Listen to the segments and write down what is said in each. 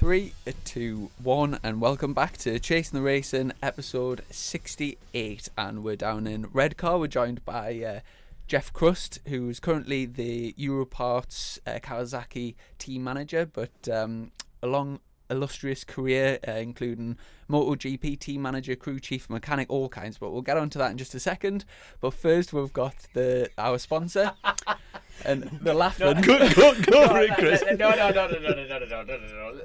3, 2, 1, and welcome back to Chasin' the Racin, episode 68. And we're down in Redcar. We're joined by Geoff Crust, who's currently the Europarts Kawasaki team manager, but a long, illustrious career, including MotoGP team manager, crew chief, mechanic, all kinds. But we'll get onto that in just a second. But first, we've got our sponsor. And the laughing. Go for it, Chris. No.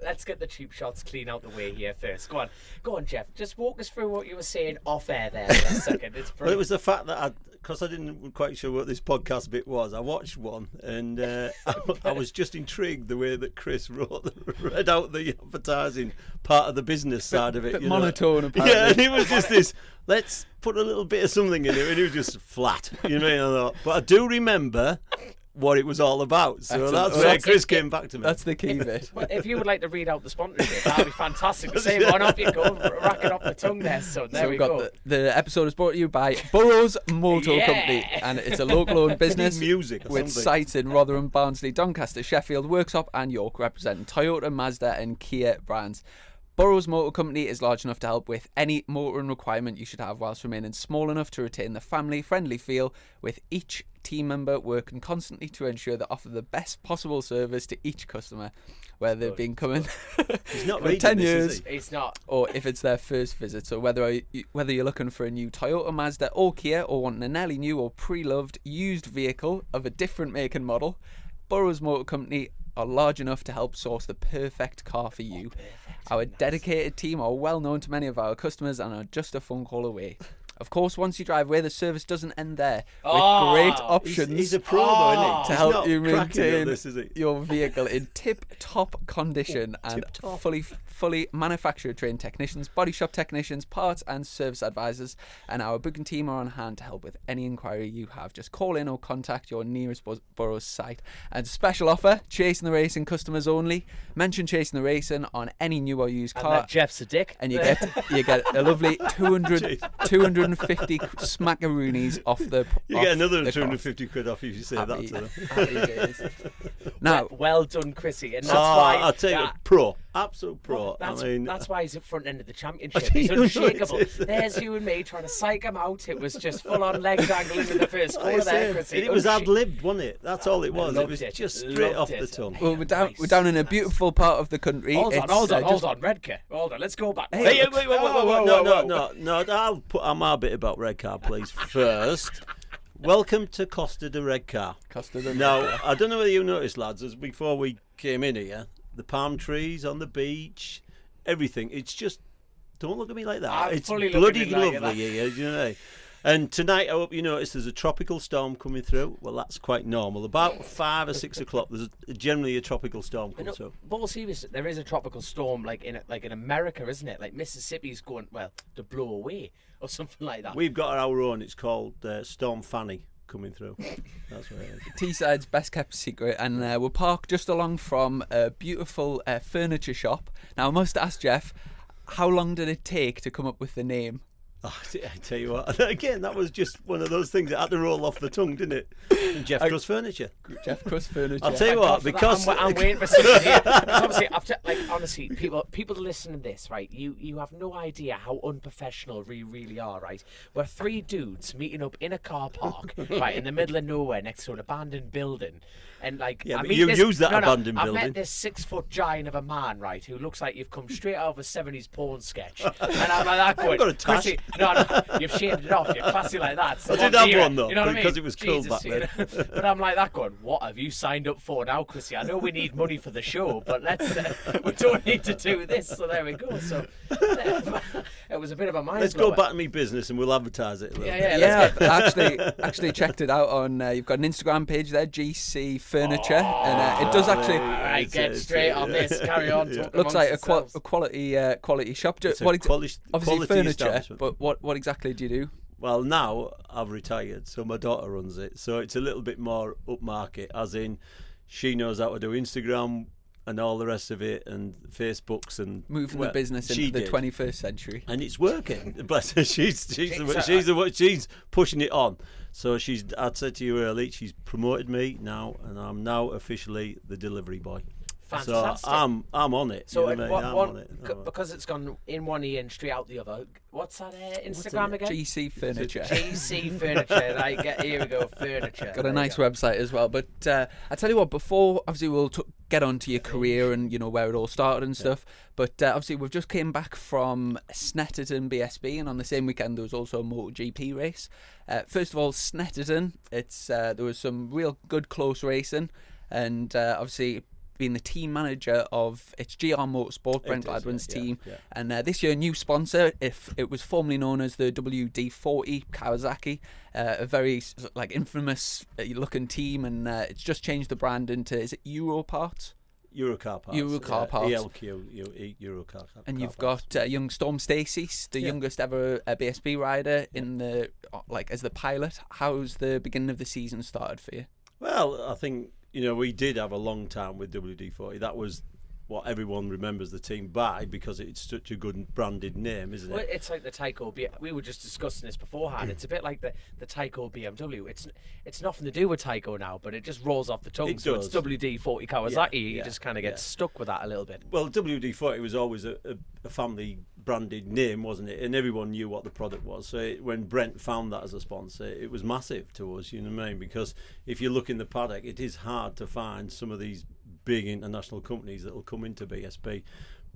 Let's get the cheap shots clean out the way here first. Go on, Geoff. Just walk us through what you were saying off air there for a second. Well, it was the fact that because I didn't quite sure what this podcast bit was, I watched one and I was just intrigued the way that Chris read out the advertising part of the business side of it. Bit monotone, apparently. Yeah, and it was just this, let's put a little bit of something in it, and it was just flat. You know what I thought? But I do remember what it was all about, so that's where Chris came back to me. That's the key bit. Well, if you would like to read out the sponsorship, that would be fantastic. The same one, off you go, racking off the tongue there. So there we go. The episode is brought to you by Burrows Motor Company, and it's a local-owned business with sites in Rotherham, Barnsley, Doncaster, Sheffield, Worksop, and York, representing Toyota, Mazda, and Kia brands. Burrows Motor Company is large enough to help with any motoring requirement you should have, whilst remaining small enough to retain the family-friendly feel, with each team member working constantly to ensure they offer the best possible service to each customer, whether they've been coming for 10 years, it's not, or if it's their first visit. So whether you're looking for a new Toyota, Mazda, or Kia, or wanting a nearly new or pre-loved used vehicle of a different make and model, Burrows Motor Company are large enough to help source the perfect car for you. Our dedicated team are well known to many of our customers and are just a phone call away. Of course, once you drive away, the service doesn't end there. With great options he's a pro, though, isn't he? to help you maintain your vehicle in tip-top condition, and fully manufacturer-trained technicians, body shop technicians, parts and service advisors, and our booking team are on hand to help with any inquiry you have. Just call in or contact your nearest Burrows site. And special offer, Chasin' the Racin customers only. Mention Chasin' the Racin on any new or used car. And Geoff's a dick. And you get a lovely 250 smackaroonies off the. You get another 250 quid off if you say that to them. Now, well done, Chrissy, and that's why I'll tell you, pro, absolute pro. That's why he's at front end of the championship. He's unshakable. There's you and me trying to psych him out. It was just full on leg dangling in the first corner there, Chrissy. It was ad libbed, wasn't it? That's all it was. It was just straight off the tongue. Well, we're down in a beautiful part of the country. Hold on, Redcar. Hold on, let's go back. Hey, wait, no. I'll put on my bit about Redcar, please. First, welcome to Costa de Redcar. Now, I don't know whether you noticed, lads, as before we came in here, the palm trees on the beach, everything. It's just, don't look at me like that. It's bloody lovely here, you know. And tonight, I hope you notice there's a tropical storm coming through. Well, that's quite normal. About 5 or 6 o'clock, there's generally a tropical storm coming through. But seriously, there is a tropical storm like in America, isn't it? Like Mississippi's going to blow away or something like that. We've got our own. It's called Storm Fanny coming through. That's what it is. Teesside's best kept secret, and we're parked just along from a beautiful furniture shop. Now, I must ask Geoff, how long did it take to come up with the name? Oh, I tell you what, again, that was just one of those things that had to roll off the tongue, didn't it? And Geoff Crust Furniture. Geoff Crust Furniture. I'll tell you what, because I'm waiting for something here. Obviously, honestly, people listening to this, right? You have no idea how unprofessional we really are, right? We're 3 dudes meeting up in a car park, right, in the middle of nowhere next to an abandoned building. And use that abandoned building. I met this 6-foot giant of a man, right, who looks like you've come straight out of a 70s porn sketch. And I'm like that going, got a tash. Chrissy, no, you've shaved it off. You're classy like that. So I did have one though, you know because it was cool back then. But I'm like that going, what have you signed up for now, Chrissy? I know we need money for the show, but we don't need to do this. So there we go. So it was a bit of a mind. Let's go back to me business and we'll advertise it. Yeah. Actually checked it out on. You've got an Instagram page there, GC Furniture, and it does actually. Right, get straight on this. Carry on. Looks like a quality shop. Obviously furniture, but what exactly do you do? Well, now I've retired, so my daughter runs it. So it's a little bit more upmarket, as in she knows how to do Instagram and all the rest of it, and Facebooks, and moving the business into the 21st century. And it's working. Bless her. She's pushing it on. So I'd said to you earlier, she's promoted me now, and I'm now officially the delivery boy. Fantastic. So I'm on it. So you know what I mean? I'm on it. Because it's gone in one ear and straight out the other. What's that Instagram again? GC Furniture. GC Furniture. Right, here we go. Furniture. Got a nice website as well. But I tell you what, before obviously we'll get on to your career and where it all started and stuff. But obviously we've just came back from Snetterton BSB, and on the same weekend there was also a MotoGP race. First of all, Snetterton. There was some real good close racing, and obviously, being the team manager of its GR Motorsport, Brent Gladwin's team. Yeah. And this year, a new sponsor. If it was formerly known as the WD-40 Kawasaki, a very infamous looking team, and it's just changed the brand into, is it Europarts? Eurocar parts. Eurocar parts. ELQ, Eurocar. And you've got young Storm Stacey, the youngest ever BSB rider in the as the pilot. How's the beginning of the season started for you? Well, I think we did have a long time with WD-40. That was what everyone remembers the team by, because it's such a good branded name, isn't it? Well, it's like the Tyco. We were just discussing this beforehand. It's a bit like the Tyco BMW. It's nothing to do with Tyco now, but it just rolls off the tongue. It's WD-40 Kawasaki. You just kind of get stuck with that a little bit. Well, WD-40 was always a family branded name, wasn't it? And everyone knew what the product was. So when Brent found that as a sponsor, it was massive to us, you know what I mean? Because if you look in the paddock, it is hard to find some of these big international companies that will come into BSB.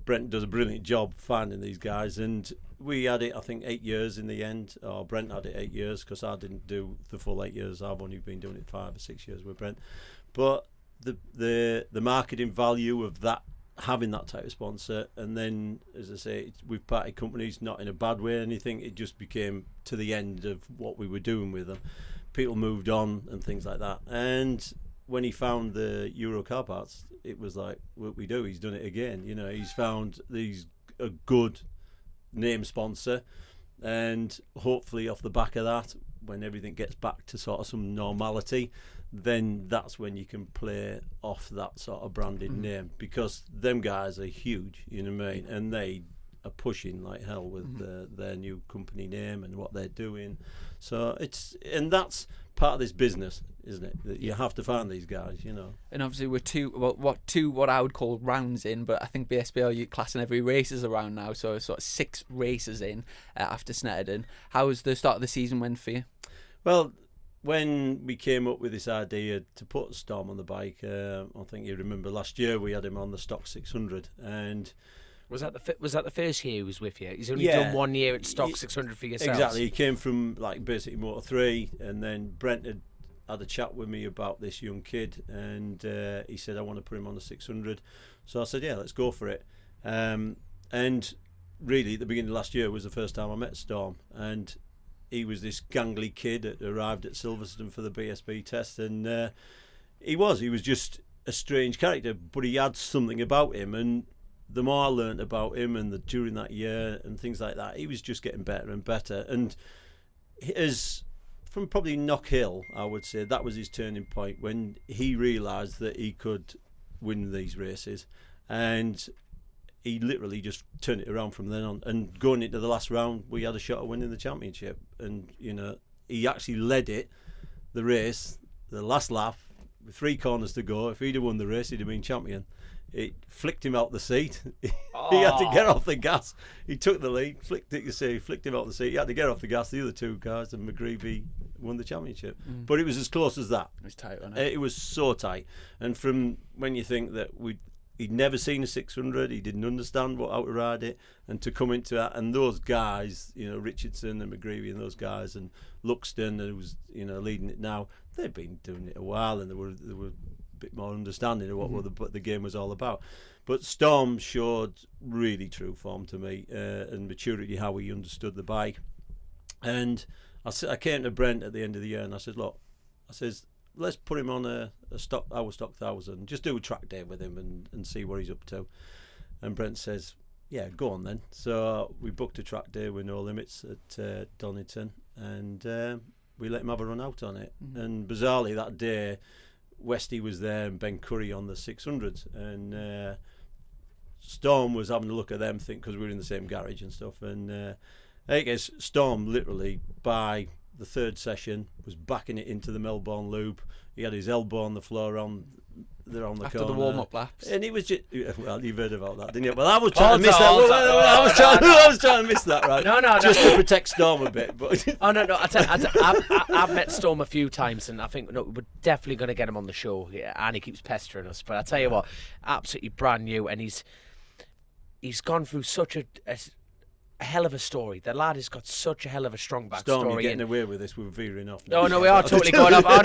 Brent does a brilliant job finding these guys, and we had it, I think, 8 years in the end. Or Brent had it 8 years, because I didn't do the full 8 years. I've only been doing it 5 or 6 years with Brent. But the marketing value of that, having that type of sponsor, and then, as I say, we've parted companies, not in a bad way or anything. It just became to the end of what we were doing with them. People moved on and things like that. And when he found the Euro car parts, it was like, what we do, he's done it again. He's found a good name sponsor, and hopefully off the back of that, when everything gets back to sort of some normality, then that's when you can play off that sort of branded name, because them guys are huge, you know what I mean, and they are pushing like hell with their new company name and what they're doing. So that's part of this business, isn't it? That you have to find these guys, And obviously we're what I would call rounds in, but I think BSB are classing every race as a round now, so sort of 6 races in after Snetterton. How was the start of the season went for you? Well, when we came up with this idea to put Storm on the bike, I think you remember last year we had him on the stock 600, and was that the first year he was with you? He's only done 1 year at stock 600 for yourself. Exactly. He came from basically Moto 3, and then Brent had a chat with me about this young kid, and he said, I want to put him on the 600. So I said, yeah, let's go for it. And really, at the beginning of last year was the first time I met Storm, and he was this gangly kid that arrived at Silverstone for the BSB test, and he was just a strange character, but he had something about him, and the more I learnt about him and during that year and things like that, he was just getting better and better. And from probably Knock Hill, I would say that was his turning point, when he realised that he could win these races, and he literally just turned it around from then on. And going into the last round, we had a shot at winning the championship, and he actually led the race, the last lap, with 3 corners to go. If he'd have won the race, he'd have been champion. It flicked him out the seat. He had to get off the gas. He took the lead, flicked him out the seat. He had to get off the gas. The other 2 cars, and McGreevy won the championship. But it was as close as that. It was tight, wasn't it? It was so tight. And from when you think that he'd never seen a 600, he didn't understand how to ride it, and to come into that, and those guys, Richardson and McGreevy and those guys, and Luxton, who's leading it now, they've been doing it a while, and they were bit more understanding of what the game was all about. But Storm showed really true form to me, and maturity, how he understood the bike. And I came to Brent at the end of the year, and I said, look, let's put him on our stock 1000, just do a track day with him and see what he's up to. And Brent says, yeah, go on then. So we booked a track day with No Limits at Donington, and we let him have a run out on it. And bizarrely that day, Westy was there and Ben Curry on the 600s, and Storm was having a look at them, because we were in the same garage and stuff, and I guess Storm literally by the 3rd session was backing it into the Melbourne loop. He had his elbow on the floor on they're on the after corner. the warm-up laps. And he was just, well, you've heard about that, didn't you? Well, I was trying to miss that. I was trying to miss that, right? No. Just to protect Storm a bit. But Oh, no. I've met Storm a few times, and I think we're definitely going to get him on the show. Yeah, and he keeps pestering us. But I tell you what, absolutely brand new, and he's gone through such a hell of a story. The lad has got such a hell of a strong backstory. Storm, you're getting away with this. We're veering off. No, we are totally going off. Oh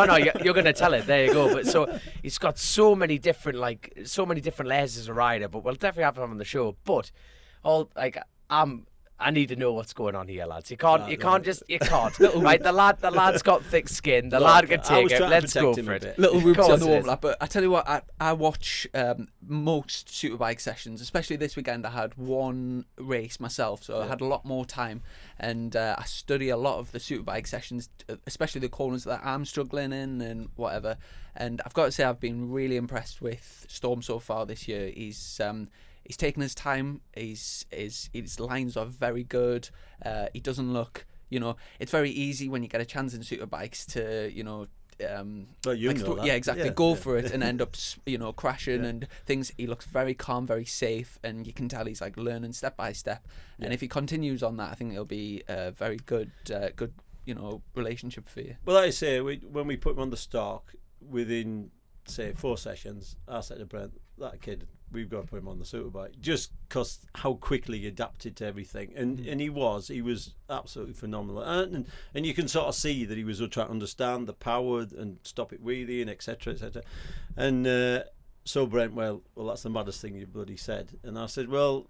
no, you're going to tell it. There you go. But so he's got so many different layers as a rider. But we'll definitely have him on the show. But I need to know what's going on here, lads. You can't. Right, the lad's got thick skin. The lad can take it. Let's go for it. Little whoops on the warm lap. But I tell you what, I watch most superbike sessions, especially this weekend. I had one race myself, so I had a lot more time, and I study a lot of the superbike sessions, especially the corners that I'm struggling in and whatever. And I've got to say, I've been really impressed with Storm so far this year. He's taken his time. His lines are very good. He doesn't look, it's very easy when you get a chance in superbikes to, that. Yeah, exactly. Go for it and end up, crashing and things. He looks very calm, very safe, and you can tell he's like learning step by step. And if he continues on that, I think it'll be a very good, relationship for you. Well, like I say, when we put him on the stock within, say, 4 sessions, I said to Brent, that kid, we've got to put him on the superbike, just because how quickly he adapted to everything, and he was absolutely phenomenal, and you can sort of see that he was trying to understand the power and stop it wheeling, etc. And so Brent, well, that's the maddest thing you bloody said, and I said, well,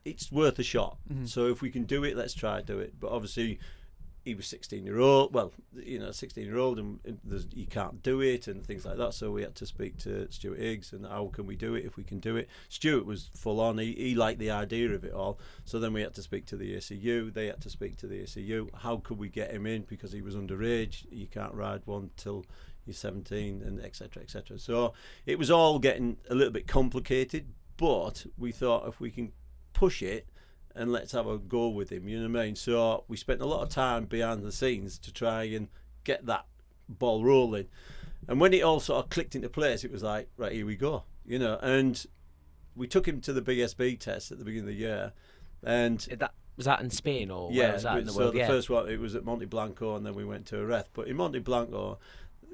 it's worth a shot. So if we can do it, let's try to do it. But obviously, he was 16-year-old. Well, 16-year-old, and you can't do it and things like that. So we had to speak to Stuart Higgs and how can we do it if we can do it. Stuart was full on. He liked the idea of it all. So then we had to speak to the ACU. They had to speak to the ACU. How could we get him in because he was underage? You can't ride one till you're 17, and etc. etc. So it was all getting a little bit complicated. But we thought if we can push it, and let's have a go with him, you know what I mean? So we spent a lot of time behind the scenes to try and get that ball rolling. And when it all sort of clicked into place, it was like, right, here we go, And we took him to the BSB test at the beginning of the year. And was that in Spain or where was that in the world? So the first one, it was at Monte Blanco, and then we went to Jerez. But in Monte Blanco,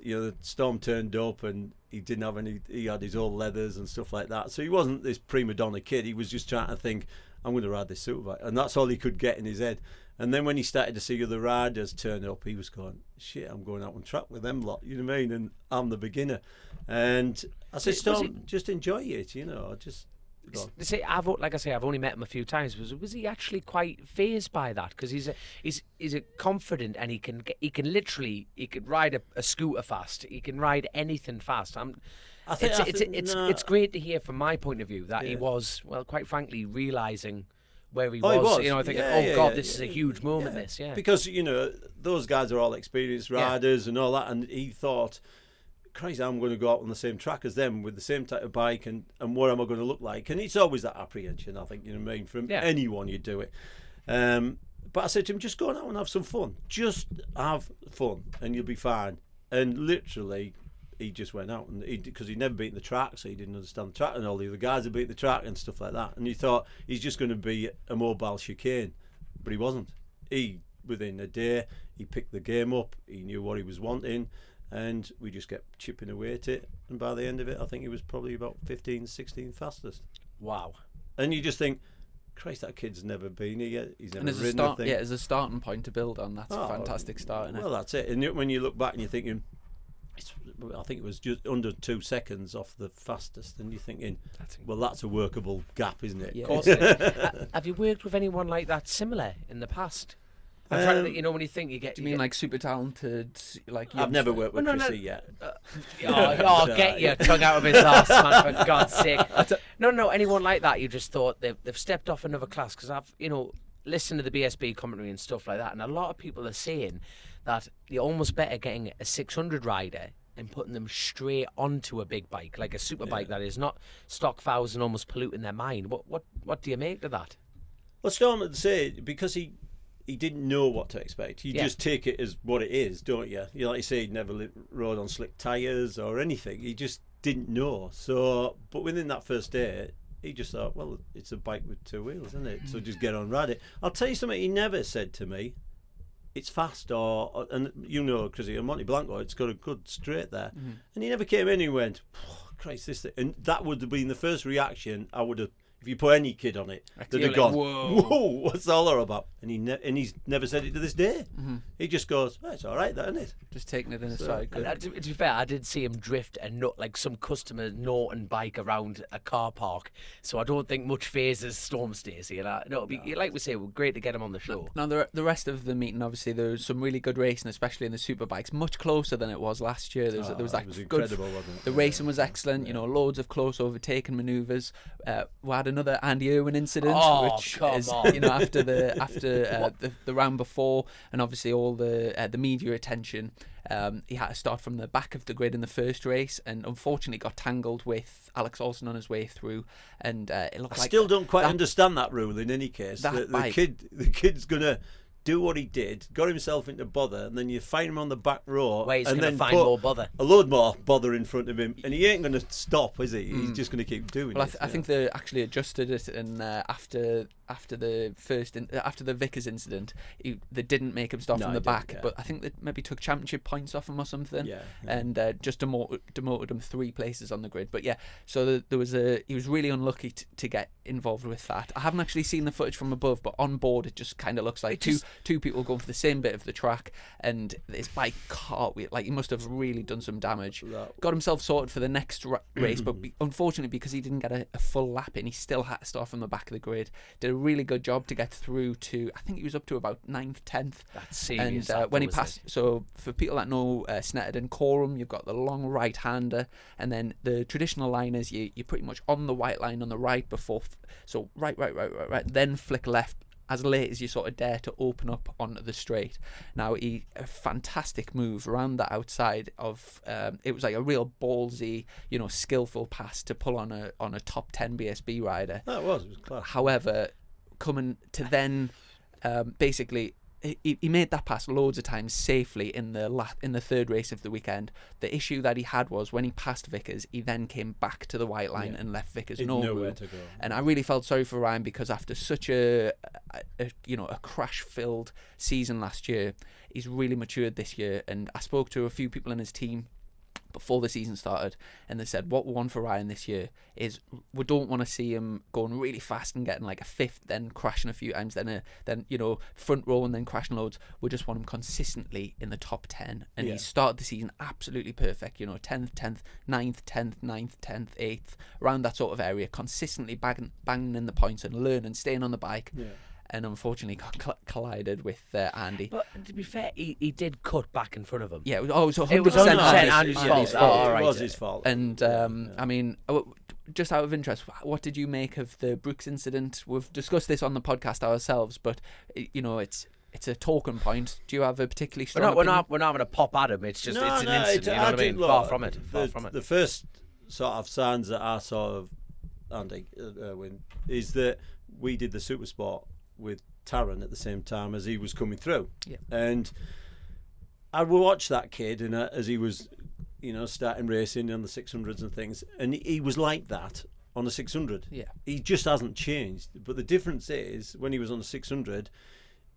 the Storm turned up and he didn't have any, he had his old leathers and stuff like that. So he wasn't this prima donna kid. He was just trying to think, I'm going to ride this superbike, and that's all he could get in his head. And then when he started to see other riders turn up, he was going, shit, I'm going out on track with them lot, you know what I mean? And I'm the beginner. And I said, Storm, just enjoy it, just... See, I've only met him a few times. Was he actually quite fazed by that? Because he's a confident, and he can ride a scooter fast. He can ride anything fast. It's great to hear from my point of view that he was, well, quite frankly, realising where he was. Thinking, this is a huge moment. Because those guys are all experienced riders and all that, and he thought, Christ, I'm going to go out on the same track as them with the same type of bike, and what am I going to look like? And it's always that apprehension, I think, from anyone you do it. But I said to him, just go out and have some fun. Just have fun, and you'll be fine. And literally, he just went out, and because he'd never beaten the track, so he didn't understand the track, and all the other guys had beaten the track and stuff like that. And he thought he's just going to be a mobile chicane, but he wasn't. Within a day, he picked the game up. He knew what he was wanting. And we just kept chipping away at it. And by the end of it, I think he was probably about 15, 16 fastest. Wow. And you just think, Christ, that kid's never been here yet. He's never ridden a thing. Yeah, as a starting point to build on, that's a fantastic start, isn't it? Well, that's it. And when you look back and you're thinking, I think it was just under 2 seconds off the fastest. And you're thinking, well, that's a workable gap, isn't it? Yeah. Of course it is. Have you worked with anyone like that similar in the past? I'm trying to, when you think you get... Do you mean like super talented? I've never worked with Chrissy yet. Get your tongue out of his ass, man, for God's sake. No, anyone like that, you just thought they've stepped off another class, because I've, listened to the BSB commentary and stuff like that, and a lot of people are saying that you're almost better getting a 600 rider and putting them straight onto a big bike, like a super bike that is not stock fouls and almost polluting their mind. What do you make of that? Well, Storm would say, because he he didn't know what to expect. You just take it as what it is, don't you? You like you say, he'd never rode on slick tyres or anything. He just didn't know. So, but within that first day, he just thought, well, it's a bike with two wheels, isn't it? So just get on, ride it. I'll tell you something he never said to me. It's fast, and you know, because in Monte Blanco, it's got a good straight there. And he never came in and went, oh, Christ, this thing. And that would have been the first reaction I would have. If you put any kid on it, they'd have gone, whoa, what's all that about? And he's never said it to this day. He just goes, oh, it's all right, that, isn't it? Just taking it in his stride. To be fair, I did see him drift like some customer Norton bike around a car park. So I don't think much phases Storm Stacey. It'll be, like we say, we're great to get him on the show. Now, the rest of the meeting, obviously, there was some really good racing, especially in the superbikes, much closer than it was last year. There was that it was good. incredible, wasn't it? The racing was excellent. You know, loads of close overtaking manoeuvres. We had another Andy Irwin incident, which is you know after the round before, and obviously all the media attention. He had to start from the back of the grid in the first race, and unfortunately got tangled with Alex Olsen on his way through. And it looked I like still don't quite understand that rule. In any case, the kid's gonna do what he did, got himself into bother, and then you find him on the back row, where he's and then find more bother, a load more bother in front of him, and he ain't going to stop, is he? He's just going to keep doing it. I think they actually adjusted it, and after the Vickers incident, they didn't make him start from the back, but I think they maybe took championship points off him or something, and just demoted him 3 places on the grid. But yeah, so he was really unlucky to get involved with that. I haven't actually seen the footage from above, but on board it just kind of looks like two people going for the same bit of the track, and his bike cartwheel, like he must have really done some damage. Got himself sorted for the next race, but unfortunately, because he didn't get a full lap in, he still had to start from the back of the grid. Did a really good job to get through to, I think he was up to about 9th, 10th. That's serious. And when he passed, so for people that know Snetterton Coram, you've got the long right-hander, and then the traditional line is you're pretty much on the white line on the right before, so right, then flick left as late as you sort of dare to open up onto the straight. Now, a fantastic move around the outside of, it was like a real ballsy, skillful pass to pull on a top 10 BSB rider. No, it was class. However, coming to then, basically, he made that pass loads of times safely in the third race of the weekend. The issue that he had was when he passed Vickers, he then came back to the white line and left Vickers nowhere to go. And I really felt sorry for Ryan, because after such a crash-filled season last year, he's really matured this year. And I spoke to a few people in his team before the season started, and they said what we want for Ryan this year is we don't want to see him going really fast and getting like a 5th, then crashing a few times, then front row and then crashing loads. We just want him consistently in the top 10, and he started the season absolutely perfect. 10th, 9th, 10th, 9th, 10th, 8th, around that sort of area, consistently banging in the points and learning, staying on the bike. And unfortunately got collided with Andy. But to be fair, he did cut back in front of him. Yeah, it was 100% Andy's fault. It was his fault. And I mean, just out of interest, what did you make of the Brooks incident? We've discussed this on the podcast ourselves, but it's a talking point. Do you have a particularly strong opinion? We're not having a pop at him. It's just it's an incident. You know what I mean? Far from it. The first sort of signs that I saw of Andy Irwin is that we did the Supersport with Taron at the same time as he was coming through, and I watched that kid, and as he was, starting racing on the 600s and things, and he was like that on the 600. He just hasn't changed. But the difference is when he was on the 600,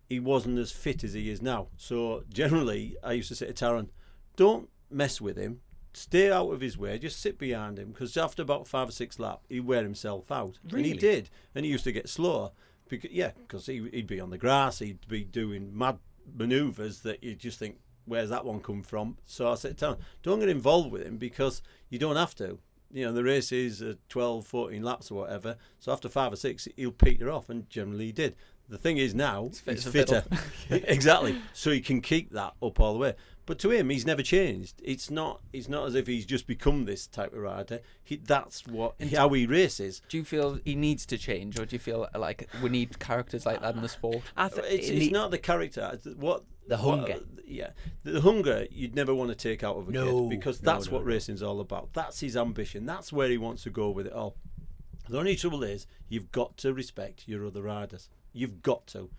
he wasn't as fit as he is now. So generally, I used to say to Taron, don't mess with him. Stay out of his way. Just sit behind him, because after about 5 or 6 laps, he'd wear himself out. Really? And he did, and he used to get slower. Because he'd be on the grass, he'd be doing mad manoeuvres that you just think, where's that one come from? So I said to him, don't get involved with him, because you don't have to. The race is 12, 14 laps or whatever. So after 5 or 6, he'll peter off, and generally he did. The thing is now, he's fitter. Exactly. So he can keep that up all the way. But to him, he's never changed. It's not as if he's just become this type of rider. That's how he races. Do you feel he needs to change, or do you feel like we need characters like that in the sport? It's not the character. The hunger. The hunger you'd never want to take out of a kid, because that's what racing's all about. That's his ambition. That's where he wants to go with it all. The only trouble is you've got to respect your other riders. You've got to.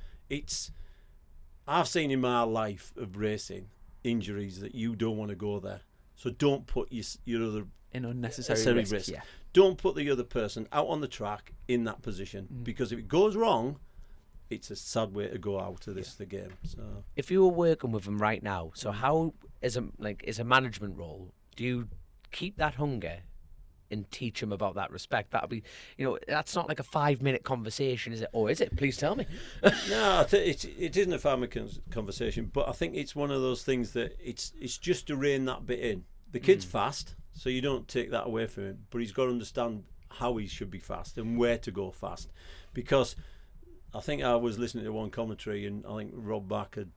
I've seen in my life of racing injuries that you don't want to go there. So don't put your other in unnecessary risk. Yeah. Don't put the other person out on the track in that position, because if it goes wrong, it's a sad way to go out of the game. So if you were working with them right now, so how as a management role, do you keep that hunger and teach them about that respect? That'll be, that's not like a 5-minute conversation, is it? Or is it? Please tell me. No, it isn't a 5-minute conversation, but I think it's one of those things that it's just to rein that bit in. The kid's fast, so you don't take that away from him, but he's got to understand how he should be fast and where to go fast. Because I think I was listening to one commentary, and I think Rob Back had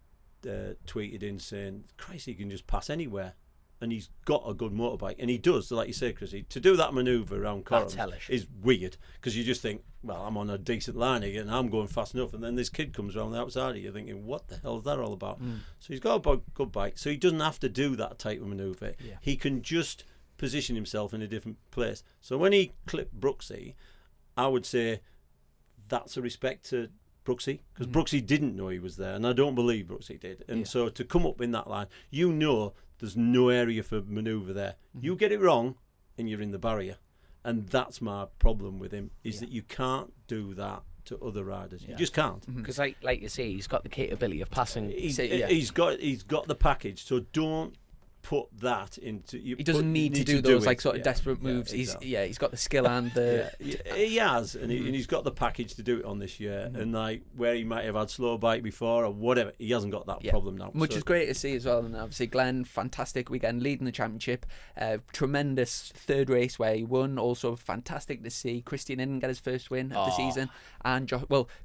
tweeted in saying, Christ, he can just pass anywhere. And he's got a good motorbike, and he does, like you say, Chrissy. To do that manoeuvre around Corums is weird, because you just think, well, I'm on a decent line again, and I'm going fast enough, and then this kid comes around the outside of you thinking, what the hell is that all about? So he's got a good bike, so he doesn't have to do that type of manoeuvre. Yeah. He can just position himself in a different place. So when he clipped Brooksy, I would say that's a respect to Brooksy, because Brooksy didn't know he was there, and I don't believe Brooksy did. And so to come up in that line, there's no area for manoeuvre there. You get it wrong, and you're in the barrier. And that's my problem with him, is that you can't do that to other riders. You just can't. Because like you say, he's got the capability of passing. He's got the package, so don't put that into you. He doesn't need to do those sort of desperate moves. Exactly. He's got the skill and the he has, and he's got the package to do it on this year. And like where he might have had slow bike before or whatever, he hasn't got that problem now, which is great to see as well. And obviously Glenn, fantastic weekend leading the championship, tremendous third race where he won. Also fantastic to see Christian Innen get his first win of the season, and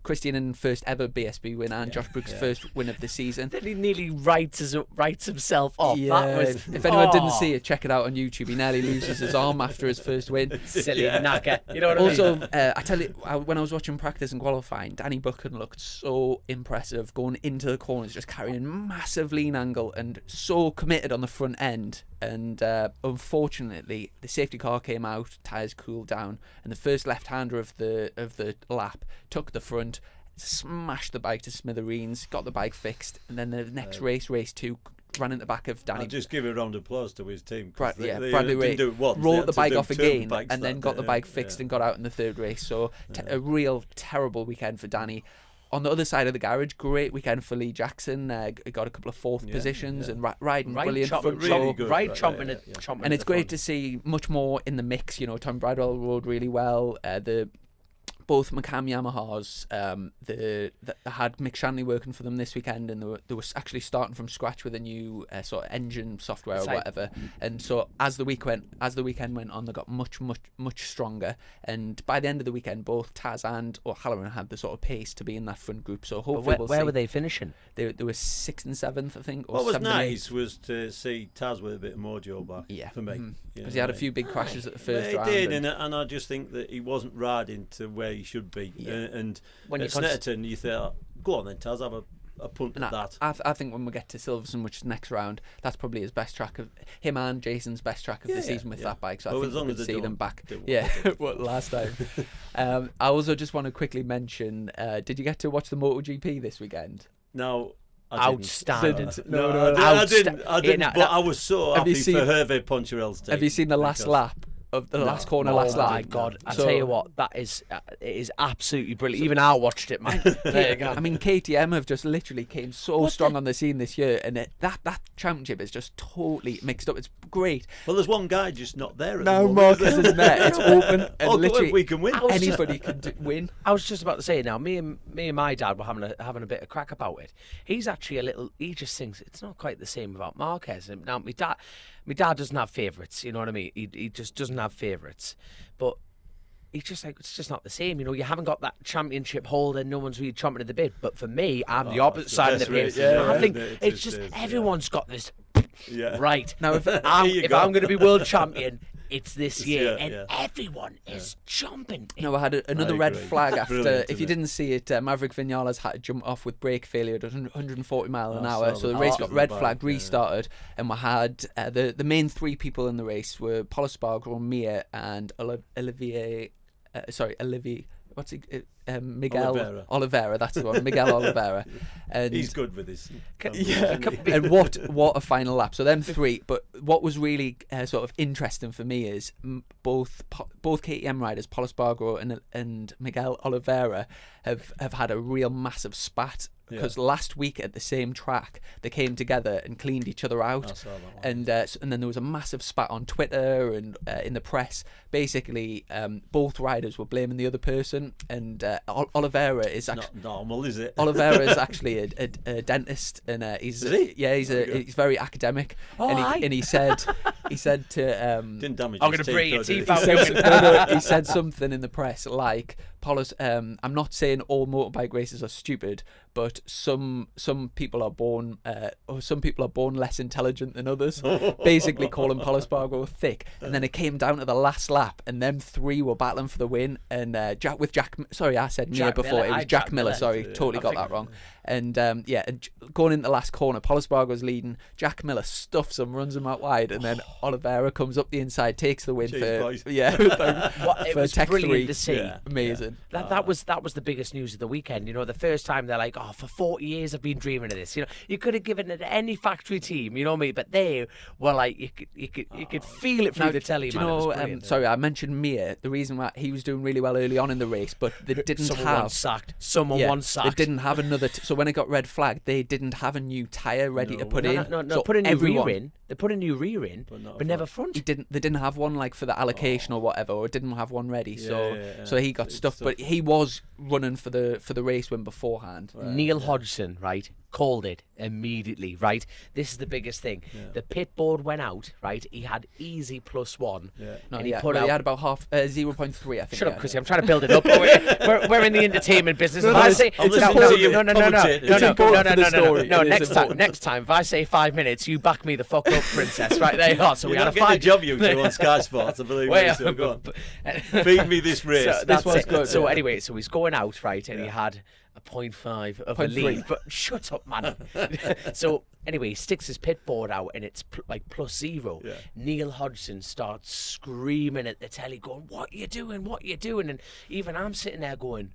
Christian Innen first ever BSB win, and Josh Brooks' first win of the season. Then he nearly writes himself off. That was, if anyone didn't see it, check it out on YouTube. He nearly loses his arm after his first win. Silly knacker. You know what I mean? Also, I tell you, when I was watching practice and qualifying, Danny Buchan looked so impressive going into the corners, just carrying massive lean angle and so committed on the front end. And unfortunately, the safety car came out, tyres cooled down, and the first left-hander of the lap took the front, smashed the bike to smithereens, got the bike fixed, and then the next race 2, ran in the back of Danny. I'll just give a round of applause to his team. Bradley Ray rolled the bike off again and then got the bike fixed and got out in the third race. So a real terrible weekend for Danny. On the other side of the garage, great weekend for Lee Jackson. Got a couple of fourth positions and riding brilliant front really good. Chomping. And it's great to see much more in the mix. Tom Bradwell rode really well. Both Macam Yamahas, they had Mick Shanley working for them this weekend, and they were actually starting from scratch with a new sort of engine software or whatever. And so as the weekend went on, they got much stronger. And by the end of the weekend, both Taz and O'Halloran had the sort of pace to be in that front group. So hopefully where were they finishing? They were 6th and 7th, I think. Or what was nice was to see Taz with a bit of mojo back. Yeah, for me, because he had a few big crashes at the first round. He did, and I just think that he wasn't riding to where he should be. And when at Snetterton, you thought, go on then, Taz, have a punt at that. I think when we get to Silverstone, which is next round, that's probably his best track of him and Jason's best track of the season with that bike. So I think we could see them back. Last time. I also just want to quickly mention, did you get to watch the MotoGP this weekend? No. Outstanding. No, I didn't. But I was so happy for Hervé Poncherel's team. Have you seen the last lap? Of the last corner, last lap. Oh my God! I tell you what, it is absolutely brilliant. Even I watched it, man. There you go. I mean, KTM have just literally came so strong on the scene this year, and that championship is just totally mixed up. It's great. Well, there's one guy just not there. No, Marcus isn't there. It's open, and literally we can win. Anybody can win. I was just about to say now. Me and my dad were having a bit of crack about it. He's actually he just thinks it's not quite the same about Marquez. Now, my dad doesn't have favourites, you know what I mean? He just doesn't have favourites. But he's just like, it's just not the same. You haven't got that championship holder, no one's really chomping at the bit. But for me, I'm the opposite side of the pit. I think it's just everyone's got this right. Now, if I'm going to be world champion, it's this year, and everyone is jumping. No, I had another red flag after. If you didn't see it, Maverick Vinales had to jump off with brake failure at 140 miles an hour. So the race got red flagged, restarted, and we had the main 3 people in the race were Paul Espargaro, Mir, and Olivier. What's he? Miguel Oliveira. That's the one, Miguel Oliveira. And he's good with this. And what a final lap. So them three. But what was really sort of interesting for me is both KTM riders, Pol Espargaro and Miguel Oliveira, have had a real massive spat. Because last week at the same track, they came together and cleaned each other out. I saw that one. And then there was a massive spat on Twitter and in the press. Basically, both riders were blaming the other person. And Oliveira is actually not normal, is it? Oliveira is actually a dentist, and he's he's very academic. And he said to didn't damage. I'm going to bring your teeth out. He said something in the press like, I'm not saying all motorbike races are stupid, but some people are born less intelligent than others. Basically calling Pol Espargaro thick. And then it came down to the last lap, and them three were battling for the win. And Jack Miller. Sorry, totally got that wrong. And and going into the last corner, Pol Espargaro's leading. Jack Miller stuffs him, runs him out wide, and then Oliveira comes up the inside, takes the win it was Tech brilliant 3. to see. Amazing. That was the biggest news of the weekend. You know, the first time they're like, for 40 years I've been dreaming of this. You know, you could have given it to any factory team. You know me, but they were like, you could feel it through the telly. Do you know? Sorry, I mentioned Mir. The reason why he was doing really well early on in the race, but they didn't have someone once sacked. They didn't have another. So when it got red flagged, they didn't have a new tyre ready to put in. No, so put a new rear in. They put a new rear in, but never front. They didn't have one like for the allocation or whatever, or didn't have one ready. So he got stuffed, but he was running for the race win beforehand. Right. Neal Hodgson, right, called it immediately, right? This is the biggest thing. The pit board went out, right? He had easy +1. He had about 0.3, I think. Shut up, Chrissy. I'm trying to build it up. We're in the entertainment business. Next time, if I say 5 minutes, you back me the fuck up, princess. Right there you are. So we had a fight. Job you do on Sky Sports, I believe. So go on. Feed me this race. This one's good. So anyway, so he's going out, right, and he had a 0.5 of a lead. But shut up, man. So anyway, he sticks his pit board out and it's like +0. Neal Hodgson starts screaming at the telly, going, "What are you doing? What are you doing?" And even I'm sitting there going,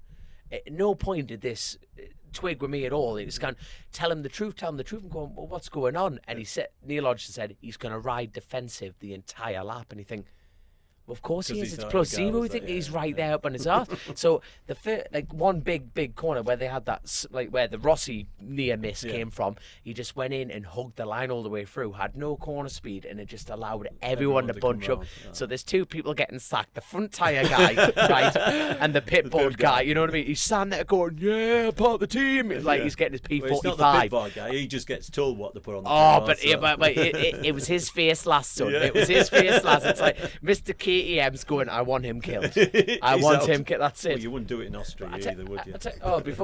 at no point did this twig with me at all. He was going, tell him the truth. I'm going, well, what's going on? And Neal Hodgson said he's going to ride defensive the entire lap. And you think, well, of course he is. It's +0. You think he's right there up on his arse. So the first, one big corner where they had that, where the Rossi near miss came from, he just went in and hugged the line all the way through, had no corner speed, and it just allowed everyone to bunch up. So there's two people getting sacked: the front tire guy, right, and the pit board guy. You know what I mean? He's standing there going, "Yeah, part of the team." It's like he's getting his P45. Well, he's not the pit board guy. He just gets told what to put on the but it was his face last, son. It was his face last. It's like Mr. KTM's going, I want him killed. I want him killed. That's it. Well, you wouldn't do it in Austria either, would you?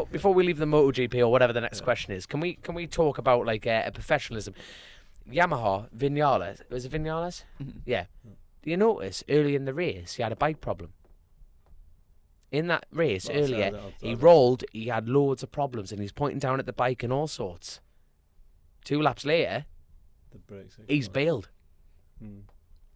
Before we leave the MotoGP or whatever the next question is, can we talk about a professionalism? Yamaha, Vinales. Was it Vinales? Mm-hmm. Yeah. Do you notice early in the race he had a bike problem? In that race earlier, he rolled, he had loads of problems, and he's pointing down at the bike and all sorts. 2 laps later, he's bailed.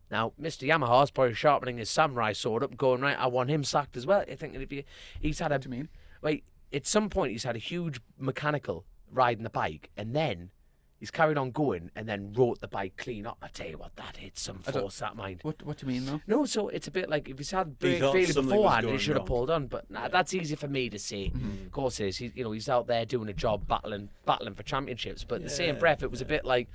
Now, Mr. Yamaha's probably sharpening his samurai sword up, going, right, I want him sacked as well. I think that he's had What do you mean? Right, at some point he's had a huge mechanical riding the bike, and then he's carried on going, and then wrote the bike clean up. I tell you what, that hit some force, that mind. What do you mean, though? No, so it's a bit like if he's had brake failure beforehand, he should have pulled on. But that's easy for me to say. Of course it is. He's out there doing a job, battling for championships. But in the same breath, it was a bit like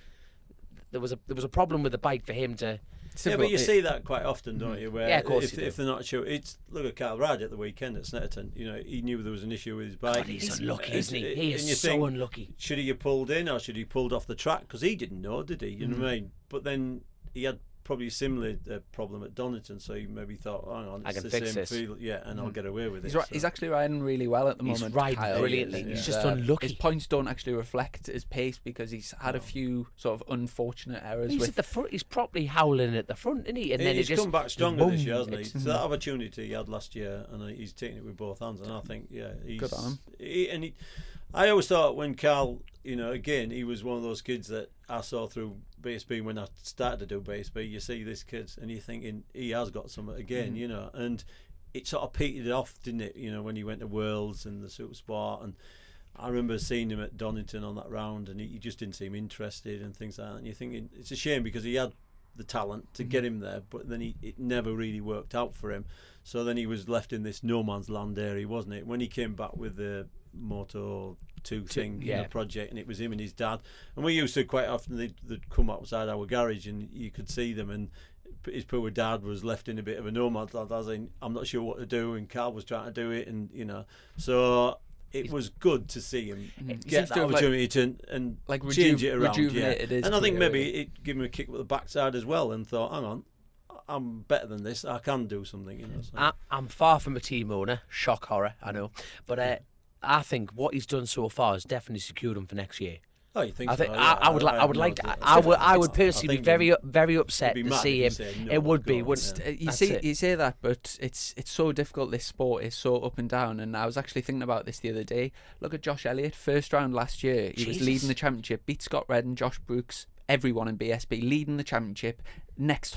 there was a problem with the bike for him to. Yeah, but you see that quite often, don't you? Where of course if they're not sure, look at Carl Ride at the weekend at Snetterton. You know, he knew there was an issue with his bike. God, he's unlucky, isn't he? He is so unlucky. Should he have pulled in or should he have pulled off the track? Because he didn't know, did he? You know what I mean? But then he had probably a similar problem at Donington, so he maybe thought, hang on, it's the same field, and I'll get away with it. He's actually riding really well at the moment. He's riding brilliantly. He's just unlucky. His points don't actually reflect his pace because he's had a few sort of unfortunate errors. He's at the front. He's probably howling at the front, isn't he? And then he's come back stronger this year, hasn't he? So that opportunity he had last year, and he's taken it with both hands. And I think, he's good on him. I always thought when Carl, again, he was one of those kids that I saw through BSB when I started to do BSB. You see this kid and you're thinking he has got some again, and it sort of petered off, didn't it? When he went to Worlds and the Super Sport, and I remember seeing him at Donington on that round, and he just didn't seem interested and things like that. And you're thinking it's a shame because he had the talent to get him there, but then it never really worked out for him. So then he was left in this no man's land area, wasn't it? When he came back with the Moto 2 thing, project, and it was him and his dad, and we used to quite often they'd come outside our garage and you could see them, and his poor dad was left in a bit of a no man's land, as in, I'm not sure what to do, and Carl was trying to do it, and so it was good to see him get that opportunity to change it around. And I think maybe it gave him a kick with the backside as well, and thought, hang on, I'm better than this. I can do something. So. I'm far from a team owner. Shock horror, I know, but I think what he's done so far has definitely secured him for next year. Oh, you think? I would personally be very upset to see him. It would be. You say that, but it's so difficult. This sport is so up and down. And I was actually thinking about this the other day. Look at Josh Elliott, first round last year. He was leading the championship, beat Scott Redden, Josh Brooks, everyone in BSB, leading the championship. Next,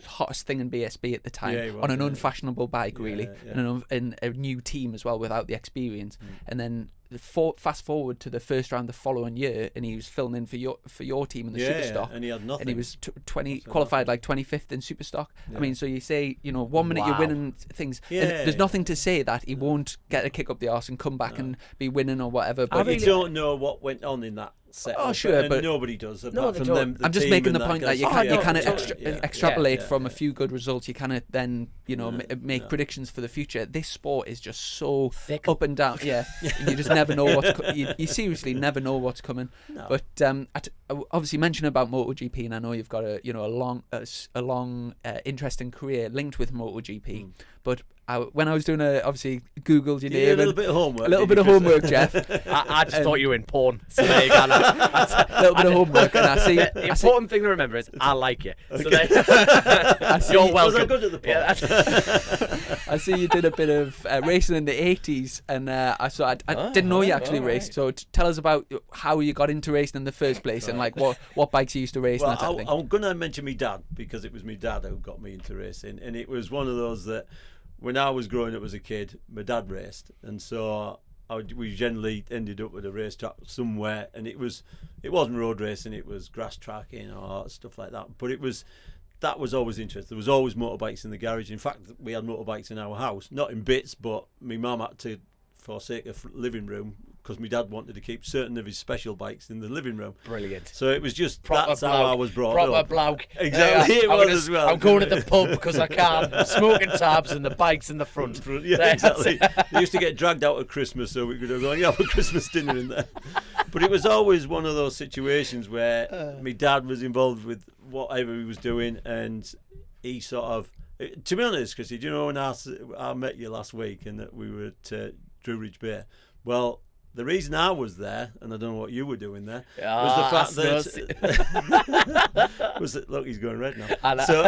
hottest thing in BSB at the time, on an unfashionable bike, really, and a new team as well without the experience. And then fast forward to the first round the following year, and he was filling in for your team in the Superstock, and he had nothing. And he was qualified like 25th in Superstock. I mean, so you say 1 minute you're winning things, and there's nothing to say that he won't get a kick up the arse and come back and be winning or whatever. But you don't know what went on in that set. Oh, sure, but nobody does apart from them. I'm just making the point that you kind of extrapolate from a few good results. You kind of then make predictions for the future. This sport is just so thick, up and down. And you just never know what's you seriously never know what's coming. But obviously mention about MotoGP, and I know you've got a long interesting career linked with MotoGP. But when I was doing obviously Googled your name, a little bit of homework. A little bit of homework, Geoff. I just thought you were in porn. So there you go. A little bit of homework, and I see. The important thing to remember is I like you. So you're welcome. Was I good at the porn? I see you did a bit of racing in the 80s, and I didn't know you actually raced. So tell us about how you got into racing in the first place, and like what bikes you used to race. Well, and that type of thing. I'm going to mention my dad, because it was my dad who got me into racing, and it was one of those that when I was growing up as a kid, my dad raced, and so we generally ended up at a racetrack somewhere, and it wasn't road racing, it was grass tracking or stuff like that. But that was always interesting. There was always motorbikes in the garage. In fact, we had motorbikes in our house, not in bits, but my mum had to forsake a living room because my dad wanted to keep certain of his special bikes in the living room. Brilliant. So it was just that's how I was brought up. Proper bloke. Exactly. It was as well. I'm going to the pub because I can. I'm smoking tabs and the bike's in the front. Yeah, exactly. They used to get dragged out at Christmas so we could go and have a Christmas dinner in there. But it was always one of those situations where my dad was involved with whatever he was doing, and he sort of, to be honest, Chrissy, do you know when I met you last week and that we were at Drew Ridge Bay? Well, the reason I was there, and I don't know what you were doing there, was the fact that was that, look, he's going red now. So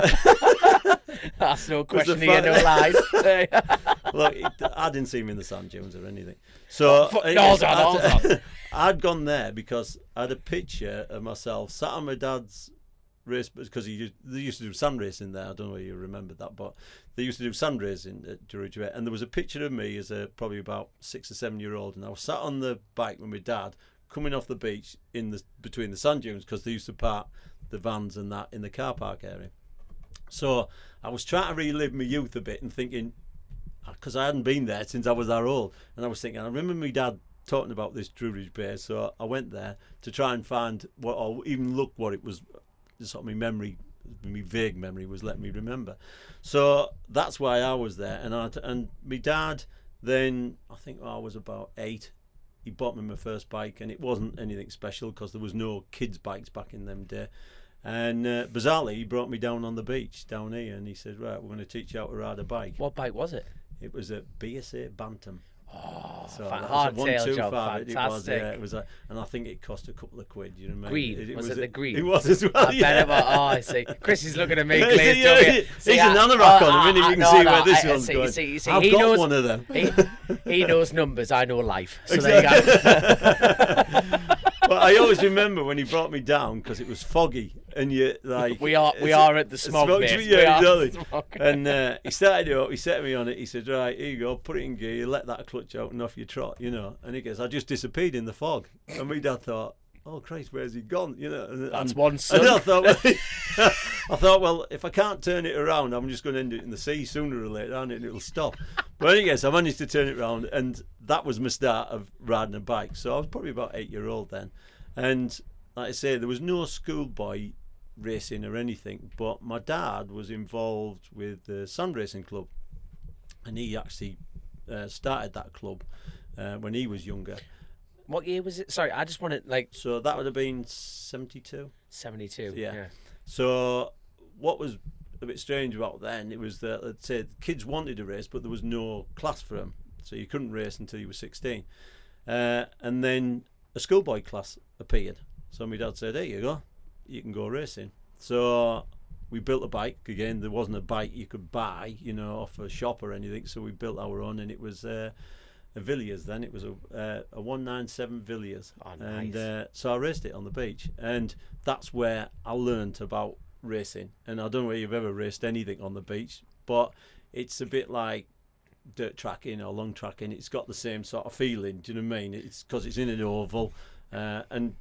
that's no question here, no lies. Look, I didn't see him in the sand dunes or anything. So I'd gone there because I had a picture of myself sat on my dad's race, because they used to do sand racing there. I don't know if you remember that, but they used to do sand racing at Georgia, and there was a picture of me as probably about 6 or 7 year old, and I was sat on the bike with my dad coming off the beach between the sand dunes, because they used to park the vans and that in the car park area. So I was trying to relive my youth a bit and thinking, because I hadn't been there since I was that old, and I was thinking, I remember my dad talking about this Drew Ridge Bay, so I went there to try and find or even look what it was. Sort of my vague memory was letting me remember. So that's why I was there, and my dad then, I think I was about 8, he bought me my first bike, and it wasn't anything special because there was no kids bikes back in them days. And bizarrely, he brought me down on the beach down here, and he said, right, we're going to teach you how to ride a bike. What bike was it? It was a BSA Bantam. Oh, so hardtail job, fantastic. It was, and I think it cost a couple of quid. You know what I mean? Green? Was it the green? It was as well. I see. Chris is looking at me. He's an anorak on him, and you can see where this one's going. I've got one of them. He knows numbers. I know life. So there you go. But I always remember when he brought me down because it was foggy, and you like we are at the smog bit. Yeah, exactly. And he started it up. He set me on it. He said, "Right, here you go. Put it in gear. You let that clutch out and off you trot, you know." And he goes, "I just disappeared in the fog." And my dad thought, "Oh Christ, where's he gone?" You know. That's one son. And I thought, well, if I can't turn it around, I'm just going to end it in the sea sooner or later, and it'll stop. But anyway, I managed to turn it around, and that was my start of riding a bike. So I was probably about 8-year-old then, and like I say, there was no schoolboy racing or anything, but my dad was involved with the Sand Racing Club, and he actually started that club when he was younger. What year was it? Sorry, I just want to So that would have been 72. 72. Yeah. So what was a bit strange about then, it was that, let's say, the kids wanted to race, but there was no class for them, so you couldn't race until you were 16. And then a schoolboy class appeared. So my dad said, "There you go, you can go racing." So we built a bike. Again, there wasn't a bike you could buy, you know, off a shop or anything. So we built our own, and it was a Villiers then. It was a 197 Villiers. Oh, nice. And so I raced it on the beach, and that's where I learnt about racing. And I don't know whether you've ever raced anything on the beach, but it's a bit like dirt tracking or long tracking. It's got the same sort of feeling. Do you know what I mean? It's because it's in an oval, and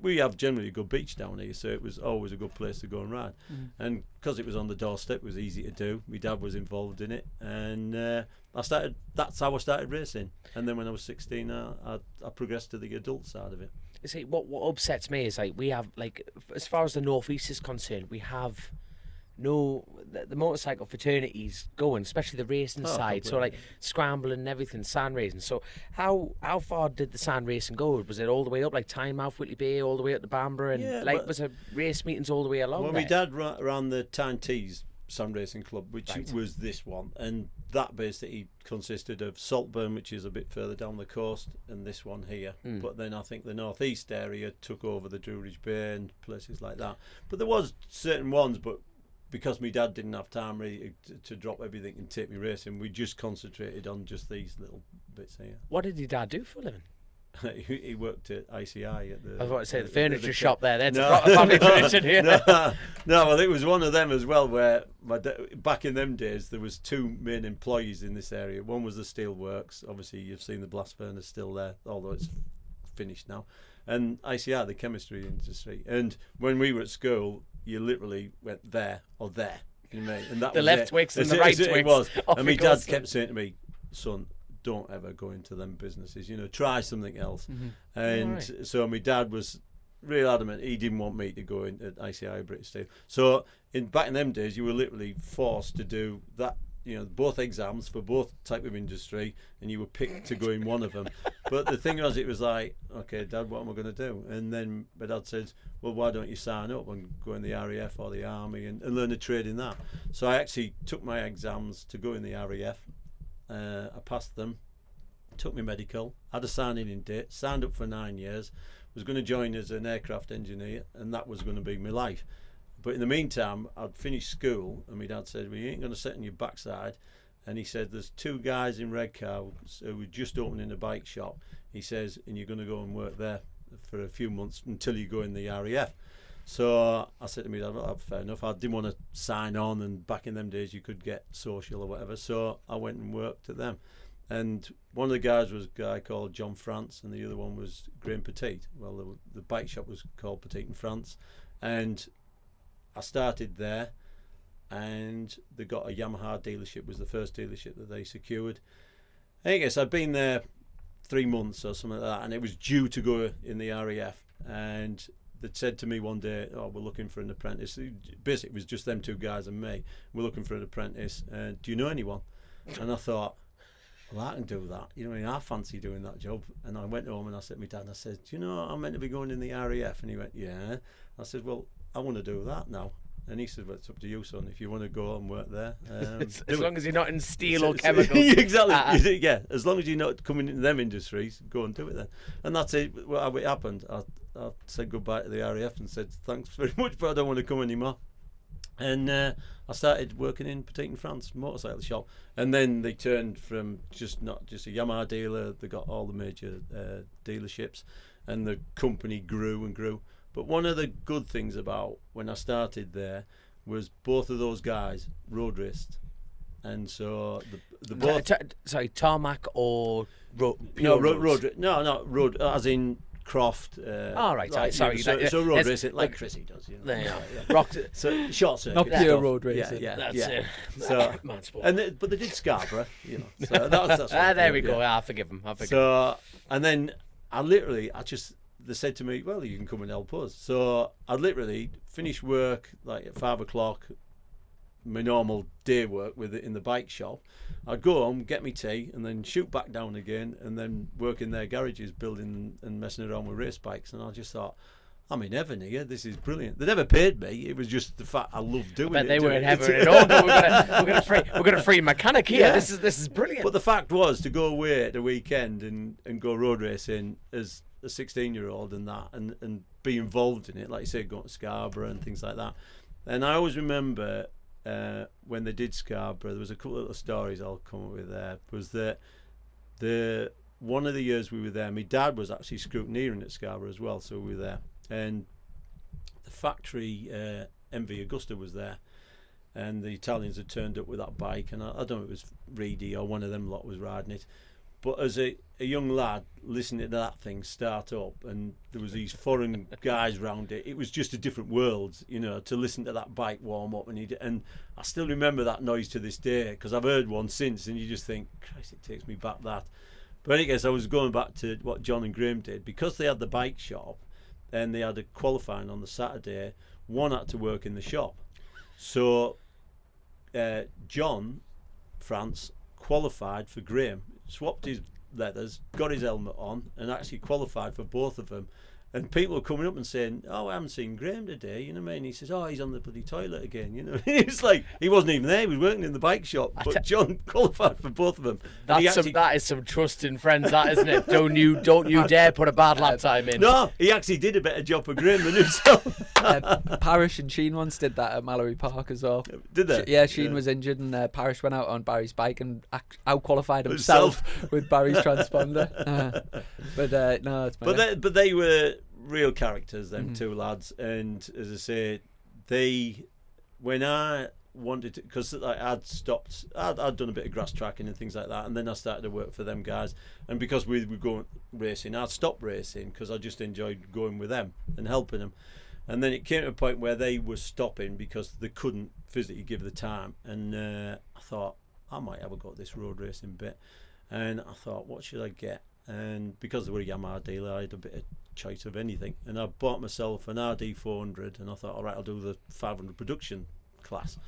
we have generally a good beach down here, so it was always a good place to go and ride. And because it was on the doorstep, it was easy to do. My dad was involved in it, and that's how I started racing. And then when I was 16, I progressed to the adult side of it. You see, what upsets me is we have as far as the Northeast is concerned, we have the motorcycle fraternities going, especially the racing side. Completely. So scrambling and everything, sand racing. So how far did the sand racing go? Was it all the way up Tynemouth, Whitley Bay, all the way up to Bamburgh, and was there race meetings all the way along? Well, there? my dad ran the Tyne Tees Sand Racing Club, which was this one, and that basically consisted of Saltburn, which is a bit further down the coast, and this one here. But then I think the northeast area took over the Druridge Bay and places like that. But there was certain ones, but because my dad didn't have time really to drop everything and take me racing, we just concentrated on just these little bits here. What did your dad do for a living? He worked at ICI at the. I was about to say the furniture shop there. That's a family tradition here. No, well, it was one of them as well. Where back in them days, there was two main employees in this area. One was the steelworks. Obviously, you've seen the blast furnace still there, although it's finished now. And ICI, the chemistry industry. And when we were at school, you literally went there or there. You know, and that the was left Twix and the right Twix. It was. And my dad kept saying to me, "Son, don't ever go into them businesses, you know, try something else." And so my dad was real adamant he didn't want me to go in at ICI British Steel. So back in them days, you were literally forced to do that, you know, both exams for both type of industry, and you were picked to go in one of them. But the thing was, it was like, "Okay, Dad, what am I going to do?" And then my dad said, "Well, why don't you sign up and go in the RAF or the Army and learn a trade in that?" So I actually took my exams to go in the RAF. I passed them, took my medical, had a signing-in date, signed up for 9 years, was going to join as an aircraft engineer, and that was going to be my life. But in the meantime, I'd finished school, and my dad said, "Well, you ain't going to sit on your backside." And he said, "There's two guys in Redcar who were just opening a bike shop." He says, "And you're going to go and work there for a few months until you go in the RAF." So I said to me, "Well, fair enough." I didn't want to sign on, and back in them days you could get social or whatever. So I went and worked at them. And one of the guys was a guy called John France, and the other one was Graham Petit. Well, the bike shop was called Petit and France. And I started there, and they got a Yamaha dealership, was the first dealership that they secured. I guess I'd been there 3 months or something like that, and it was due to go in the RAF. And they'd said to me one day, "Oh, we're looking for an apprentice." Basically, it was just them two guys and me. "We're looking for an apprentice. Do you know anyone?" And I thought, "Well, I can do that. You know what I mean? I fancy doing that job." And I went home and I said to my dad, and I said, "Do you know I'm meant to be going in the RAF?" And he went, "Yeah." I said, "Well, I want to do that now." And he said, "Well, it's up to you, son. If you want to go and work there, as long as you're not in steel or chemicals." Exactly. Yeah, as long as you're not coming into them industries, go and do it then. And that's it. Well, how it happened. I said goodbye to the RAF and said, "Thanks very much, but I don't want to come anymore." And I started working in Petit and France motorcycle shop, and then they turned from not just a Yamaha dealer. They got all the major dealerships, and the company grew and grew. But one of the good things about when I started there was both of those guys road raced, and so the both. Sorry, tarmac or road? Road, as in Croft. Right. Sorry. So road racing, like Chrissy does. So short circuit. Not pure road racing. That's it. So, man sport. But they did Scarborough, So that's there we go. I'll forgive them. And then they said to me, well, you can come and help us. So I literally finished work like at 5 o'clock, my normal day work in the bike shop. I'd go home, get me tea, and then shoot back down again, and then work in their garages, building and messing around with race bikes. And I just thought, I'm in heaven here. This is brilliant. They never paid me. It was just the fact I loved doing it. But they weren't heaven at all. We're gonna free mechanic here. Yeah. This is brilliant. But the fact was to go away at the weekend and go road racing as a 16-year-old and be involved in it, like you say, going to Scarborough and things like that. And I always remember when they did Scarborough, there was a couple of little stories I'll come up with there. Was that one of the years we were there, my dad was actually scrutineering at Scarborough as well, so we were there. And the factory MV Augusta was there, and the Italians had turned up with that bike, and I don't know if it was Reedy or one of them lot was riding it. But as a young lad listening to that thing start up, and there was these foreign guys round it, it was just a different world, to listen to that bike warm up. And I still remember that noise to this day, because I've heard one since, and you just think, Christ, it takes me back that. But I guess I was going back to what John and Graham did, because they had the bike shop, and they had a qualifying on the Saturday. One had to work in the shop, so John France qualified for Graham, swapped his leathers, got his helmet on, and actually qualified for both of them. And people were coming up and saying, "Oh, I haven't seen Graham today." You know what I mean? He says, "Oh, he's on the bloody toilet again." It's like he wasn't even there. He was working in the bike shop, but John qualified for both of them. That is some trust in friends, that isn't it? Don't you dare put a bad lap time in. No, he actually did a better job for Graham than himself. Parish and Sheen once did that at Mallory Park as well. Did they? Yeah, Sheen was injured, and Parish went out on Barry's bike and out-qualified himself with Barry's transponder. No, it's but they were real characters, them two lads. And as I say, when I wanted to, because I'd done a bit of grass tracking and things like that, and then I started to work for them guys, and because we were going racing, I'd stopped racing because I just enjoyed going with them and helping them. And then it came to a point where they were stopping because they couldn't physically give the time, and I thought I might have a go at this road racing bit. And I thought, what should I get? And because they were a Yamaha dealer, I had a bit of choice of anything, and I bought myself an RD 400, and I thought, all right, I'll do the 500 production class.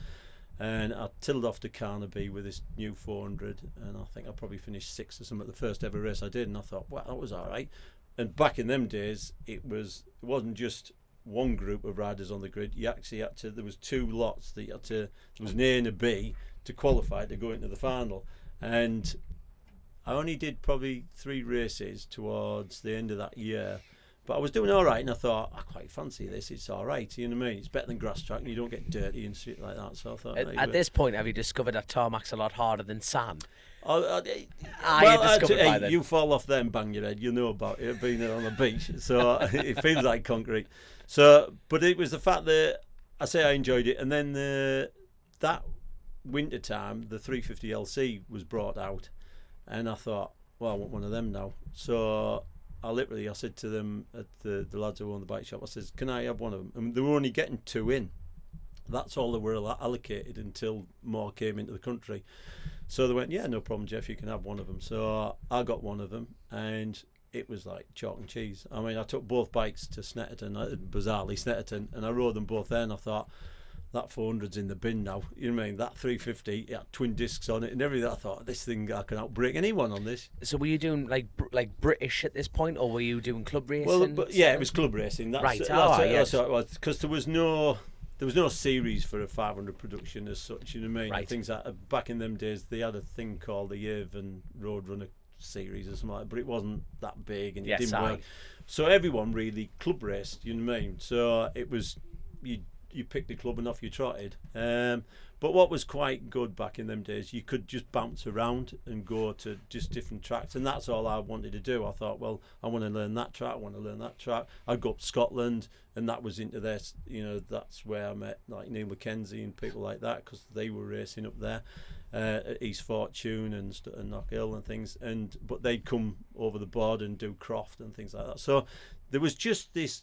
And I tilled off to Carnaby with this new 400, and I think I probably finished 6th or something at the first ever race I did, and I thought, well, that was all right. And back in them days, it wasn't just one group of riders on the grid. You actually had to, there was 2 lots that you had to, there was an A and a B to qualify to go into the final. And I only did probably 3 races towards the end of that year, but I was doing all right, and I thought, I quite fancy this. It's all right, you know what I mean? It's better than grass track, and you don't get dirty and shit like that. So I thought, at this point, have you discovered that tarmac's a lot harder than sand? You fall off there and bang your head. You know about it being on the beach, so it feels like concrete. So, but it was the fact that I enjoyed it, and then that winter time, the 350 LC was brought out. And I thought, well, I want one of them now. So I said to them, at the lads who own the bike shop, I said, can I have one of them? And they were only getting 2 in. That's all they were allocated until more came into the country. So they went, yeah, no problem, Geoff, you can have one of them. So I got one of them, and it was like chalk and cheese. I mean, I took both bikes to Snetterton, bizarrely Snetterton, and I rode them both there, and I thought, that 400's in the bin now. You know what I mean? That 350, it had twin discs on it and everything. I thought, this thing, I can outbrake anyone on this. So were you doing like British at this point, or were you doing club racing? Well, it was club racing. That's what it was. Because there was no series for a 500 production as such. You know what I mean? Right. Things that back in them days, they had a thing called the Avon Roadrunner series or something like that, but it wasn't that big and it didn't work. So everyone really club raced. You know what I mean? So it was you picked the club and off you trotted. But what was quite good back in them days, you could just bounce around and go to just different tracks, and that's all I wanted to do. I thought, well, I want to learn that track, I want to learn that track. I'd go up to Scotland, and that was into this, that's where I met like Neal Mckenzie and people like that, because they were racing up there at East Fortune and Knockhill and things, but they'd come over the board and do Croft and things like that. So there was just this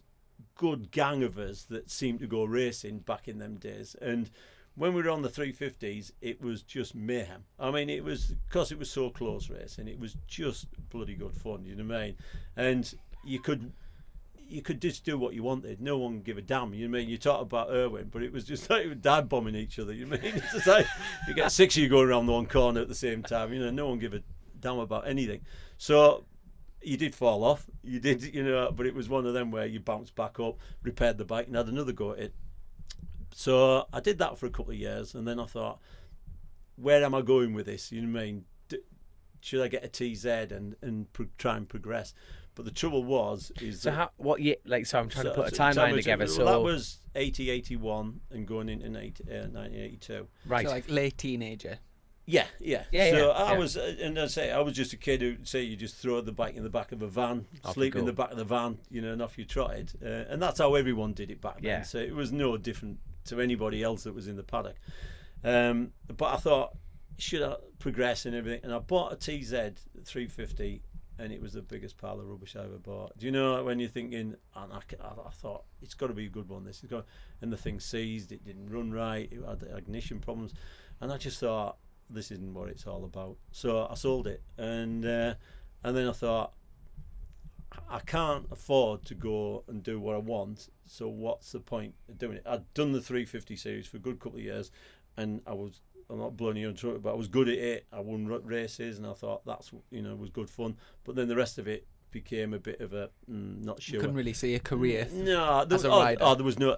good gang of us that seemed to go racing back in them days. And when we were on the 350s, it was just mayhem. I mean, it was because it was so close racing. It was just bloody good fun. You know what I mean? And you could just do what you wanted. No one give a damn. You know what I mean? You talk about Irwin, but it was just like dive bombing each other. You know what I mean? It's just like you get 6 of you going around the one corner at the same time. No one give a damn about anything. So you did fall off. You did, but it was one of them where you bounced back up, repaired the bike, and had another go at it. So I did that for a couple of years, and then I thought, where am I going with this? You know what I mean? Should I get a TZ and try and progress? But the trouble so I'm trying to put a timeline together. So that was 81 and going into 1982. Right. So like late teenager. Yeah. So I was, and I was just a kid who say you just throw the bike in the back of a van, sleep in the back of the van, and off you trotted, and that's how everyone did it back then. Yeah. So it was no different to anybody else that was in the paddock. But I thought, should I progress and everything? And I bought a TZ 350, and it was the biggest pile of rubbish I ever bought. Do you know when you're thinking, and I thought it's got to be a good one. And the thing seized, it didn't run right, it had ignition problems, and I just thought, this isn't what it's all about. So I sold it, and then I thought, I can't afford to go and do what I want, so what's the point of doing it? I'd done the 350 series for a good couple of years, and I'm not blowing you on trumpet, but I was good at it. I won races, and I thought that's was good fun. But then the rest of it became a bit of a not sure. You couldn't really see a career. No, as a rider. There was no.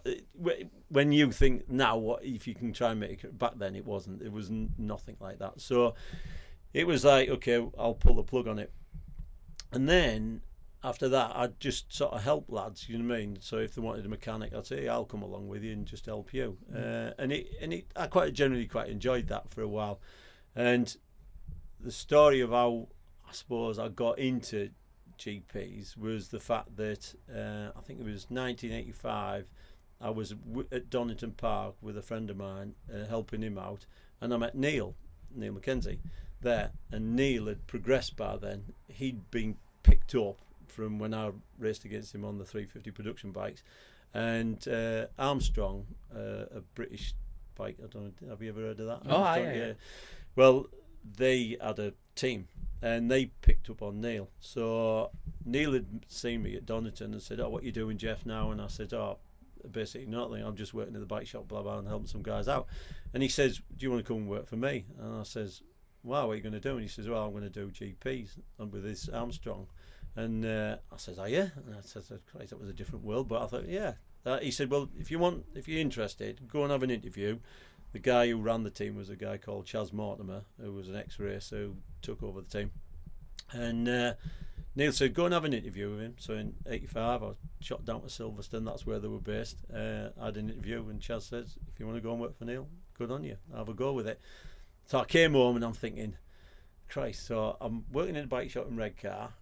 When you think now, what if you can try and make it? Back then, it wasn't. It was nothing like that. So it was like, okay, I'll pull the plug on it, and then after that, I'd just sort of help lads. You know what I mean? So if they wanted a mechanic, I'd say, I'll come along with you and just help you. I generally quite enjoyed that for a while. And the story of how I suppose I got into GPs was the fact that I think it was 1985. I was at Donington Park with a friend of mine, helping him out, and I met Neal Mckenzie there, and Neal had progressed by then. He'd been picked up from when I raced against him on the 350 production bikes, and Armstrong, a British bike. I don't know, have you ever heard of that? Oh, yeah. Well, they had a team, and they picked up on Neal. So Neal had seen me at Donington and said, "Oh, what are you doing, Geoff, now?" And I said, "Oh, basically nothing. I'm just working in the bike shop, blah blah, and helping some guys out." And he says, "Do you want to come and work for me?" And I says, "Wow, what are you going to do?" And he says, "Well, I'm going to do GPs with this Armstrong." And I says, "Oh yeah." And I said, "Christ, that was a different world." But I thought, yeah. He said, "Well, if you're interested, go and have an interview." The guy who ran the team was a guy called Chasin, who was an ex-racer who took over the team. And Neal said, "Go and have an interview with him." So in '85, I shot down to Silverstone. That's where they were based. I had an interview, and Chaz says, "If you want to go and work for Neal, good on you. Have a go with it." So I came home, and I'm thinking, Christ, so I'm working in a bike shop in Redcar,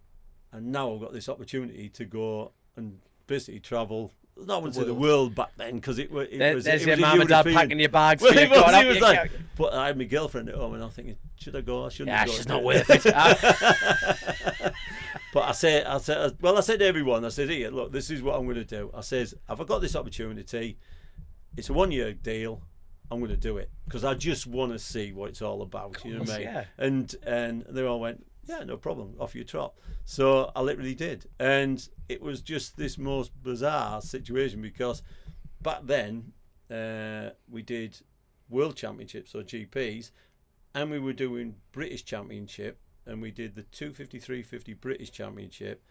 and now I've got this opportunity to go and basically travel. Not to the world back then, because it was. There's your mum and dad packing your bags. Well, it was like, but I had my girlfriend at home, and I'm thinking, should I go? I shouldn't. Yeah, go. she's not worth it. But I said to everyone, I said, "Here, look, this is what I'm going to do." I says, "Have I got this opportunity? It's a 1-year deal. I'm going to do it because I just want to see what it's all about." You know what I mean? Yeah. And they all went, "Yeah, no problem, off you trot." So I literally did, and it was just this most bizarre situation because back then we did World Championships or GPs, and we were doing British Championship, and we did the 250, 350 British Championship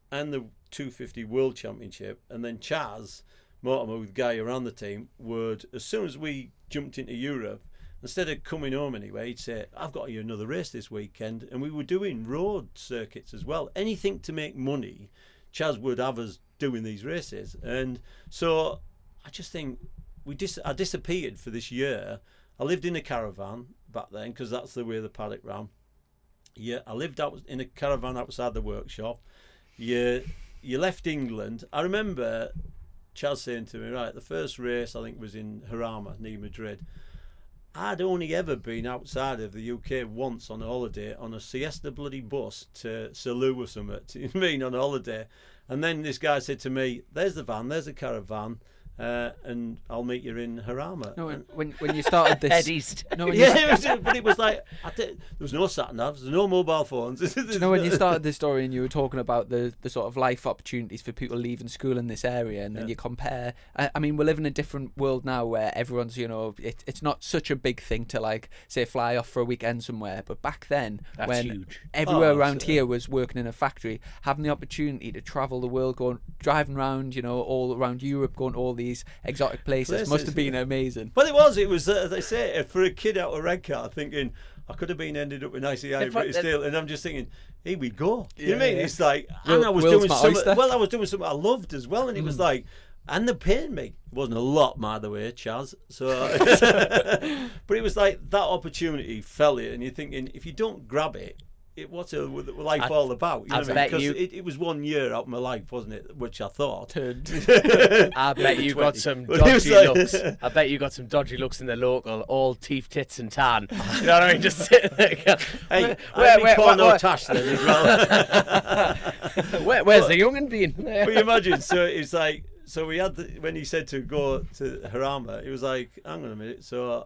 and the 250 World Championship, and then Chaz Mortimer, with the guy around the team, would, as soon as we jumped into Europe, instead of coming home anyway, he'd say, "I've got you another race this weekend." And we were doing road circuits as well. Anything to make money, Chaz would have us doing these races. And so I just think, I disappeared for this year. I lived in a caravan back then because that's the way the paddock ran. Yeah, I lived out in a caravan outside the workshop. You left England. I remember Chaz saying to me, right, the first race I think was in Jarama near Madrid. I'd only ever been outside of the UK once on a holiday on a siesta bloody bus to Salou or something, you know what I mean, on a holiday. And then this guy said to me, there's the van, there's the caravan, and I'll meet you in Jarama. No, when you started this... Head east. No, but it was like, there was no sat-navs, there's no mobile phones. You know, when you started this story and you were talking about the sort of life opportunities for people leaving school in this area, and then you compare... I mean, we live in a different world now where everyone's, you know, it's not such a big thing to, like, say, fly off for a weekend somewhere. But back then, that's when huge. everywhere around here was working in a factory, having the opportunity to travel the world, driving around, you know, all around Europe, going to all these exotic places must have been amazing. Well, it was as I say, for a kid out of Redcar thinking I could have ended up in ICI British Steel, and I'm just thinking, here we go. You know what I mean? It's like, and I was doing something. Well, I was doing something I loved as well, and it was like, and they're paying me. It wasn't a lot, by the way, Chaz. So, but it was like that opportunity fell here, and you're thinking, if you don't grab it, what's life all about? You know what I mean? Because it was 1 year out of my life, wasn't it? Which I thought. I bet you got some dodgy looks. I bet you got some dodgy looks in the local, all teeth, tits, and tan. You know what I mean? Just sitting there. Hey, where Tash then as well. Where's the young'un been? But you imagine, so it's like, so we had when he said to go to Jarama, it was like, hang on a minute, so.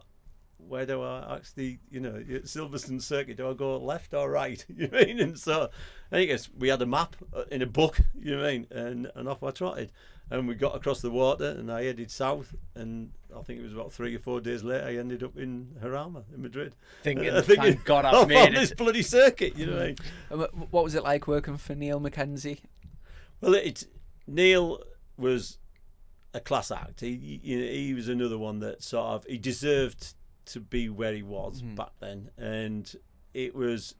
Where do I actually, you know, Silverstone Circuit, do I go left or right? You know what I mean? And so I guess we had a map in a book, you know what I mean? And off I trotted. And we got across the water and I headed south. And I think it was about 3 or 4 days later, I ended up in Jarama, in Madrid. Thinking thank God I've made this bloody circuit, you know what I mean? What was it like working for Neal Mckenzie? Well, Neal was a class act. He was another one that sort of, he deserved to be where he was back then, and it was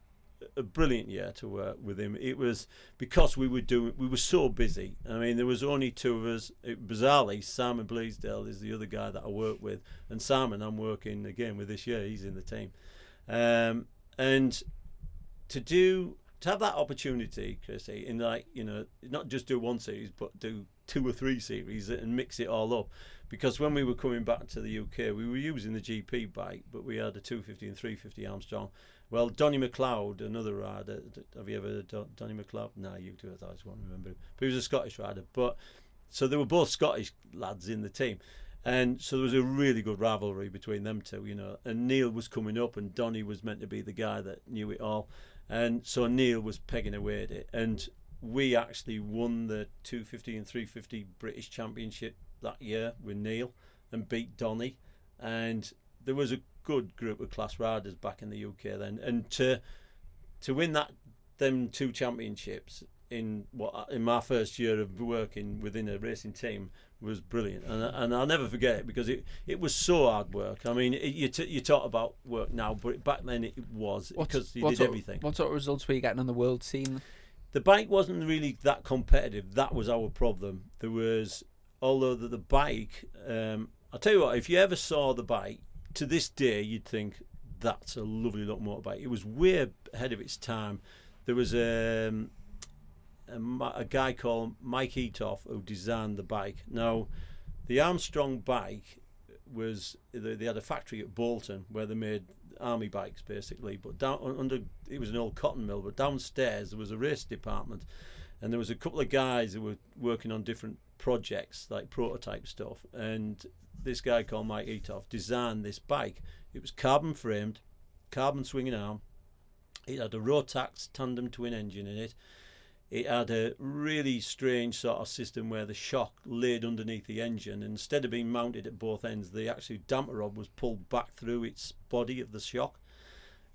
a brilliant year to work with him. It was because we were so busy. I mean, there was only 2 of us. Bizarrely, Simon Bleasdale is the other guy that I work with, and Simon I'm working again with this year. He's in the team, and to have that opportunity, Chrissy, in like, you know, not just do 1 series but do 2 or 3 series and mix it all up. Because when we were coming back to the UK, we were using the GP bike, but we had a 250 and 350 Armstrong. Well, Donny McLeod, another rider, have you ever heard of Donny McLeod? No, you do, I just won't remember him. But he was a Scottish rider. But so they were both Scottish lads in the team. And so there was a really good rivalry between them two, you know. And Neal was coming up, and Donny was meant to be the guy that knew it all. And so Neal was pegging away at it. And we actually won the 250 and 350 British Championship that year with Neal and beat Donny, and there was a good group of class riders back in the UK then, and to win them 2 championships in my first year of working within a racing team was brilliant, and I'll never forget it because it was so hard work. I mean, you talk about work now, but back then it was because you did everything. What sort of results were you getting on the world scene? The bike wasn't really that competitive. That was our problem. There was, although the bike, I'll tell you what, if you ever saw the bike, to this day you'd think that's a lovely little motorbike. It was way ahead of its time. There was a guy called Mike Etoff who designed the bike. Now, the Armstrong Bike was, they had a factory at Bolton where they made army bikes basically, but it was an old cotton mill, but downstairs there was a race department, and there was a couple of guys who were working on different projects like prototype stuff, and this guy called Mike Etoff designed this bike. It was carbon framed, carbon swinging arm, it had a Rotax tandem twin engine in it. It had a really strange sort of system where the shock laid underneath the engine, and instead of being mounted at both ends, the actual damper rod was pulled back through its body of the shock.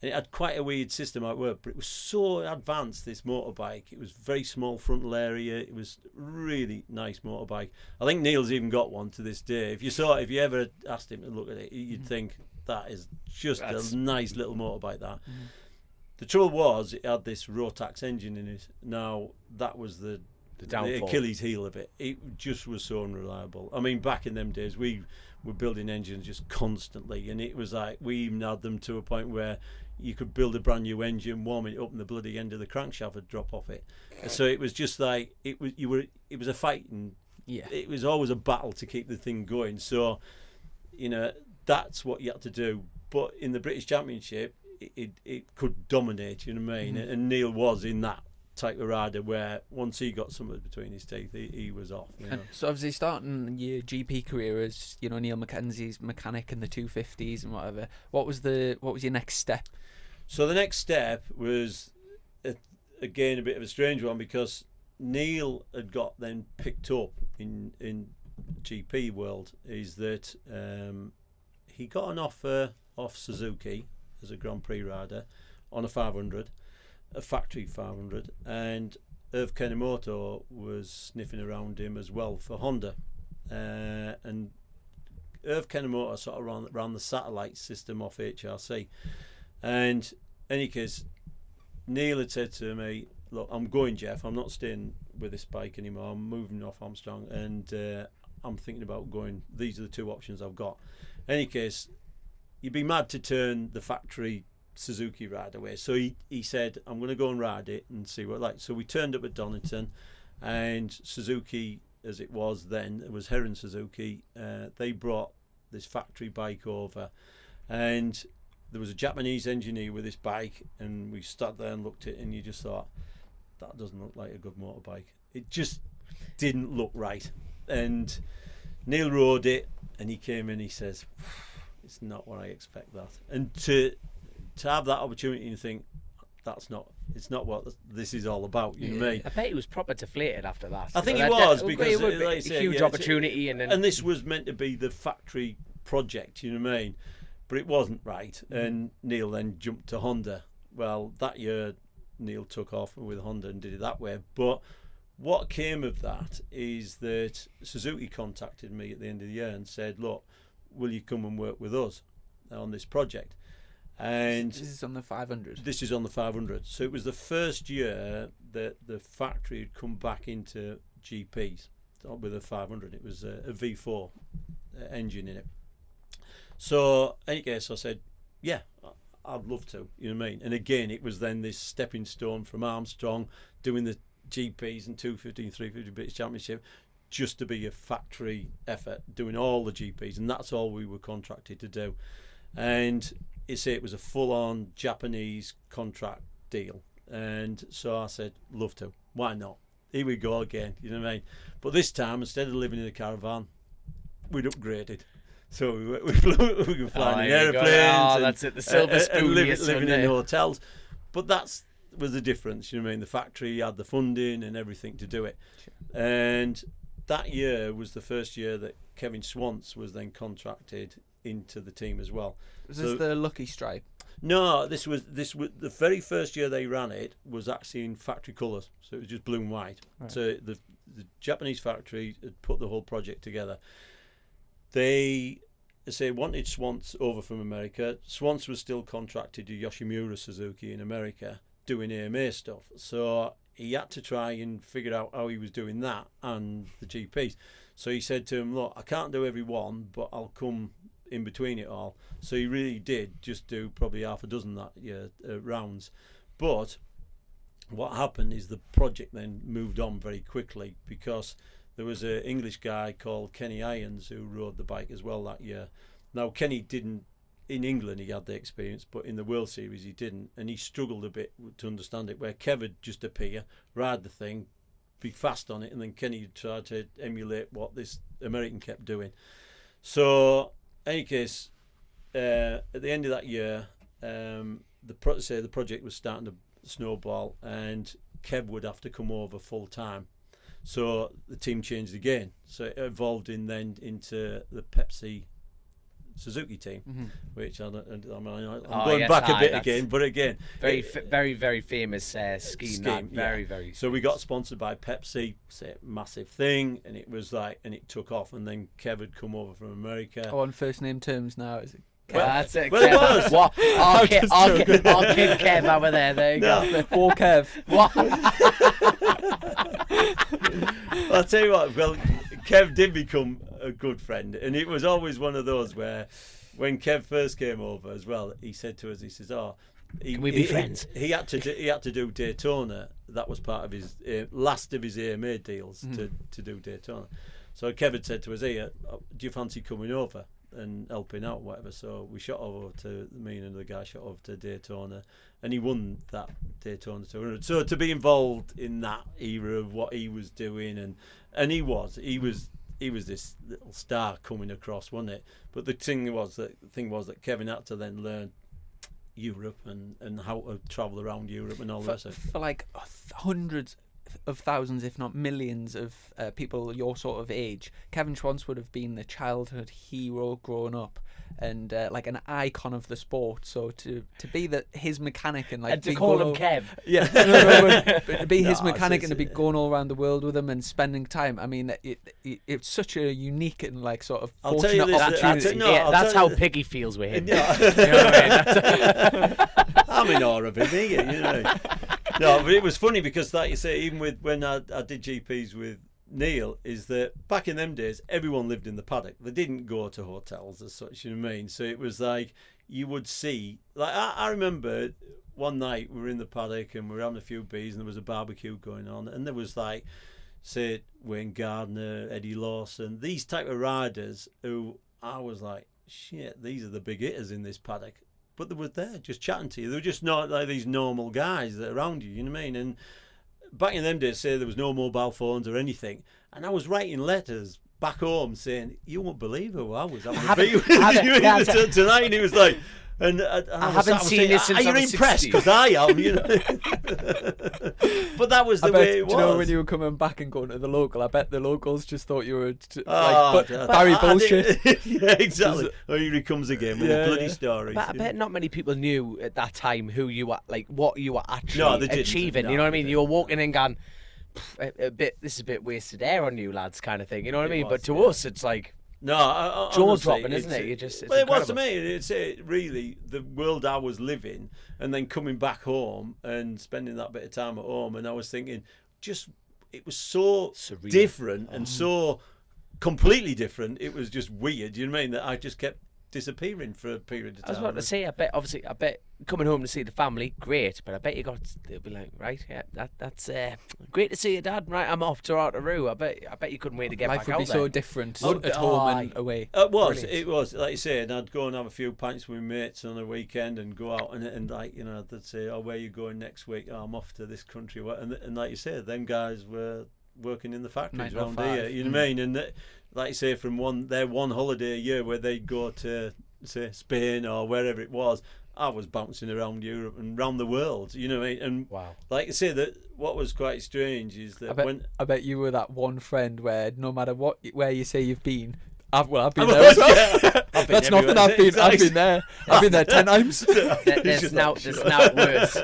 And it had quite a weird system how it worked, but it was so advanced, this motorbike. It was very small frontal area. It was really nice motorbike. I think Neal's even got one to this day. If you ever asked him to look at it, you'd think that is just a nice little motorbike, that. The trouble was, it had this Rotax engine in it. Now, that was the Achilles heel of it. It just was so unreliable. I mean, back in them days, we were building engines just constantly, and it was like we even had them to a point where you could build a brand new engine, warm it up, and the bloody end of the crankshaft would drop off it. So it was just like it was a fight, and it was always a battle to keep the thing going. So that's what you had to do. But in the British Championship, it could dominate. You know what I mean? And Neal was in that type of rider where once he got something between his teeth, he was off. So obviously starting your GP career as Neal Mckenzie's mechanic in the 250s and whatever, what was your next step? So the next step was again a bit of a strange one, because Neal had got then picked up in GP world, is that he got an offer off Suzuki as a Grand Prix rider on a 500, a factory 500, and Irv Kenemoto was sniffing around him as well for Honda, and Irv Kenemoto sort of ran the satellite system off HRC. And in any case, Neal had said to me, look, I'm going, Geoff, I'm not staying with this bike anymore, I'm moving off Armstrong, and I'm thinking about going, these are the two options I've got. In any case, you'd be mad to turn the factory Suzuki ride away. So he said, I'm going to go and ride it and see what it's like. So we turned up at Donington, and Suzuki, as it was then, it was Heron Suzuki, they brought this factory bike over, and there was a Japanese engineer with this bike, and we stood there and looked at it, and you just thought, that doesn't look like a good motorbike. It just didn't look right. And Neal rode it, and he came in, he says, it's not what I expect that. And to have that opportunity and think, it's not what this is all about, you know what I mean? I bet he was proper deflated after that. I think he was, because it would be a huge opportunity. And this was meant to be the factory project, you know what I mean? But it wasn't right, and Neal then jumped to Honda. Well, that year Neal took off with Honda and did it that way. But what came of that is that Suzuki contacted me at the end of the year and said, look, will you come and work with us on this project? And this is on the 500. This is on the 500. So it was the first year that the factory had come back into GPs with a 500. It was a V4 engine in it. So, in any case, I said, yeah, I'd love to, you know what I mean? And again, it was then this stepping stone from Armstrong, doing the GPs and 250 and 350 British Championship, just to be a factory effort, doing all the GPs, and that's all we were contracted to do. And it was a full-on Japanese contract deal. And so I said, love to. Why not? Here we go again, you know what I mean? But this time, instead of living in a caravan, we'd upgraded. So we were flying in aeroplanes. That's it, the silver spoon. Living in hotels. But that was the difference, you know what I mean? The factory had the funding and everything to do it. Sure. And that year was the first year that Kevin Swantz was then contracted into the team as well. Was this the Lucky Stripe? No, this was the very first year they ran it was actually in factory colours, so it was just blue and white. Right. So the Japanese factory had put the whole project together. They wanted Swantz over from America. Swantz was still contracted to Yoshimura Suzuki in America doing AMA stuff, so he had to try and figure out how he was doing that and the GPs. So he said to him, look, I can't do every one, but I'll come in between it all. So he really did just do probably half a dozen that year rounds. But what happened is the project then moved on very quickly, because there was an English guy called Kenny Irons who rode the bike as well that year. Now, Kenny didn't, in England he had the experience, but in the World Series he didn't, and he struggled a bit to understand it, where Kev would just appear, ride the thing, be fast on it, and then Kenny tried to emulate what this American kept doing. So, in any case, at the end of that year, the project was starting to snowball, and Kev would have to come over full time. So the team changed again. So it evolved into the Pepsi Suzuki team, which I'm going back a bit again, but again, very famous scheme. Very. So we got sponsored by Pepsi, massive thing, and it was like, and it took off, and then Kev had come over from America. Oh, on first name terms now, is it? Well, that's it. Well, it was. What? I'll kid Kev over there. There you go. Or Kev. What? I'll tell you what. Well, Kev did become a good friend, and it was always one of those where, when Kev first came over as well, he said to us, he says, "Oh, can we be friends?" He had to do Daytona. That was part of his last of his AMA deals to do Daytona. So Kevin said to us, "Hey, do you fancy coming over and helping out, whatever?" So we shot over to me and the guy shot over to Daytona, and he won that Daytona 200. So to be involved in that era of what he was doing, and he was this little star coming across, wasn't it? But the thing was that Kevin had to then learn Europe and how to travel around Europe and all that. For like hundreds of thousands, if not millions, of people your sort of age, Kevin Schwantz would have been the childhood hero growing up, and like an icon of the sport. So to be his mechanic and like and to call him Kev, to be his mechanic and to be going all around the world with him and spending time. I mean, it's such a unique and like sort of fortunate opportunity. That's how Piggy feels with him. You know what I mean? I'm in awe of him, you know. No, but it was funny because, like you say, even when I did GPs with Neal, is that back in them days, everyone lived in the paddock. They didn't go to hotels as such, you know what I mean? So it was like you would see, like I remember one night we were in the paddock and we were having a few beers and there was a barbecue going on, and there was like, say, Wayne Gardner, Eddie Lawson, these type of riders who I was like, shit, these are the big hitters in this paddock. But they were there just chatting to you. They were just not like these normal guys that are around you, you know what I mean? And back in them days, say there was no mobile phones or anything, and I was writing letters back home saying, "You won't believe who I was having a beer with tonight," and he was like, and I haven't seen this since I was 60. Are you impressed? Because I am, you know. But that was the way it was. Do you know when you were coming back and going to the local? I bet the locals just thought you were Barry bullshit. Yeah, exactly. Or here he comes again with a bloody story. But I bet not many people knew at that time who you were, like what you were actually achieving. You know what I mean? You were walking in going, this is a bit wasted air on you lads, kind of thing. You know what I mean? But to us, it's like. No, jaw dropping, isn't it? It's it was to me. It's really the world I was living, and then coming back home and spending that bit of time at home, and I was thinking, it was so surreal. Different and so completely different. It was just weird. You know what I mean? That I just kept disappearing for a period of time. I was about to say, I bet coming home to see the family, great, but I bet they'll be like, right, yeah, that's great to see you, Dad. Right, I'm off to Artaroo. I bet you couldn't wait to get back out there. Life would be so different at home and away. It was like you say, and I'd go and have a few pints with my mates on a weekend and go out and like, you know, they'd say, "Oh, where are you going next week?" "Oh, I'm off to this country." And like you say, them guys were working in the factories around here, you know what I mean? And like you say, from their one holiday a year where they'd go to, say, Spain or wherever it was, I was bouncing around Europe and around the world, you know what I mean? And like you say, that what was quite strange is that I bet you were that one friend where no matter where you say you've been, I've been there as well. That's nothing. I've been there. I've been there 10 times. There's now worse.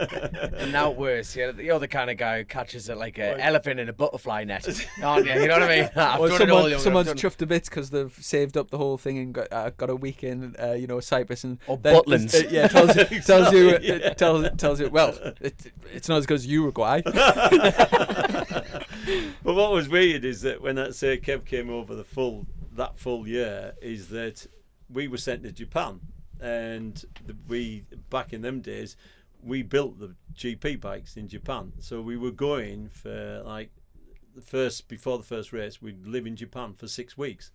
Now worse. You're the kind of guy who catches an elephant in a butterfly net, aren't you? You know what I mean? Someone's chuffed to bits because they've saved up the whole thing and got a week in, Cyprus and Butlins. tells you. Well, it's not as good as Uruguay. But what was weird is that when Kev came over that full year, is that we were sent to Japan, and we back in them days we built the GP bikes in Japan. So we were going for like before the first race, we'd live in Japan for 6 weeks.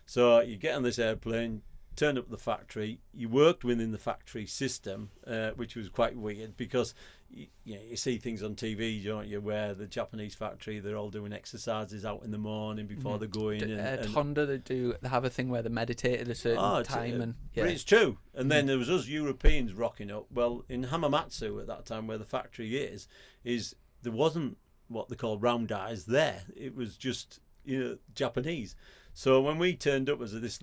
So you get on this airplane, turn up at the factory. You worked within the factory system, which was quite weird because you see things on TV, don't you, where the Japanese factory, they're all doing exercises out in the morning before they go in. And Honda, they have a thing where they meditate at a certain time. But it's true. And then there was us Europeans rocking up. Well, in Hamamatsu at that time, where the factory is there wasn't what they call round eyes there. It was just Japanese. So when we turned up as this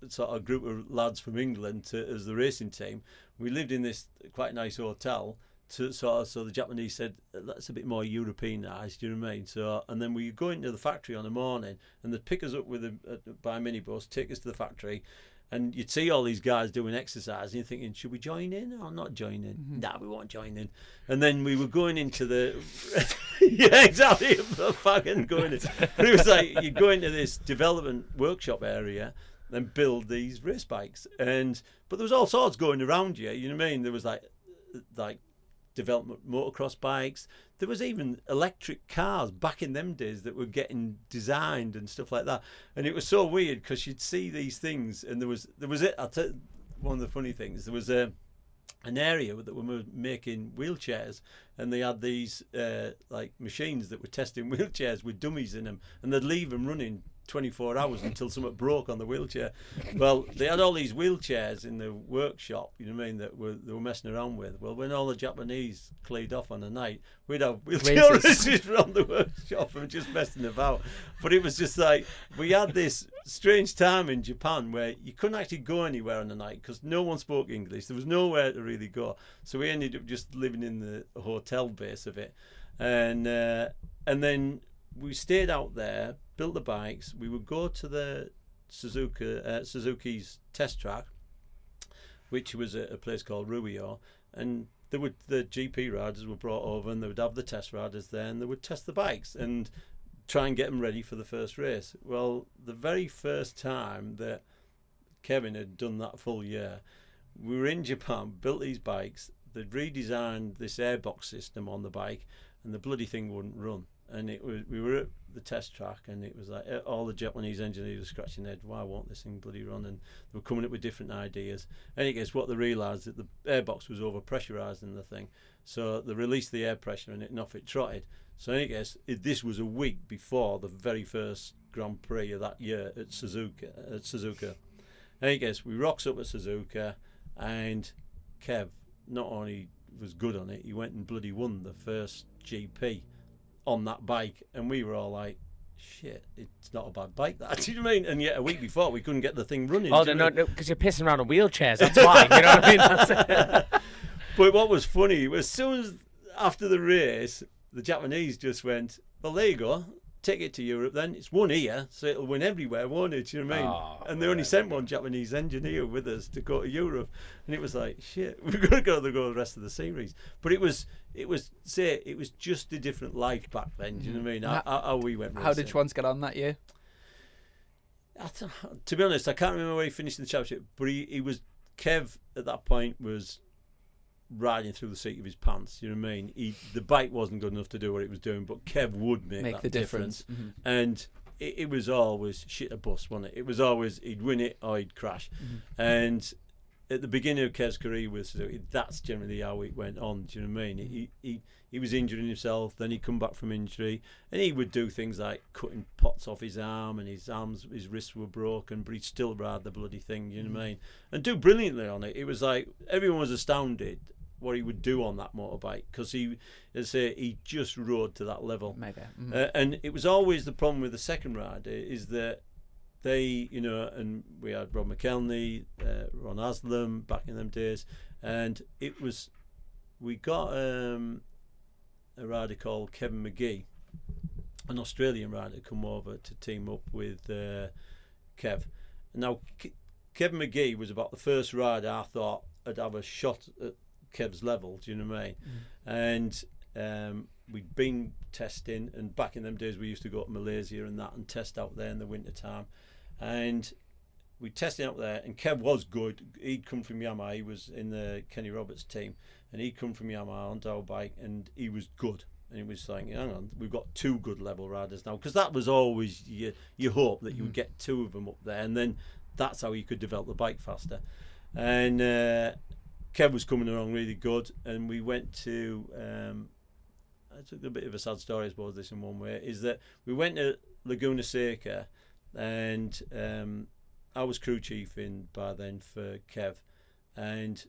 sort of group of lads from England as the racing team, we lived in this quite nice hotel. So the Japanese said, "That's a bit more Europeanised," you know what I mean? So, and then we go into the factory on the morning, and they'd pick us up by a minibus, take us to the factory, And you'd see all these guys doing exercise, and you're thinking, should we join in or not join in? Nah, we won't join in. And then we were going into the... yeah, exactly. Fucking going in. But it was like, you go into this development workshop area and build these race bikes. But there was all sorts going around you, you know what I mean? There was like development motocross bikes. There was even electric cars back in them days that were getting designed and stuff like that. And it was so weird because you'd see these things, and there was it. I'll tell you one of the funny things. There was an area that were making wheelchairs, and they had these like machines that were testing wheelchairs with dummies in them, and they'd leave them running 24 hours until something broke on the wheelchair. Well, they had all these wheelchairs in the workshop, you know what I mean, they were messing around with. Well, when all the Japanese cleared off on a night, we'd have wheelchair races around the workshop and just messing about. But it was just like, we had this strange time in Japan where you couldn't actually go anywhere on the night because no one spoke English. There was nowhere to really go. So we ended up just living in the hotel base of it. And then we stayed out there, built the bikes. We would go to the Suzuki's test track, which was a place called Ruio, and the GP riders were brought over, and they would have the test riders there, and they would test the bikes and try and get them ready for the first race. Well, the very first time that Kevin had done that full year, we were in Japan, built these bikes. They'd redesigned this airbox system on the bike, and the bloody thing wouldn't run. And we were at the test track, and it was like all the Japanese engineers were scratching their head, why won't this thing bloody run? And they were coming up with different ideas. And I guess what they realised, that the airbox was over-pressurised in the thing. So they released the air pressure and off it trotted. So I guess this was a week before the very first Grand Prix of that year at Suzuka. And I guess we rocks up at Suzuka, and Kev not only was good on it, he went and bloody won the first GP on that bike, and we were all like, shit, it's not a bad bike, that. Do you know what I mean? And yet a week before we couldn't get the thing running. Oh, no, because you're pissing around on wheelchairs, that's why. You know what I mean? That's it. But what was funny was, as soon as after the race, the Japanese just went, well, there you go, take it to Europe then. It's one here, so it'll win everywhere, won't it? Do you know what I mean? Oh, and they only sent one Japanese engineer with us to go to Europe, and it was like, shit, we've got to go the rest of the series. But it was just a different life back then. Do you know what I mean? How we went racing. How did Schwantz get on that year? To be honest, I can't remember where he finished in the championship, but he was, Kev at that point was riding through the seat of his pants. You know what I mean? The bike wasn't good enough to do what it was doing, but Kev would make that the difference. Mm-hmm. And it was always shit or bust, wasn't it? It was always he'd win it or he'd crash. Mm-hmm. And at the beginning of Kev's career with Suzuki, that's generally how it went on. Do you know what I mean? He was injuring himself, then he'd come back from injury, and he would do things like cutting pots off his arm, and his wrists were broken, but he'd still ride the bloody thing. You know what I mean? And do brilliantly on it. It was like everyone was astounded what he would do on that motorbike, because he just rode to that level. Mega. And it was always the problem with the second rider is that they, you know, and we had Rob McElhenney, Ron Haslam back in them days, and we got a rider called Kevin McGee, an Australian rider, come over to team up with Kev. Now Kevin McGee was about the first rider I thought I'd have a shot at Kev's level. Do you know what I mean? And we'd been testing, and back in them days we used to go to Malaysia and that and test out there in the winter time, and we tested out there, and Kev was good. He'd come from Yamaha, he was in the Kenny Roberts team, and he'd come from Yamaha onto our bike, and he was good. And it was like, hang on, we've got two good level riders now, because that was always your hope, that you would get two of them up there, and then that's how you could develop the bike faster. And Kev was coming along really good, and we went to I took a bit of a sad story, I suppose, this in one way, is that we went to Laguna Seca, and I was crew chief in by then for Kev, and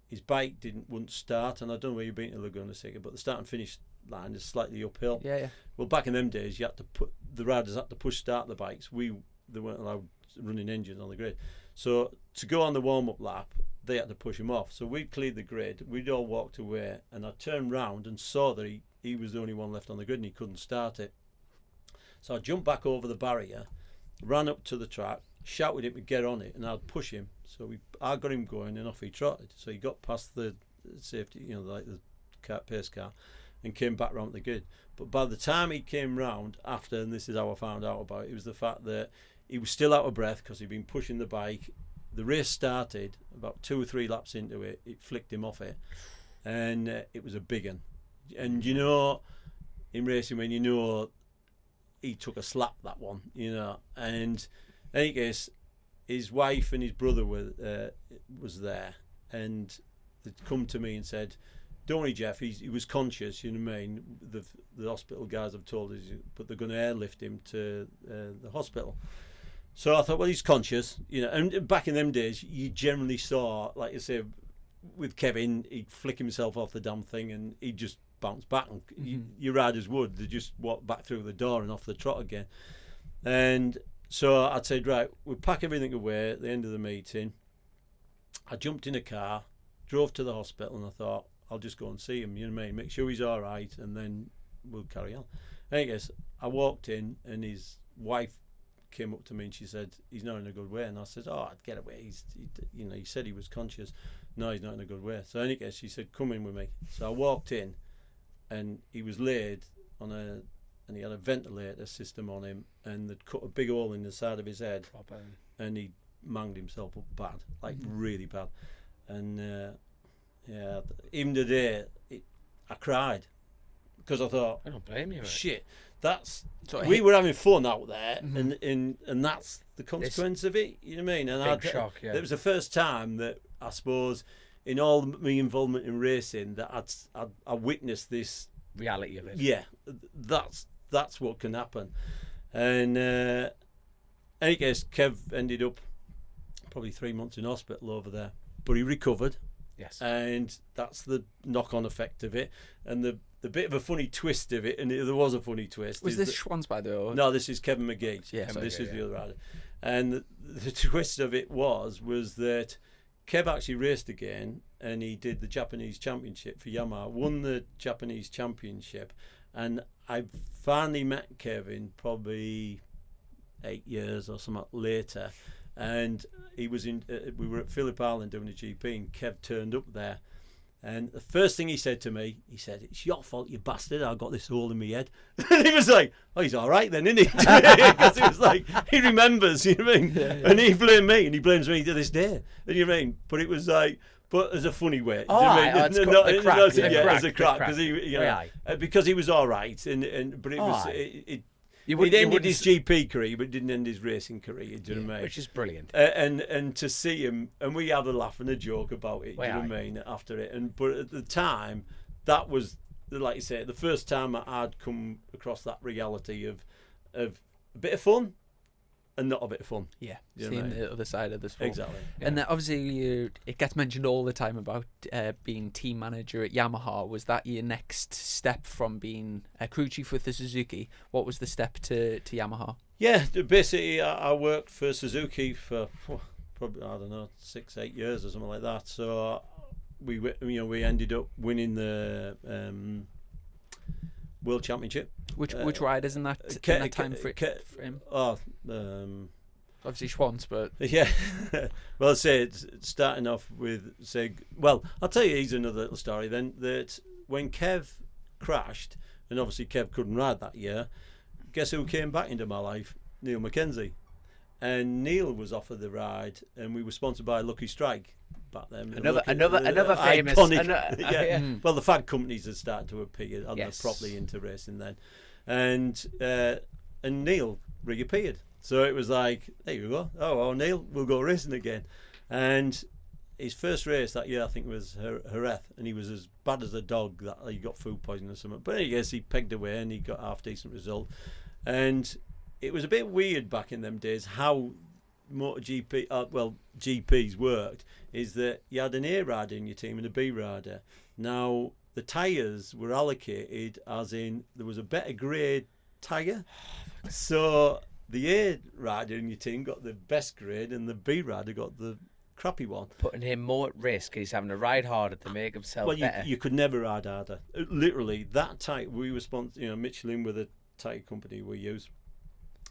his bike wouldn't start, and I don't know where you've been to Laguna Seca, but the start and finish line is slightly uphill. Yeah. Well, back in them days, the riders had to push start the bikes. They weren't allowed running engines on the grid, so to go on the warm up lap, they had to push him off. So we'd cleared the grid, we'd all walked away, and I turned round and saw that he was the only one left on the grid and he couldn't start it. So I jumped back over the barrier, ran up to the track, shouted at him to get on it, and I'd push him. So I got him going, and off he trotted. So he got past the safety, like the pace car, and came back round the grid. But by the time he came round after, and this is how I found out about it, it was the fact that he was still out of breath because he'd been pushing the bike. The race started about 2 or 3 laps into it. It flicked him off it, and it was a big one. And in racing, when he took a slap, that one, and in any case, his wife and his brother was there, and they'd come to me and said, "Don't worry, Geoff, he was conscious, you know what I mean? The hospital guys have told us, but they're going to airlift him to the hospital." So I thought, well, he's conscious, and back in them days, you generally saw, like you say, with Kevin, he'd flick himself off the damn thing and he'd just bounce back, and your riders would, they just walk back through the door and off the trot again. And so I'd said, right, we'll pack everything away at the end of the meeting. I jumped in a car, drove to the hospital, and I thought, I'll just go and see him, you know what I mean, make sure he's all right, and then we'll carry on. I guess I walked in, and his wife came up to me and she said, "He's not in a good way." And I said, "Oh, I'd get away. He said he was conscious. No, he's not in a good way." So anyway, she said, "Come in with me." So I walked in, and he was laid on and he had a ventilator system on him, and they'd cut a big hole in the side of his head, and he manged himself up bad, like really bad. And even today, I cried because I thought, I don't blame you. Shit, we were having fun out there, and that's the consequence of it. You know what I mean? And big shock. Yeah. It was the first time that I suppose in all my involvement in racing that I witnessed this reality of it. Yeah, that's what can happen. And in any case, Kev ended up probably 3 months in hospital over there, but he recovered. Yes. And that's the knock-on effect of it, and the bit of a funny twist of it, and there was a funny twist. Was this Schwanz, by the way? No, this is Kevin McGee. Yeah, this is the other rider. And the twist of it was that Kev actually raced again, and he did the Japanese Championship for Yamaha, won the Japanese Championship, and I finally met Kevin probably 8 years or something later, and he was we were at Phillip Island doing a GP, and Kev turned up there, and the first thing he said to me, he said, "It's your fault, you bastard, I got this hole in my head." And he was like, "Oh, he's all right then, isn't he?" Because he was like, he remembers, you know what I mean? Yeah. And he blamed me, and he blames me to this day, you know what I mean? But it was like, but as a funny way. Oh, as a crack, because he was all right, but it was it ended his GP career, but didn't end his racing career. Do you know what I mean? Which is brilliant. And to see him, and we had a laugh and a joke about it. Do you know what I mean? After it, but at the time, that was, like you say, the first time I'd come across that reality of a bit of fun. And not a bit of fun. Yeah, seeing the other side of the sport. Exactly. Yeah. And obviously, it gets mentioned all the time about being team manager at Yamaha. Was that your next step from being a crew chief with the Suzuki? What was the step to Yamaha? Yeah, basically, I worked for Suzuki for probably, I don't know, 6-8 years or something like that. So we ended up winning the World Championship. Which riders in that time frame? Obviously Schwanz, but yeah. Well, say it's starting off with I'll tell you, here's another little story. Then that when Kev crashed, and obviously Kev couldn't ride that year. Guess who came back into my life? Neal Mckenzie. And Neal was offered the ride, and we were sponsored by Lucky Strike back then. Another famous iconic. Well, the fag companies had started to appear, and they're properly into racing then. And Neal reappeared. So it was like, there you go. Oh, Neal, we'll go racing again. And his first race that year, I think, was Jerez, and he was as bad as a dog that he got food poisoning or something. But I guess he pegged away and he got a half-decent result. And it was a bit weird back in them days how MotoGP, GPs worked, is that you had an A rider in your team and a B rider. Now, the tyres were allocated as in there was a better grade tyre. So the A rider in your team got the best grade and the B rider got the crappy one. Putting him more at risk. He's having to ride harder to make himself better. You could never ride harder. Literally, that tyre, we were sponsored, Michelin were the tyre company we used.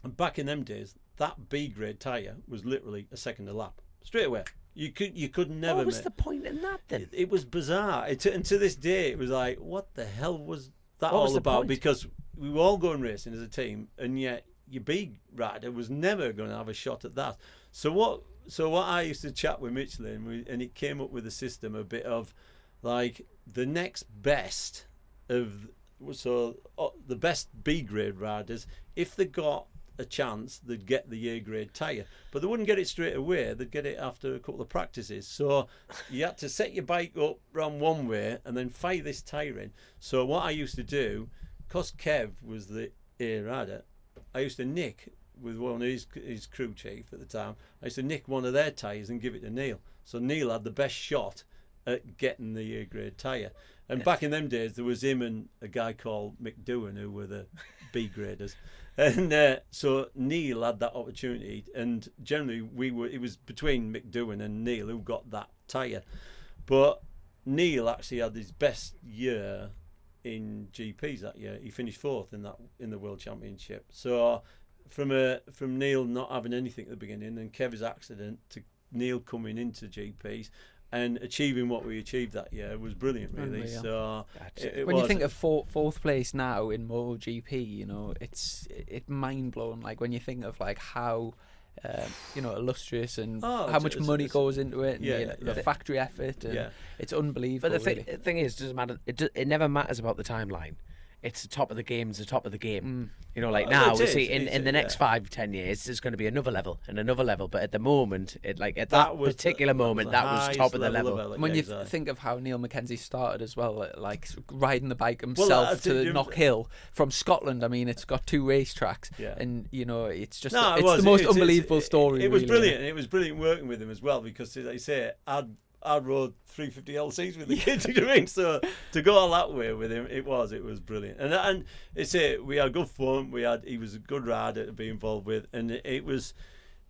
And back in them days, that B grade tyre was literally a second a lap straight away. You could never. What was the point in that then? It was bizarre. And to this day, it was like, what the hell was that What all was the about? point? Because we were all going racing as a team, and yet your B rider was never going to have a shot at that. So what I used to chat with Michelin, and it came up with a system, a bit of like the next best of the best B grade riders, if they got a chance, they'd get the A grade tyre, but they wouldn't get it straight away. They'd get it after a couple of practices. So you had to set your bike up round one way and then fire this tyre in. So what I used to do, because Kev was the A rider, I used to nick with one of his crew chief at the time. I used to nick one of their tyres and give it to Neal. So Neal had the best shot at getting the A grade tyre. And back in them days, there was him and a guy called McDowan who were the B graders. And so Neal had that opportunity, and generally it was between McDowan and Neal who got that tyre. But Neal actually had his best year in GPs that year. He finished fourth in the World Championship. So from Neal not having anything at the beginning and Kev's accident to Neal coming into GPs and achieving what we achieved that year was brilliant, really. Unreal. So when you think of fourth place now in MotoGP, you know, it's mind blowing. Like when you think of like how you know, illustrious and how much money goes into it, and the factory effort, and it's unbelievable. But the thing is, it doesn't matter. It never matters about the timeline. It's the top of the game. It's the top of the game. You know, like now, we see in the next 5-10 years, there's going to be another level and another level. But at the moment, at that particular moment, that was top of the level. When you think of how Neal Mckenzie started as well, like riding the bike himself to Knock Hill from Scotland. I mean, it's got 2 racetracks, and you know, it's just the most unbelievable story. It was brilliant. It was brilliant working with him as well, because, as I say, I rode 350 LCs with the kids, you know what I mean? So to go all that way with him, it was brilliant. And it's we had good fun. He was a good rider to be involved with, and it was,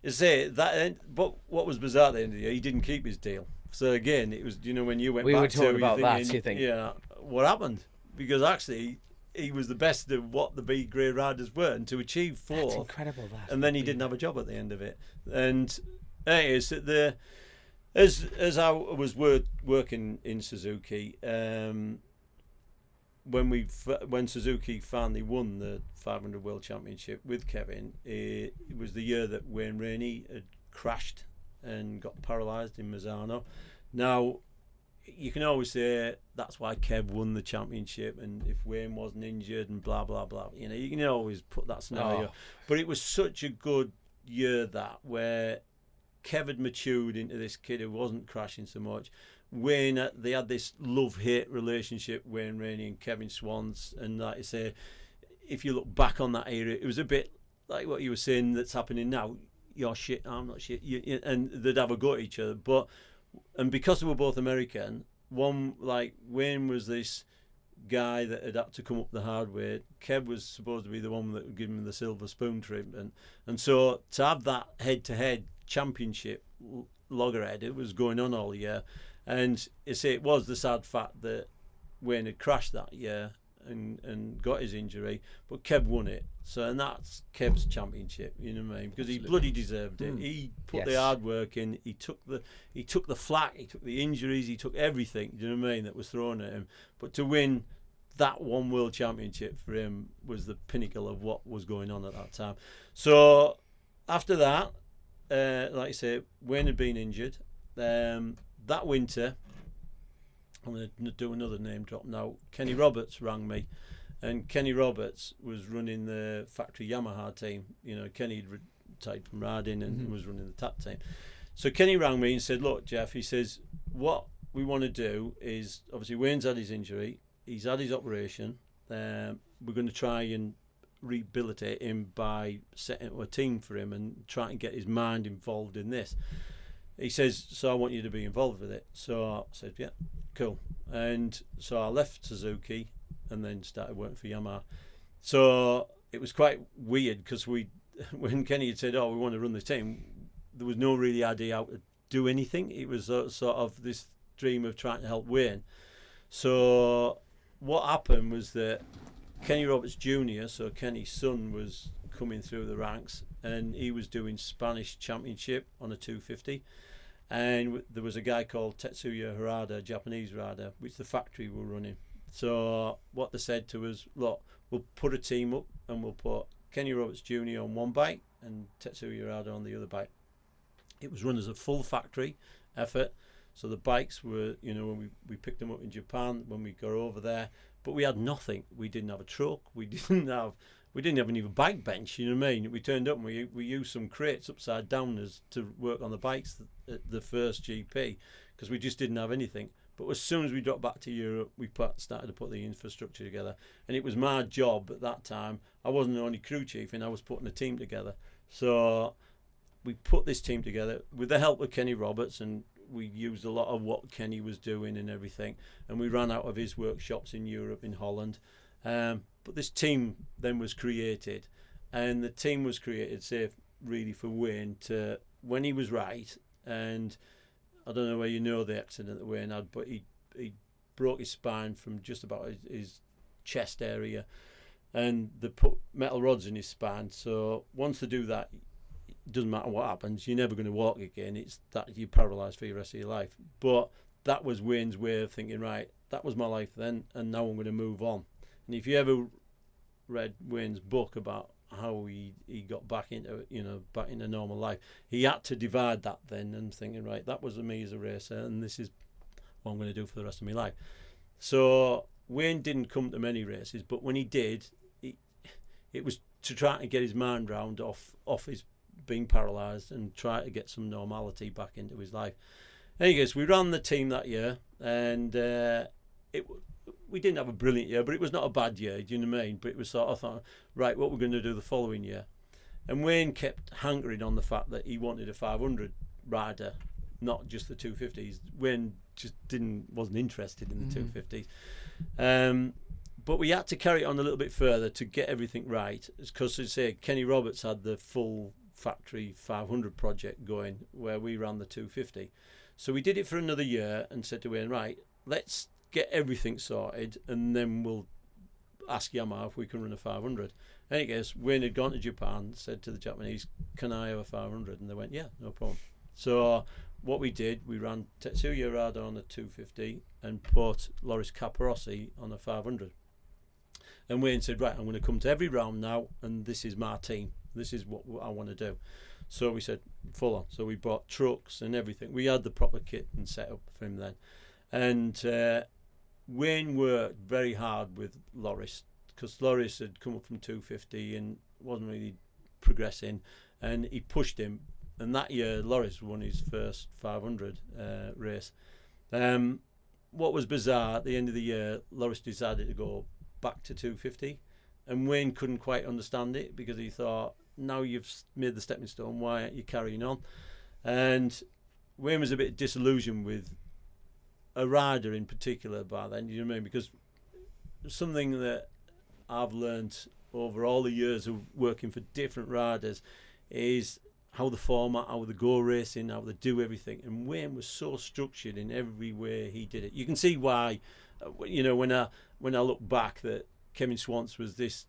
but what was bizarre at the end of the year, he didn't keep his deal. So again, it was, you know, when you went back to, we were talking about that, you think? Yeah, what happened? Because actually, he was the best of what the B grade riders were, and to achieve fourth, that's incredible. And then he didn't have a job at the end of it. And as I was working in Suzuki, when Suzuki finally won the 500 World Championship with Kevin, it was the year that Wayne Rainey had crashed and got paralysed in Misano. Now, you can always say that's why Kev won the championship, and if Wayne wasn't injured and blah blah blah, you know, you can always put that scenario. But it was such a good year where Kev had matured into this kid who wasn't crashing so much. Wayne, they had this love-hate relationship, Wayne Rainey and Kevin Swans, and like I say, if you look back on that era, it was a bit like what you were saying that's happening now. You're shit, I'm not shit, and they'd have a go at each other. And because they were both American, one, like Wayne was this guy that had to come up the hard way. Kev was supposed to be the one that would give him the silver spoon treatment, and so to have that head-to-head championship loggerhead, it was going on all year. And it was the sad fact that Wayne had crashed that year and got his injury, but Kev won it. And that's Kev's championship, you know what I mean? Because he bloody deserved it. He put the hard work in. He took the flack, he took the injuries, he took everything, you know what I mean, that was thrown at him. But to win that one world championship for him was the pinnacle of what was going on at that time. So after that, like I say, Wayne had been injured. That winter, I'm going to do another name drop now. Kenny Roberts rang me, and Kenny Roberts was running the factory Yamaha team. You know, Kenny had retired from riding and was running the TAP team. So Kenny rang me and said, "Look, Geoff," he says, "what we want to do is, obviously Wayne's had his injury, he's had his operation. We're going to try and rehabilitate him by setting up a team for him and try and get his mind involved in this." He says, "So I want you to be involved with it." So I said, "Yeah, cool." And so I left Suzuki and then started working for Yamaha. So it was quite weird because when Kenny had said, "Oh, we want to run this team," there was no really idea how to do anything. It was sort of this dream of trying to help Wayne. So what happened was that Kenny Roberts Jr., so Kenny's son, was coming through the ranks, and he was doing Spanish Championship on a 250. And there was a guy called Tetsuya Harada, a Japanese rider, which the factory were running. So what they said to us, look, we'll put a team up and we'll put Kenny Roberts Jr. on one bike and Tetsuya Harada on the other bike. It was run as a full factory effort. So the bikes were, when we picked them up in Japan, when we got over there, but we had nothing. We didn't have a truck. We didn't have even a bike bench. You know what I mean? We turned up and we used some crates upside down to work on the bikes at the first GP because we just didn't have anything. But as soon as we dropped back to Europe, we started to put the infrastructure together. And it was my job at that time. I wasn't the only crew chief, and I was putting a team together. So we put this team together with the help of Kenny Roberts, and we used a lot of what Kenny was doing and everything. And we ran out of his workshops in Europe, in Holland. But this team then was created. And the team was created, say, really for Wayne to, when he was right, and I don't know where you know the accident that Wayne had, but he broke his spine from just about his chest area, and they put metal rods in his spine. So once they do that, it doesn't matter what happens, you're never going to walk again. It's that you're paralysed for the rest of your life. But that was Wayne's way of thinking, right, that was my life then, and now I'm going to move on. And if you ever read Wayne's book about how he got back into normal life, he had to divide that then and thinking, right, that was me as a racer, and this is what I'm going to do for the rest of my life. So Wayne didn't come to many races, but when he did, it was to try to get his mind round off his being paralysed and try to get some normality back into his life. Anyways, we ran the team that year, and we didn't have a brilliant year, but it was not a bad year, do you know what I mean? But it was sort of, I thought, right, what we're going to do the following year. And Wayne kept hankering on the fact that he wanted a 500 rider, not just the 250s. Wayne just wasn't interested in the 250s. But we had to carry it on a little bit further to get everything right. Because, as I say, Kenny Roberts had the full factory 500 project going where we ran the 250. So we did it for another year and said to Wayne, right, let's get everything sorted and then we'll ask Yamaha if we can run a 500. And I guess Wayne had gone to Japan, said to the Japanese, can I have a 500? And they went, yeah, no problem. So what we did, we ran Tetsuya Harada on a 250 and put Loris Capirossi on a 500. And Wayne said, right, I'm going to come to every round now, and this is my team. This is what I want to do. So we said, full on. So we bought trucks and everything. We had the proper kit and set up for him then. And Wayne worked very hard with Loris, because Loris had come up from 250 and wasn't really progressing, and he pushed him. And that year, Loris won his first 500 race. What was bizarre, at the end of the year, Loris decided to go back to 250, and Wayne couldn't quite understand it, because he thought, now you've made the stepping stone, why aren't you carrying on? And Wayne was a bit disillusioned with a rider in particular by then, you know what I mean? Because something that I've learned over all the years of working for different riders is how the format, how they go racing, how they do everything. And Wayne was so structured in every way he did it. You can see why, when I look back, that Kevin Swans was this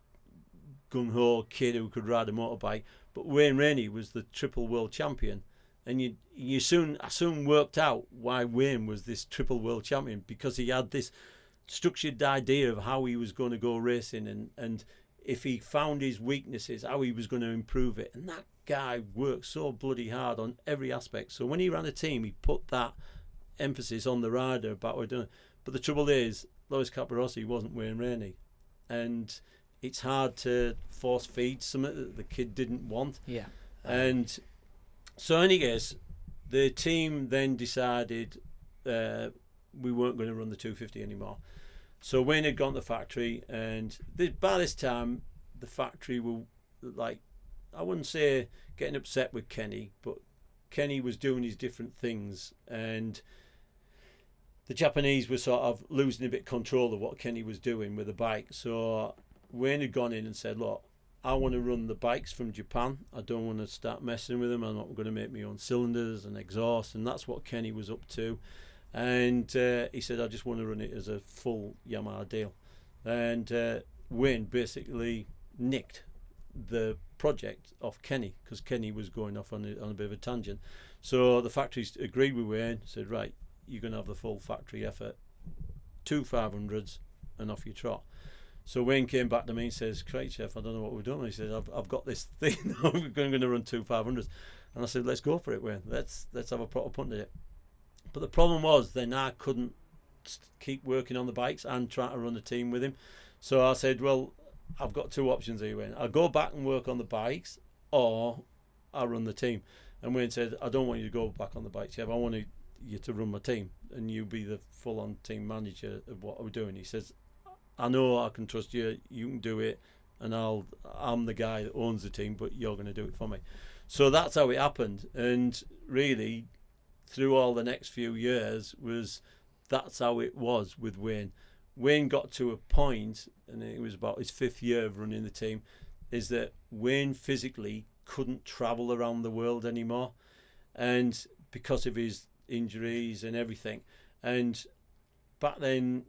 gung-ho kid who could ride a motorbike, but Wayne Rainey was the triple world champion. And I soon worked out why Wayne was this triple world champion, because he had this structured idea of how he was going to go racing, and if he found his weaknesses, how he was going to improve it. And that guy worked so bloody hard on every aspect. So when he ran a team, he put that emphasis on the rider about what we're doing. But the trouble is, Loris Capirossi wasn't Wayne Rainey, and it's hard to force feed something that the kid didn't want. Yeah. And so anyways, the team then decided we weren't going to run the 250 anymore. So Wayne had gone to the factory, and by this time the factory were, like, I wouldn't say getting upset with Kenny, but Kenny was doing his different things, and the Japanese were sort of losing a bit of control of what Kenny was doing with the bike. So Wayne had gone in and said, look, I want to run the bikes from Japan. I don't want to start messing with them. I'm not going to make my own cylinders and exhaust. And that's what Kenny was up to. And he said, I just want to run it as a full Yamaha deal. And Wayne basically nicked the project off Kenny, because Kenny was going off on a bit of a tangent. So the factories agreed with Wayne, said, right, you're going to have the full factory effort, 2 500s, and off you trot. So Wayne came back to me and says, "Great, Geoff, I don't know what we're doing." He said, I've got this thing. We're going to run 2 500s. And I said, let's go for it, Wayne. Let's have a proper punt at it. But the problem was then I couldn't keep working on the bikes and trying to run the team with him. So I said, well, I've got 2 options here, Wayne. I'll go back and work on the bikes, or I'll run the team. And Wayne said, I don't want you to go back on the bikes, Geoff. I want you to run my team, and you be the full-on team manager of what we're doing. He says, I know I can trust you. You can do it, and I'm the guy that owns the team, but you're going to do it for me. So that's how it happened. And really, through all the next few years, that's how it was with Wayne. Wayne got to a point, and it was about his 5th year of running the team, is that Wayne physically couldn't travel around the world anymore, and because of his injuries and everything. And back then,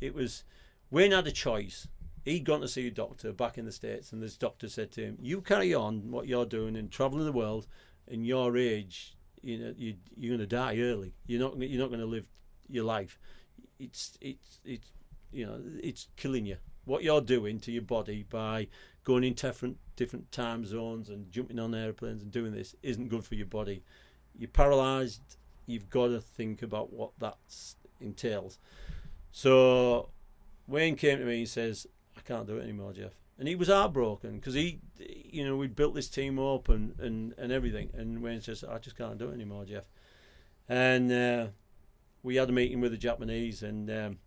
it was, Wayne had a choice. He'd gone to see a doctor back in the States, and this doctor said to him, you carry on what you're doing and traveling the world, and your age, you're going to die early. You're not going to live your life. It's killing you. What you're doing to your body by going in different time zones and jumping on airplanes and doing this isn't good for your body. You're paralysed. You've got to think about what that entails. So Wayne came to me and says, I can't do it anymore, Geoff. And he was heartbroken because we built this team up and everything. And Wayne says, I just can't do it anymore, Geoff. And we had a meeting with the Japanese, and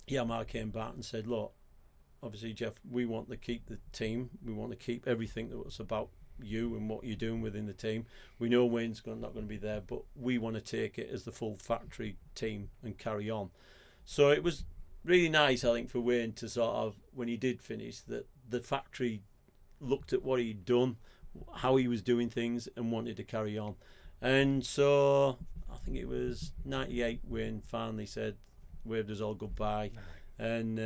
Yamaha came back and said, look, obviously, Geoff, we want to keep the team. We want to keep everything that was about you and what you're doing within the team. We know Wayne's not going to be there, but we want to take it as the full factory team and carry on. So it was really nice, I think, for Wayne to sort of, when he did finish, that the factory looked at what he'd done, how he was doing things, and wanted to carry on. And so I think it was 98 Wayne finally said, waved us all goodbye, and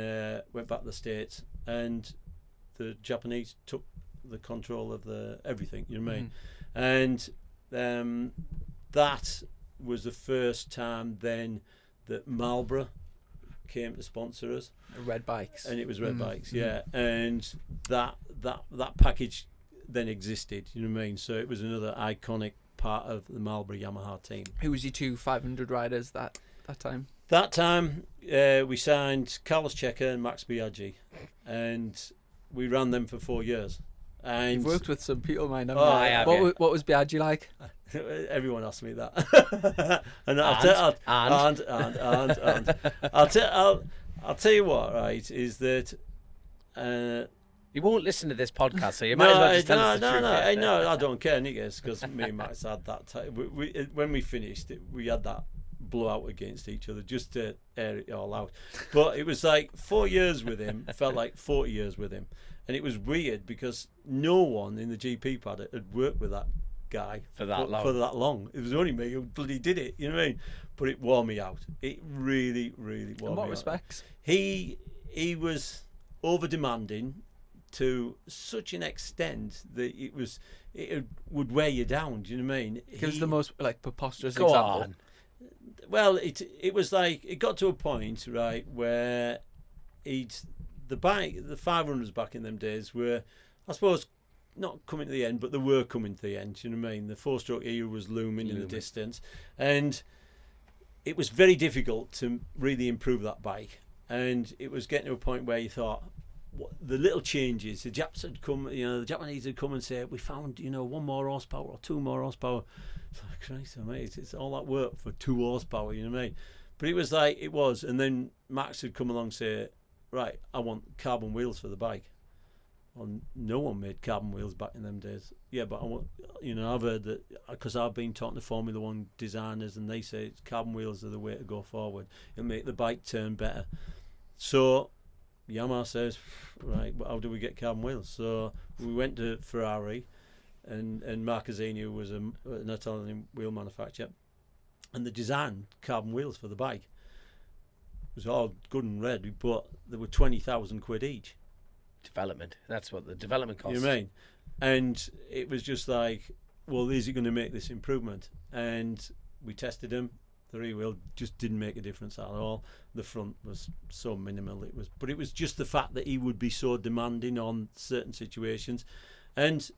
went back to the States, and the Japanese took the control of everything, you know what I mean? And that was the first time then that Marlboro came to sponsor us. Red Bikes. And it was Red Bikes, yeah. And that package then existed, you know what I mean? So it was another iconic part of the Marlboro Yamaha team. Who was your 2 500 riders that time? That time we signed Carlos Checa and Max Biaggi, and we ran them for 4 years. And you've worked with some people, mine. I have. What was Biaggi like? Everyone asked me that. I'll tell you what, right, is that you won't listen to this podcast, so you might as well just tell us the truth. No, I don't care, niggas, because me and Max had that time. When we finished, we had that blowout against each other just to air it all out. But it was like 4 years with him, felt like 40 years with him. And it was weird because no one in the GP paddock had worked with that guy for that long. It was only me who bloody did it, you know what I mean? But it wore me out. It really, really wore me out. In what respects? He was over demanding to such an extent that it would wear you down. Do you know what I mean? Give us the most preposterous example. On. Well, it was like it got to a point, right, where the 500s back in them days were, I suppose, not coming to the end, but they were coming to the end. You know what I mean? The 4-stroke era was looming in the distance, and it was very difficult to really improve that bike. And it was getting to a point where you thought, the little changes, the Japs had come, the Japanese had come and say, we found, 1 more horsepower or 2 more horsepower. It's like, Christ, mate, it's all that work for 2 horsepower, you know what I mean? But it was like, it was. And then Max had come along and say, right, I want carbon wheels for the bike. Well, no one made carbon wheels back in them days. Yeah, but I want, I've heard that, because I've been talking to Formula One designers, and they say carbon wheels are the way to go forward. It'll make the bike turn better. So Yamaha says, right, how do we get carbon wheels? So we went to Ferrari, and Marcazzini was an Italian wheel manufacturer, and they designed carbon wheels for the bike. It was all good and ready, but they were 20,000 quid each. Development. That's what the development costs. You know what I mean? And it was just like, well, is it going to make this improvement? And we tested them. The rear wheel just didn't make a difference at all. The front was so minimal. But it was just the fact that he would be so demanding on certain situations. And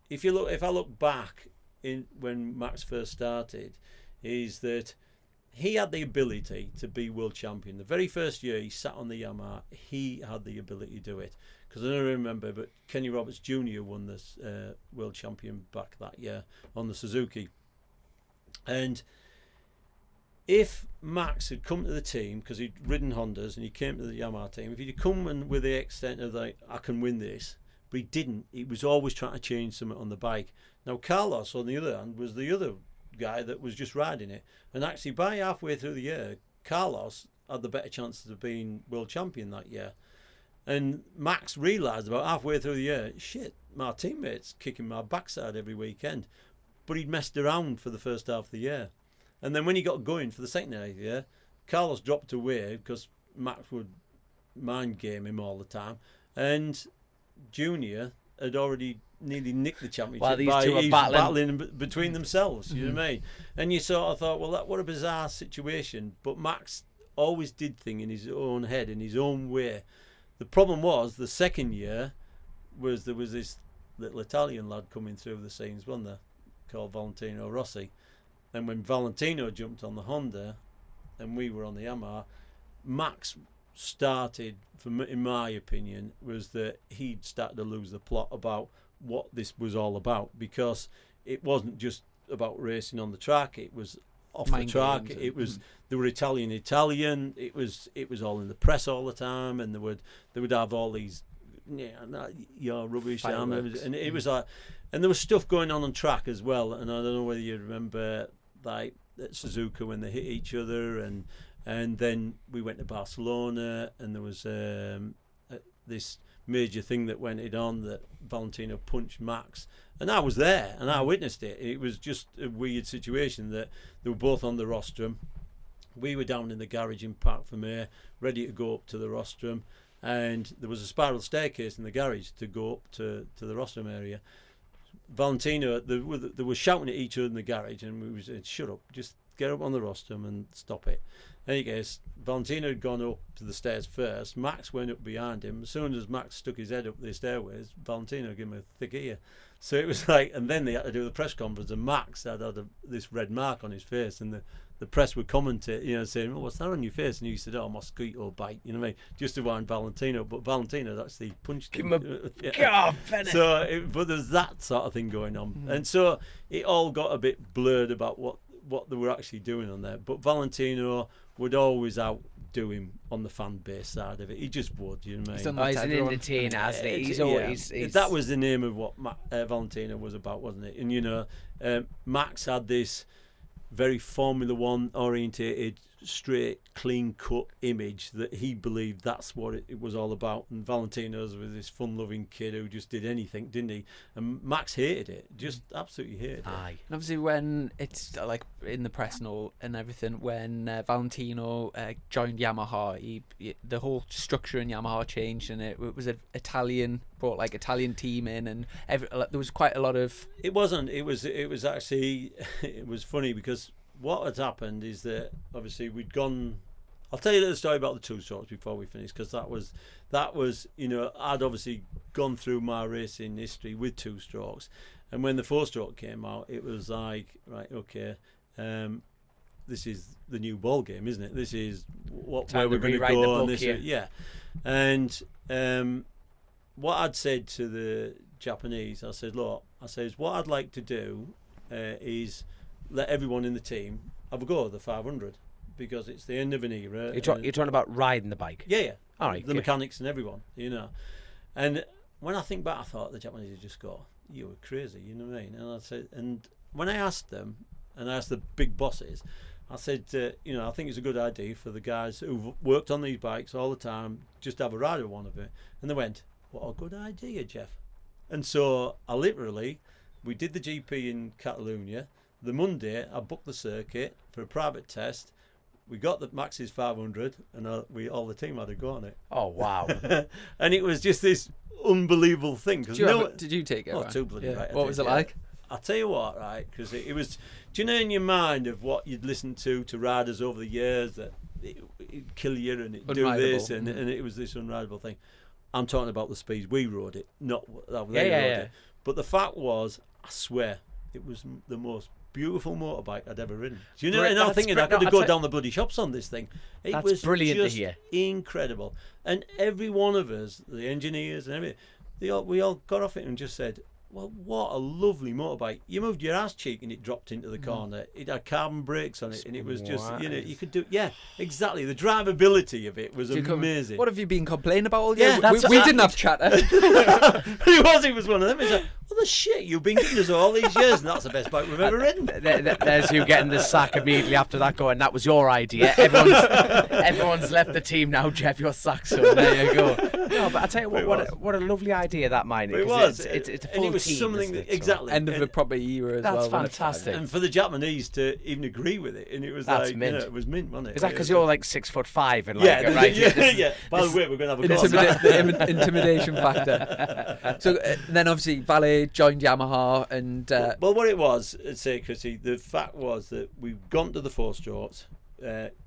if I look back in when Max first started, is that he had the ability to be world champion. The very first year he sat on the Yamaha, he had the ability to do it. Because I don't remember, but Kenny Roberts Jr. won this world champion back that year on the Suzuki. And if Max had come to the team, because he'd ridden Hondas and he came to the Yamaha team, if he'd come in with the extent of like, I can win this, but he didn't. He was always trying to change something on the bike. Now Carlos, on the other hand, was the other guy that was just riding it. And actually, by halfway through the year, Carlos had the better chances of being world champion that year. And Max realised about halfway through the year, shit, my teammate's kicking my backside every weekend. But he'd messed around for the first half of the year. And then when he got going for the second half of the year, Carlos dropped away because Max would mind game him all the time. And Junior had already nearly nicked the championship while these two were battling between themselves. You know what I mean? And you sort of thought, well, what a bizarre situation. But Max always did things in his own head, in his own way. The problem was the second year there was this little Italian lad coming through the scenes, wasn't there, called Valentino Rossi. And when Valentino jumped on the Honda and we were on the Yamaha, Max started, in my opinion, was that he'd started to lose the plot about what this was all about, because it wasn't just about racing on the track, it was off the track. It was they were Italian. It was all in the press all the time, and they would have all these rubbish, and it was like, and there was stuff going on track as well. And I don't know whether you remember, like at Suzuka when they hit each other, and then we went to Barcelona, and there was this major thing that went on that Valentino punched Max, and I was there and I witnessed it. It was just a weird situation that they were both on the rostrum. We were down in the garage in Parc Fermé, ready to go up to the rostrum, and there was a spiral staircase in the garage to go up to the rostrum area. Valentino, they were shouting at each other in the garage, and we said, shut up, just get up on the rostrum and stop it. In any case, Valentino had gone up to the stairs first. Max went up behind him. As soon as Max stuck his head up the stairways, Valentino gave him a thick ear. So it was like, and then they had to do the press conference, and Max had this red mark on his face, and the press would commentate, saying, what's that on your face? And he said, my mosquito bite, you know what I mean? Just to wind Valentino, but Valentino had actually punched him. But there's that sort of thing going on. And so it all got a bit blurred about what they were actually doing on there. But Valentino would always outdo him on the fan base side of it. He just would, you know what I mean? He's an entertainer, hasn't he? He's always... That was the name of what Valentino was about, wasn't it? And, Max had this very Formula One orientated, straight, clean cut image that he believed that's what it was all about. And Valentino's was this fun loving kid who just did anything, didn't he? And Max hated it, just absolutely hated it. And obviously when it's like in the press and all and everything, when Valentino joined Yamaha, the whole structure in Yamaha changed, and it was an Italian team in, and there was quite a lot of... It wasn't. It was actually, it was funny because what had happened is that obviously we'd gone... I'll tell you the story about the two-strokes before we finish, because that was I'd obviously gone through my racing history with two-strokes, and when the four-stroke came out, it was like, right, okay, this is the new ball game, isn't it? This is where we're going to go, and what I'd said to the Japanese, I said, look, what I'd like to do is let everyone in the team have a go at the 500, because it's the end of an era. You're talking about riding the bike? Yeah. All right. The mechanics and everyone, And when I think back, I thought the Japanese would just go, you were crazy, you know what I mean? And I said, and when I asked them, and I asked the big bosses, I said, I think it's a good idea for the guys who've worked on these bikes all the time, just have a ride with one of it. And they went, what a good idea, Geoff. And so we did the GP in Catalonia. The Monday, I booked the circuit for a private test. we got the Max's 500, and all the team had a go on it. Oh, wow. And it was just this unbelievable thing. Did you take it? Oh, too bloody right. What was it like? I'll tell you what, right? Because it was, do you know in your mind of what you'd listened to riders over the years that it'd kill you and it'd do this, and it was this unrideable thing. I'm talking about the speeds we rode it, not how they rode it. But the fact was, I swear, it was the most beautiful motorbike I'd ever ridden. Do you know? And I'm thinking I could go down the bloody shops on this thing. It was brilliant just to hear. Incredible. And every one of us, the engineers and everything, we all got off it and just said, well, what a lovely motorbike. You moved your ass cheek and it dropped into the corner. It had carbon brakes on it, and it was just, you could do, exactly. The drivability of it was amazing. What have you been complaining about all year? Yeah, we didn't have chatter. It was one of them. It's like, well, the shit you've been giving us all these years, and that's the best bike we've ever ridden. There's you getting the sack immediately after that going, that was your idea. Everyone's left the team now, Geoff, you're sacked, so there you go. No, but I tell you what a lovely idea that mine is. It was. It's a full and it was team, something that, exactly. End of a proper era as well. That's fantastic. And for the Japanese to even agree with it, and it was that's like, mint. it was mint, wasn't it? Is that because you're like 6'5" and like, right? Yeah. By the way, we're going to have a the intimidation factor. So then obviously Valet joined Yamaha, and well, what it was, I'd say, Chrissy, the fact was that we've gone to the 4-strokes.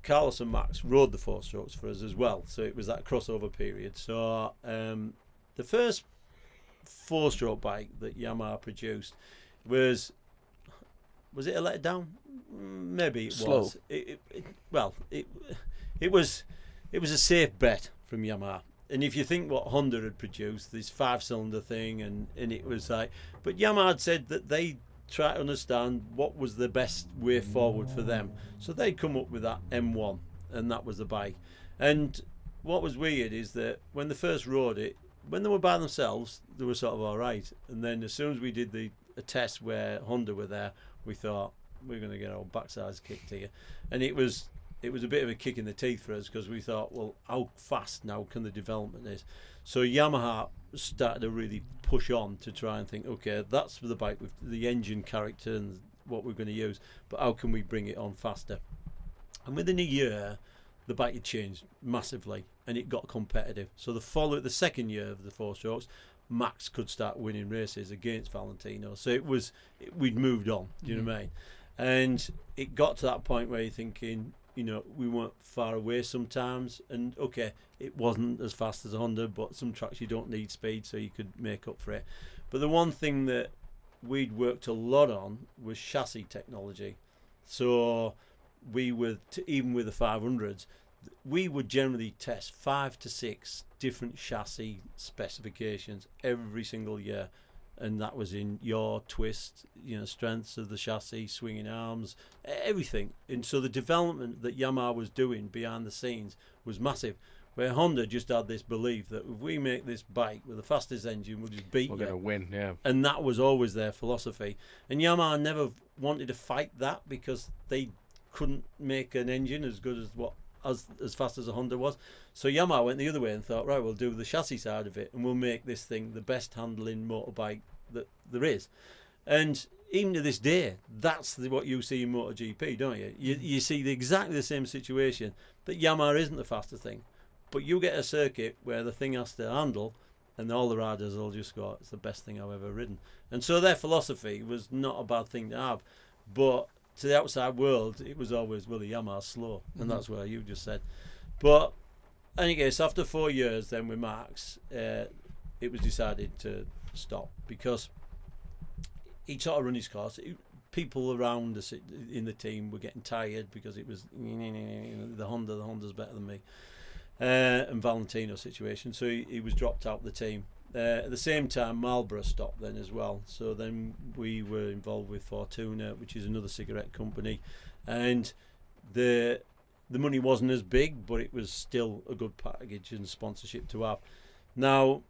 Carlos and Max rode the 4-strokes for us as well, so it was that crossover period. So the first 4-stroke bike that Yamaha produced was it a letdown? Maybe it was. It was a safe bet from Yamaha. And if you think what Honda had produced, this 5-cylinder thing, and it was like, but Yamaha had said that they try to understand what was the best way forward for them. So they'd come up with that M1, and that was the bike. And what was weird is that when they first rode it, when they were by themselves, they were sort of all right. And then as soon as we did a test where Honda were there, we thought, we're going to get our backsides kicked here. And it was a bit of a kick in the teeth for us, because we thought, well, how fast now can the development is? So Yamaha started to really push on to try and think, okay, that's the bike with the engine character and what we're going to use, but how can we bring it on faster? And within a year, the bike had changed massively, and it got competitive. So the second year of the 4-strokes, Max could start winning races against Valentino. So we'd moved on. Do you know what I mean? And it got to that point where you're thinking, we weren't far away sometimes, and okay, it wasn't as fast as a Honda, but some tracks you don't need speed, so you could make up for it. But the one thing that we'd worked a lot on was chassis technology. So we would, even with the 500s, we would generally test 5 to 6 different chassis specifications every single year. And that was in yaw, twist, strengths of the chassis, swinging arms, everything. And so the development that Yamaha was doing behind the scenes was massive. Where Honda just had this belief that if we make this bike with the fastest engine, we'll just beat you. We're going to win, yeah. And that was always their philosophy. And Yamaha never wanted to fight that, because they couldn't make an engine as good as fast as a Honda was. So Yamaha went the other way and thought, right, we'll do the chassis side of it, and we'll make this thing the best handling motorbike that there is. And even to this day, that's what you see in MotoGP, don't you? You see exactly the same situation, that Yamaha isn't the fastest thing, but you get a circuit where the thing has to handle, and all the riders will just go, it's the best thing I've ever ridden. And so their philosophy was not a bad thing to have, but to the outside world, it was always, well, the Yamaha's slow, and that's what you just said. But any case, after 4 years then with Max, it was decided to stop, because he sort of run his course. People around us in the team were getting tired, because it was the Honda's better than me, and Valentino situation. So he was dropped out of the team. At the same time, Marlboro stopped then as well. So then we were involved with Fortuna, which is another cigarette company, and the money wasn't as big, but it was still a good package and sponsorship to have. Now,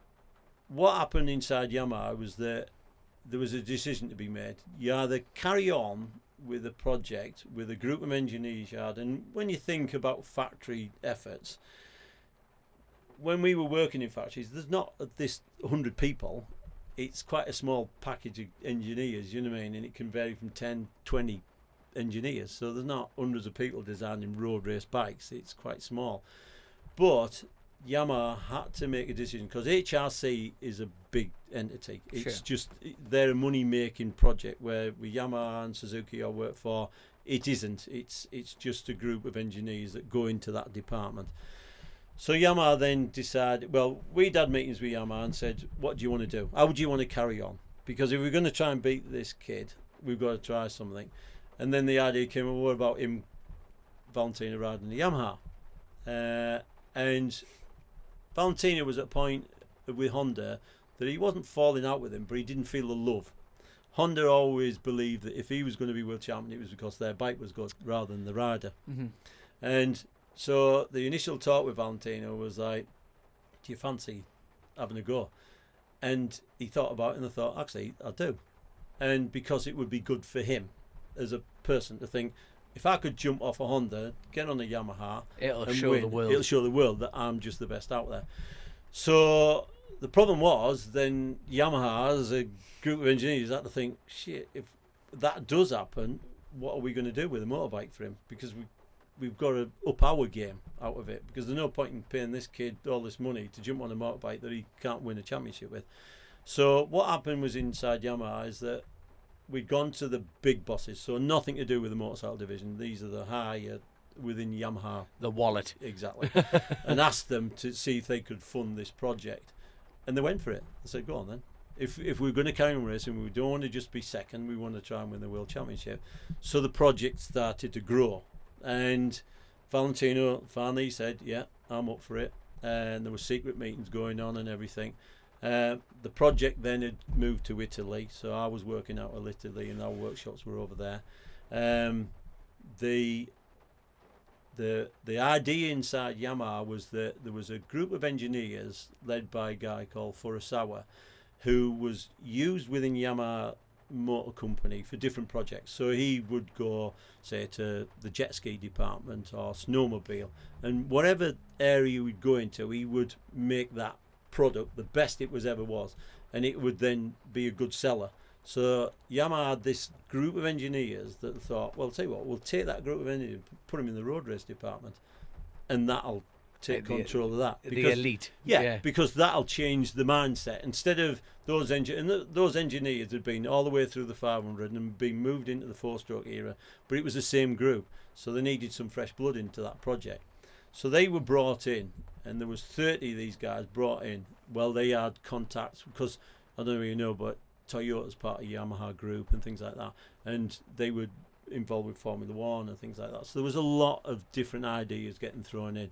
what happened inside Yamaha was that there was a decision to be made. You either carry on with a project with a group of engineers you had, and when you think about factory efforts, when we were working in factories, there's not this 100 people. It's quite a small package of engineers, you know what I mean? And it can vary from 10, 20 engineers, so there's not hundreds of people designing road race bikes. It's quite small. But Yamaha had to make a decision because HRC is a big entity. It's just they're a money-making project where with Yamaha and Suzuki I work for, it isn't. It's just a group of engineers that go into that department. So Yamaha then decided, well, we'd had meetings with Yamaha and said, what do you want to do? How do you want to carry on? Because if we're going to try and beat this kid, we've got to try something. And then the idea came, well, what about him, Valentino, riding the Yamaha? And Valentino was at a point with Honda that he wasn't falling out with him, but he didn't feel the love. Honda always believed that if he was going to be world champion, it was because their bike was good rather than the rider. Mm-hmm. And so the initial talk with Valentino was like, do you fancy having a go? And he thought about it and I thought, actually, I do. And because it would be good for him as a person to think, if I could jump off a Honda, get on a Yamaha, it'll show the world that I'm just the best out there. So the problem was then Yamaha as a group of engineers had to think, shit, if that does happen, what are we going to do with a motorbike for him? Because we've got to up our game out of it, because there's no point in paying this kid all this money to jump on a motorbike that he can't win a championship with. So what happened was inside Yamaha is that we'd gone to the big bosses, so nothing to do with the motorcycle division. These are the higher within Yamaha. The wallet. Exactly. And asked them to see if they could fund this project. And they went for it. They said, go on then. If we're going to carry on racing, we don't want to just be second, we want to try and win the World Championship. So the project started to grow. And Valentino finally said, yeah, I'm up for it. And there were secret meetings going on and everything. The project then had moved to Italy, so I was working out of Italy and our workshops were over there. The idea inside Yamaha was that there was a group of engineers led by a guy called Furusawa who was used within Yamaha Motor Company for different projects. So he would go, say, to the jet ski department or snowmobile, and whatever area he would go into, he would make that product the best it was ever was, and it would then be a good seller. So Yamaha had this group of engineers that thought, well, I'll tell you what, we'll take that group of engineers, put them in the road race department, and that'll take control of that. Because, the elite. Yeah, because that'll change the mindset. Instead of those those engineers had been all the way through the 500 and been moved into the four-stroke era, but it was the same group, so they needed some fresh blood into that project. So they were brought in, and there was 30 of these guys brought in. Well, they had contacts, because I don't know if you know, but Toyota's part of Yamaha Group and things like that, and they were involved with Formula One and things like that. So there was a lot of different ideas getting thrown in.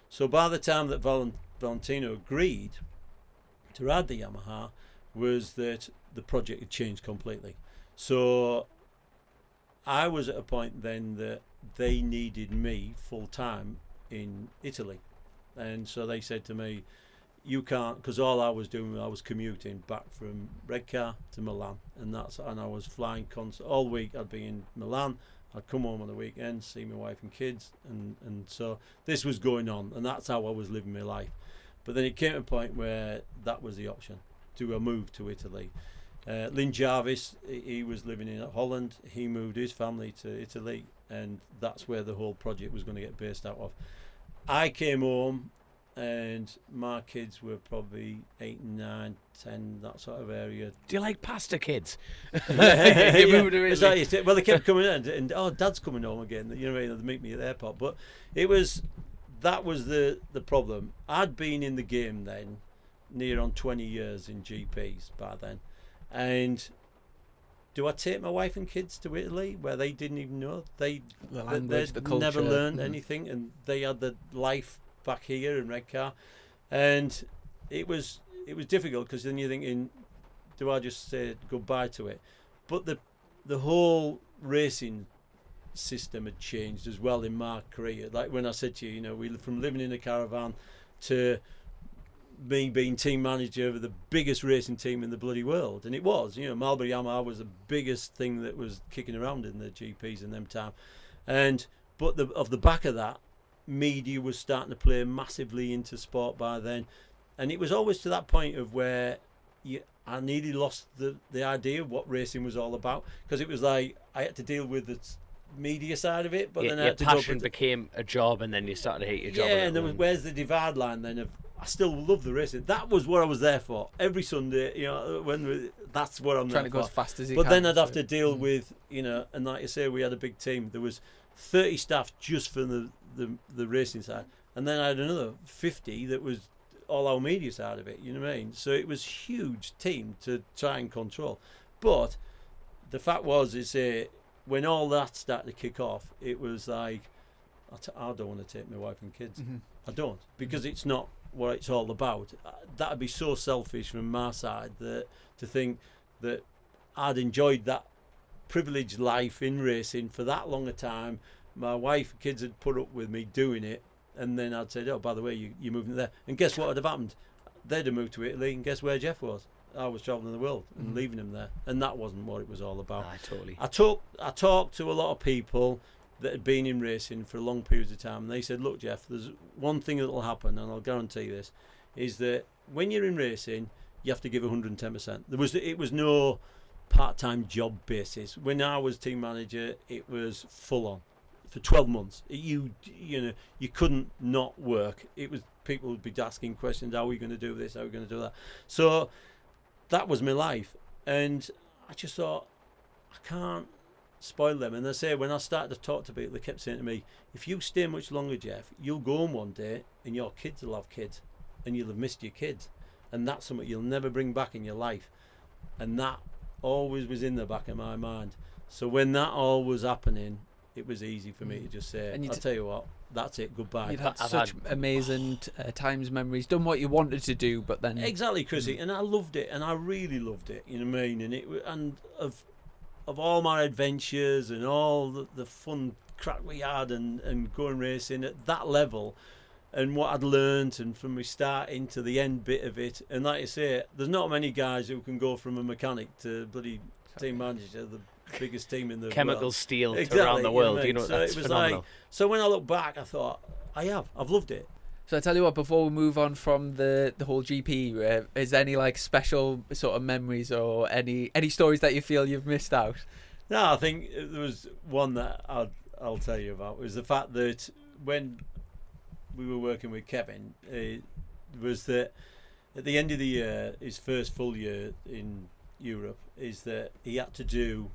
So by the time that Valentino agreed to ride the Yamaha, was that the project had changed completely. So I was at a point then that they needed me full time in Italy, and so they said to me, you can't, because all I was doing, I was commuting back from Redcar to Milan, and I was flying all week. I'd be in Milan, I'd come home on the weekend, see my wife and kids, and so this was going on, and that's how I was living my life. But then it came to a point where that was the option, to move to Italy. Lynn Jarvis, he was living in Holland, he moved his family to Italy, and that's where the whole project was going to get based out of. I came home, and my kids were probably 8, 9, 10, that sort of area. Do you like pasta, kids? Yeah. Well, they kept coming in, and oh, Dad's coming home again. You know, they meet me at the airport. But that was the problem. I'd been in the game then, near on 20 years in GPs by then, and do I take my wife and kids to Italy where they didn't even know the culture, never learned anything, and they had the life back here in Redcar, and it was difficult, because then you're thinking, do I just say goodbye to it? But the whole racing system had changed as well in my career. Like when I said to you, we from living in a caravan to me being team manager of the biggest racing team in the bloody world, and it was, Marlboro Yamaha was the biggest thing that was kicking around in the GPs in them time, but off the back of that, media was starting to play massively into sport by then, and it was always to that point of where I nearly lost the idea of what racing was all about, because it was like I had to deal with media side of it, but then I your had to passion became a job, and then you started to hate your job. Yeah, and there was, where's the divide line then? I still love the racing. That was what I was there for. Every Sunday, that's what I'm trying there to go for. as fast as you but can. But then I'd have to deal with, and like you say, we had a big team. There was 30 staff just for the racing side, and then I had another 50 that was all our media side of it. You know what I mean? So it was a huge team to try and control. But the fact was, when all that started to kick off, it was like, I don't want to take my wife and kids. Mm-hmm. I don't, because it's not what it's all about. That'd be so selfish from my side to think that I'd enjoyed that privileged life in racing for that long a time. My wife and kids had put up with me doing it, and then I'd say, oh, by the way, you're moving there. And guess what would have happened? They'd have moved to Italy, and guess where Geoff was? I was travelling the world and leaving him there, and that wasn't what it was all about. Totally. I talked to a lot of people that had been in racing for long periods of time, and they said, look, Geoff, there's one thing that will happen, and I'll guarantee this, is that when you're in racing, you have to give 110%. It was no part-time job basis. When I was team manager, it was full on for 12 months. You couldn't not work. It was, people would be asking questions, how are we going to do this, how are we going to do that? So that was my life, and I just thought, I can't spoil them. And they say, when I started to talk to people, they kept saying to me, if you stay much longer, Geoff, you'll go home one day and your kids will have kids, and you'll have missed your kids, and that's something you'll never bring back in your life. And that always was in the back of my mind. So when that all was happening, it was easy for me to just say, I'll tell you what, that's it, goodbye. You'd had such amazing times, memories, done what you wanted to do, but then... Exactly, Chrissy, and I loved it, and I really loved it, you know what I mean? And of all my adventures and all the fun crack we had and going racing at that level, and what I'd learnt, and from the start into the end bit of it, and like you say, there's not many guys who can go from a mechanic to bloody team manager, the biggest team in the chemical world. steel Exactly, around the world. So That's it was phenomenal. so when I look back, I thought, I've loved it. So I tell you what, before we move on from the whole GP, is there any like special sort of memories or any stories that you feel you've missed out? No, I think there was one that I'll tell you about. It was the fact that when we were working with Kevin, it was that at the end of the year, his first full year in Europe, is that he had to do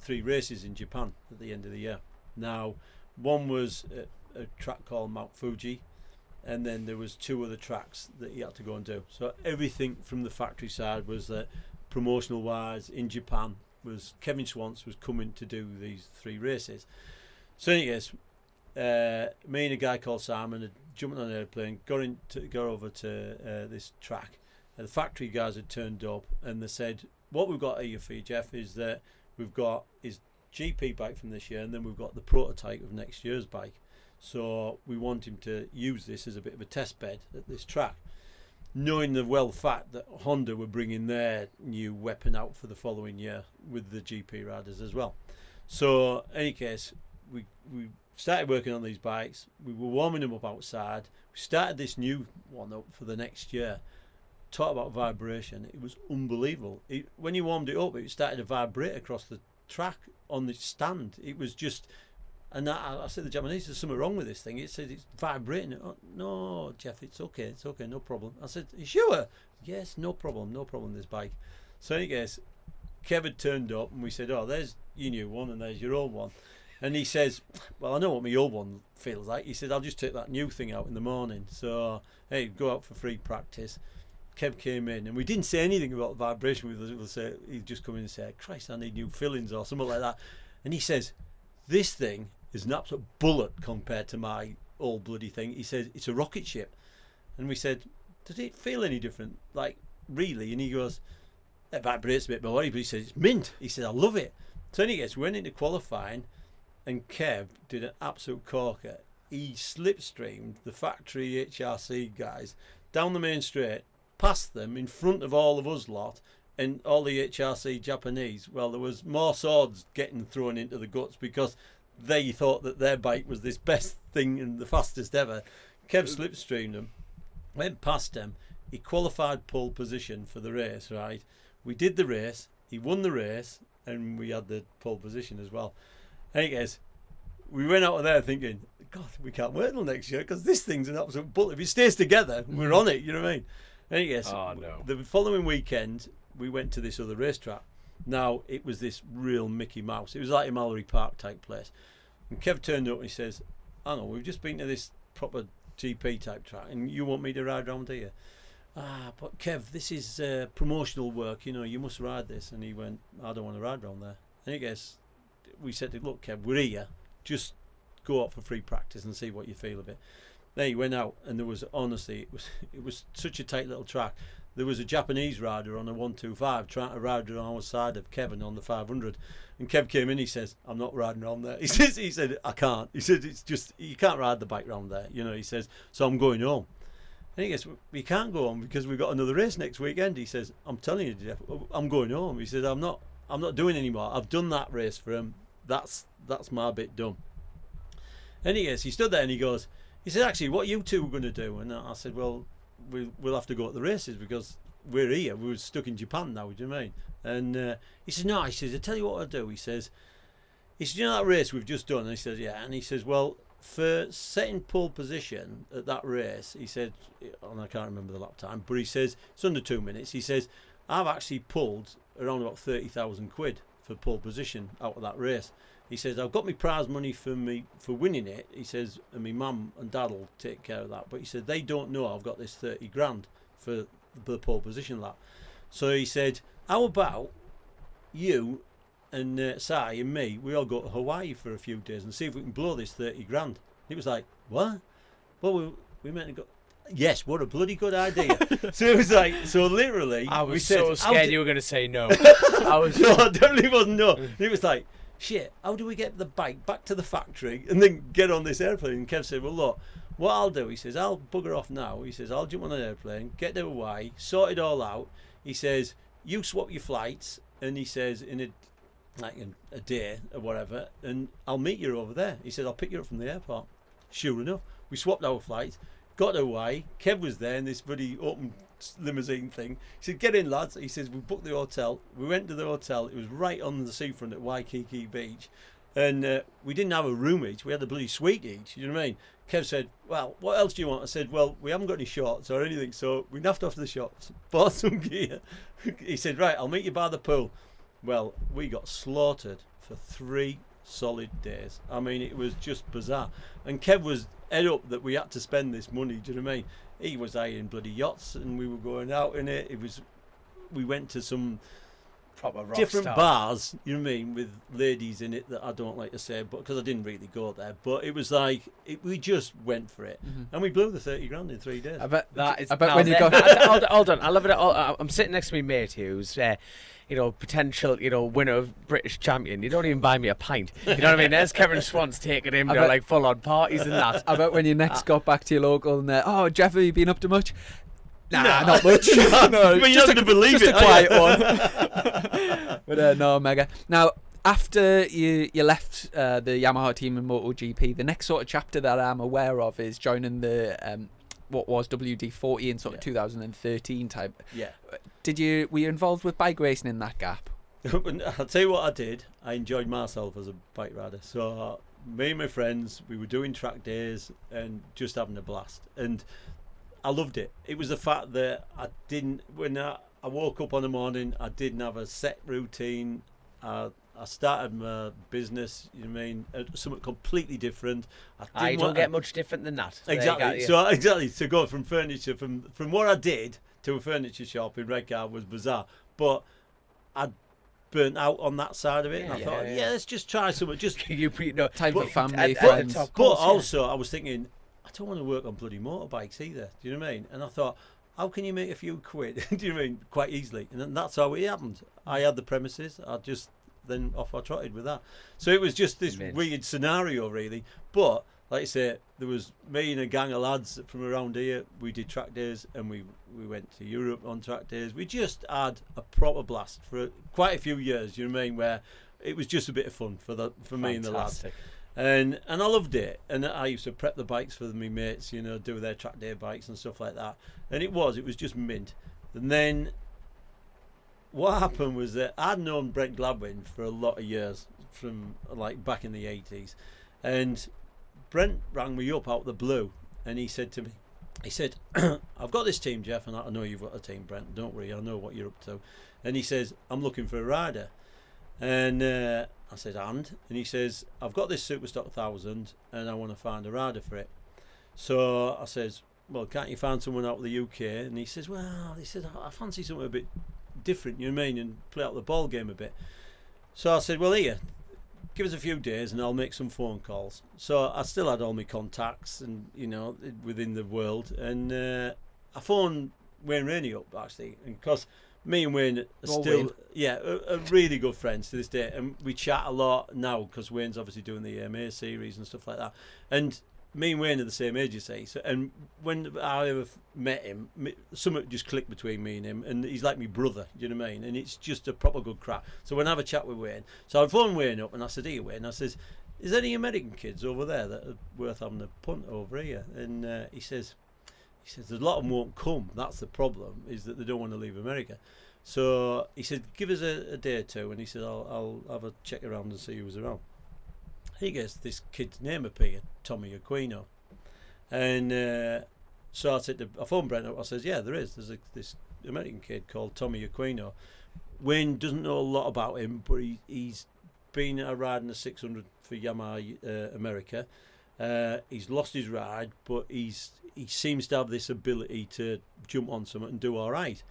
3 races in Japan at the end of the year. Now, one was a track called Mount Fuji, and then there was 2 other tracks that he had to go and do. So everything from the factory side was that promotional wise in Japan was Kevin Schwantz was coming to do these 3 races. So anyways, me and a guy called Simon had jumped on an airplane, got over to this track. The factory guys had turned up, and they said, what we've got here for you, Geoff, is that we've got his GP bike from this year, and then we've got the prototype of next year's bike. So we want him to use this as a bit of a test bed at this track, knowing the well fact that Honda were bringing their new weapon out for the following year with the GP riders as well. So in any case, we started working on these bikes. We were warming them up outside. We started this new one up for the next year. Talk about vibration, it was unbelievable. When you warmed it up, it started to vibrate across the track on the stand. It was just, and I said to the Japanese, there's something wrong with this thing. It said it's vibrating. Oh, no, Geoff, it's okay, no problem. I said, are you sure? Yes, no problem, this bike. So I guess Kev had turned up, and we said, oh, there's your new one and there's your old one. And he says, well, I know what my old one feels like. He said, I'll just take that new thing out in the morning. So, hey, go out for free practice. Kev came in, and we didn't say anything about vibration with us. We'll say, he'd just come in and say, Christ, I need new fillings or something like that. And he says, this thing is an absolute bullet compared to my old bloody thing. He says, it's a rocket ship. And we said, does it feel any different? Like, really? And he goes, it vibrates a bit more. But he says, it's mint. He said, I love it. So anyway, we went into qualifying, and Kev did an absolute corker. He slipstreamed the factory HRC guys down the main straight, past them in front of all of us lot, and all the HRC Japanese. Well, there was more swords getting thrown into the guts because they thought that their bike was this best thing and the fastest ever. Kev slipstreamed them, went past them. He qualified pole position for the race, right? We did the race, he won the race, and we had the pole position as well. Anyways, we went out of there thinking, God, we can't wait till next year because this thing's an absolute bullet. If it stays together, we're on it. You know what I mean? And yes, the following weekend we went to this other racetrack. Now it was this real Mickey Mouse. It was like a Mallory Park type place. And Kev turned up and he says, "I know we've just been to this proper GP type track, and you want me to ride around here?" But Kev, this is promotional work. You know, you must ride this. And he went, "I don't want to ride around there." And I guess we said, "Look, Kev, we're here. Just go out for free practice and see what you feel of it." Then he went out, and there was honestly, it was such a tight little track. There was a Japanese rider on a 125 trying to ride on our side of Kevin on the 500, and Kev came in. He says, "I'm not riding around there." He said, "I can't." He said, "It's just you can't ride the bike round there." You know, he says, "So I'm going home." And he goes, "We can't go home because we've got another race next weekend." He says, "I'm telling you, Geoff, I'm going home." He says, I'm not doing anymore. I've done that race for him. That's my bit done." And he stood there and he said, "Actually, what you two are going to do?" And I said, "Well, we'll have to go at the races because we're here. We're stuck in Japan now. Do you know what I mean?" And he said, "No." He says, "I tell you what I'll do." He says, "You know that race we've just done?" And he says, "Yeah." And he says, "Well, for setting pole position at that race," he said, and I can't remember the lap time, but he says it's under 2 minutes. He says, "I've actually pulled around about 30,000 quid for pole position out of that race." He says, "I've got my prize money for winning it." He says, "And my mum and dad will take care of that." But he said, "They don't know I've got this 30 grand for the pole position lap." So he said, "How about you and Si and me, we all go to Hawaii for a few days and see if we can blow this 30 grand. He was like, "What?" "Well, we meant to go." "Yes, what a bloody good idea." So it was like, so literally, I was so scared you were going to say no. I was no, I definitely wasn't no. And it was like, shit, how do we get the bike back to the factory and then get on this airplane? And Kev said, "Well, look, what I'll do," he says, "I'll bugger off now." He says, "I'll jump on an airplane, get to Hawaii, sort it all out." He says, "You swap your flights," and he says, "in a day or whatever, and I'll meet you over there." He said, "I'll pick you up from the airport." Sure enough, we swapped our flights, got to Hawaii. Kev was there in this bloody open limousine thing. He said, "Get in, lads." He says, "We booked the hotel." We went to the hotel. It was right on the seafront at Waikiki Beach. And we didn't have a room each. We had a bloody suite each. You know what I mean? Kev said, "Well, what else do you want?" I said, "Well, we haven't got any shorts or anything." So we naffed off to the shops, bought some gear. He said, "Right, I'll meet you by the pool." Well, we got slaughtered for 3 solid days. I mean, it was just bizarre. And Kev was head up that we had to spend this money. Do you know what I mean? He was hiring bloody yachts, and we were going out in it. We went to some proper different bars, you know what I mean, with ladies in it that I don't like to say, but because I didn't really go there. But it was like we just went for it, and we blew the 30 grand in 3 days. I bet that is. I bet when you got hold on, I love it. I'm sitting next to my mate who's. Potential, winner of British champion. You don't even buy me a pint. You know what I mean? There's Kevin Schwantz taking him to like full on parties and that. I bet when you next got back to your local and "Oh, Geoff, have you been up to much?" Nah, not much. No, but you're not going to believe just it. Just a quiet one. But no, mega. Now, after you left the Yamaha team in MotoGP, the next sort of chapter that I'm aware of is joining the what was WD-40 in sort of 2013 type. Yeah. Were you involved with bike racing in that gap? I'll tell you what I did. I enjoyed myself as a bike rider. So me and my friends, we were doing track days and just having a blast. And I loved it. It was the fact that when I woke up on the morning, I didn't have a set routine. I started my business, you know what I mean, something completely different. I don't get much different than that. Exactly. So exactly, to go from furniture, from what I did to a furniture shop in Redcar was bizarre. But I burnt out on that side of it. And I thought, let's just try something. Just time for family, friends. But also, I was thinking, I don't want to work on bloody motorbikes either. Do you know what I mean? And I thought, how can you make a few quid? Do you know what I mean? Quite easily. And then that's how it happened. I had the premises. Then off I trotted with that. So it was just this weird scenario, really. But like I say, there was me and a gang of lads from around here. We did track days, and we went to Europe on track days. We just had a proper blast for quite a few years. You know what I mean? Where it was just a bit of fun for me and the lads. And I loved it. And I used to prep the bikes for my mates, do their track day bikes and stuff like that. And it was just mint. And then what happened was that I'd known Brent Gladwin for a lot of years, from like back in the 80s. And Brent rang me up out of the blue, and he said to me, he said, I've got this team, Geoff, and I know you've got a team, Brent, don't worry, I know what you're up to. And he says, I'm looking for a rider. And I said, and he says, I've got this Superstock 1000 and I want to find a rider for it. So I says, well, can't you find someone out of the UK? And he says, well, I fancy something a bit different, you know what I mean, and play out the ball game a bit. So I said, well, here, give us a few days and I'll make some phone calls. So I still had all my contacts and, you know, within the world. And I phoned Wayne Rainey up, actually, and because me and Wayne are still, are really good friends to this day, and we chat a lot now because Wayne's obviously doing the AMA series and stuff like that. And me and Wayne are the same age, you see. So, and when I ever met him, something just clicked between me and him, and he's like my brother, you know what I mean? And it's just a proper good crack. So when I have a chat with Wayne, so I phoned Wayne up and I said, here, Wayne, I says, is there any American kids over there that are worth having a punt over here? And he says, there's a lot of them won't come. That's the problem, is that they don't want to leave America. So he said, give us a day or two, and he said, I'll have a check around and see who's around. He gets this kid's name appeared, Tommy Aquino. And so I phoned Brent up, I says, yeah, there's this American kid called Tommy Aquino. Wayne doesn't know a lot about him, but he's been riding the 600 for Yamaha America. He's lost his ride, but he seems to have this ability to jump on something and do all right.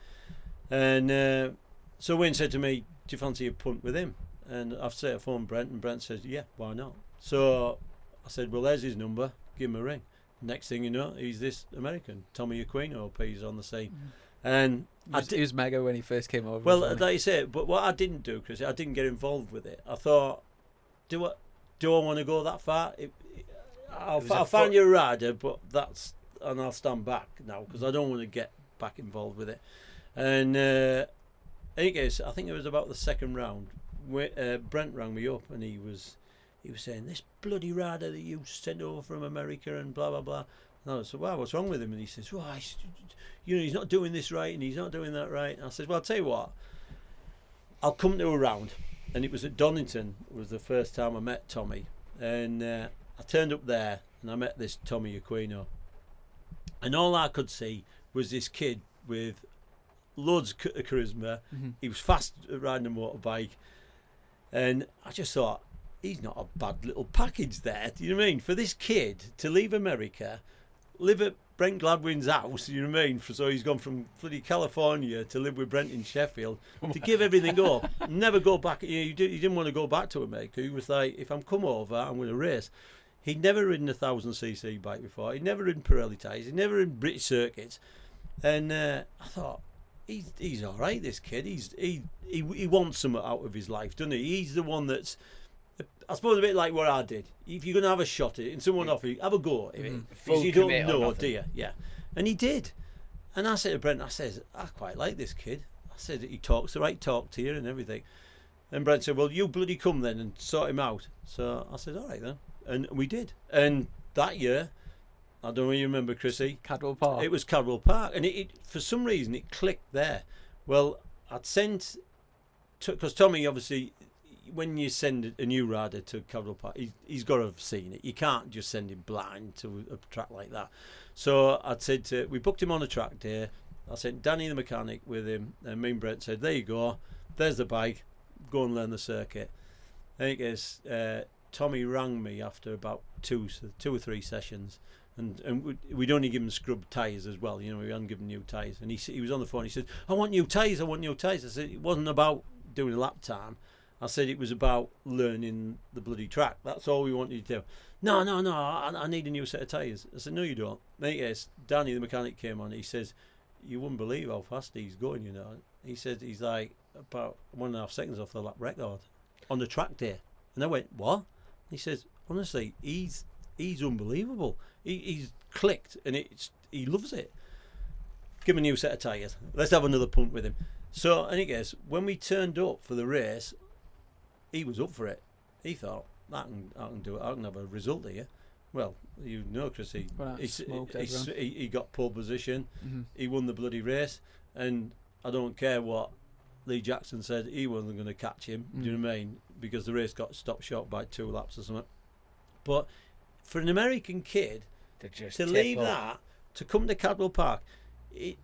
And so Wayne said to me, do you fancy a punt with him? And I phoned Brent, and Brent says, yeah, why not? So I said, well, there's his number, give him a ring. Next thing you know, he's this American, Tommy Aquino, appears on the scene. And he was mega when he first came over. Well, like you say, but what I didn't do, Chris, I didn't get involved with it. I thought, do I want to go that far? I'll find you a rider, and I'll stand back now because I don't want to get back involved with it. And I think it was about the second round. Brent rang me up and he was saying, this bloody rider that you sent over from America and blah blah blah. And I said, wow, what's wrong with him? And he says, well, he's not doing this right and he's not doing that right. And I said, well, I'll tell you what, I'll come to a round. And it was at Donington. It was the first time I met Tommy. And I turned up there and I met this Tommy Aquino. And all I could see was this kid with loads of charisma. Mm-hmm. He was fast at riding a motorbike. And I just thought, he's not a bad little package there. Do you know what I mean? For this kid to leave America, live at Brent Gladwin's house, you know what I mean? So he's gone from bloody California to live with Brent in Sheffield, to give everything up, never go back. He didn't want to go back to America. He was like, if I'm come over, I'm going to race. He'd never ridden a 1000cc bike before. He'd never ridden Pirelli tyres. He'd never ridden British circuits. And I thought, he's all right, this kid. He wants something out of his life, doesn't he? He's the one that's, I suppose, a bit like what I did. If you're going to have a shot at it and someone offer you, have a go at it. Because you don't know, do you? Yeah. And he did. And I said to Brent, I quite like this kid. I said, he talks the right talk to you and everything. And Brent said, well, you bloody come then and sort him out. So I said, all right then. And we did. And that year, I don't know if you remember, Chrissy. Cadwell Park. It was Cadwell Park. And it for some reason, it clicked there. Well, I'd sent, because Tommy, obviously, when you send a new rider to Cadwell Park, he's got to have seen it. You can't just send him blind to a track like that. So I'd said we booked him on a track day. I sent Danny the mechanic with him, and me and Brent said, there you go, there's the bike, go and learn the circuit. I think it's Tommy rang me after about two or three sessions, and we'd only given scrub tyres as well. You know, we hadn't given new tyres. And he was on the phone. He said, I want new tyres. I said, it wasn't about doing a lap time. I said it was about learning the bloody track. That's all we wanted you to do. No, I need a new set of tyres. I said, no, you don't. Yes, Danny the mechanic came on. He says, you wouldn't believe how fast he's going, you know. He said he's like about 1.5 seconds off the lap record on the track day. And I went, what? He says, honestly, he's unbelievable. He's clicked, and he loves it. Give him a new set of tyres. Let's have another punt with him. So, and he goes, when we turned up for the race, he was up for it. He thought, I can do it. I can have a result here. Well, you know, Chris, he got pole position. Mm-hmm. He won the bloody race, and I don't care what Lee Jackson said, he wasn't going to catch him. Do you know what I mean? Because the race got stopped short by 2 laps or something. But for an American kid to leave that to come to Cadwell Park, it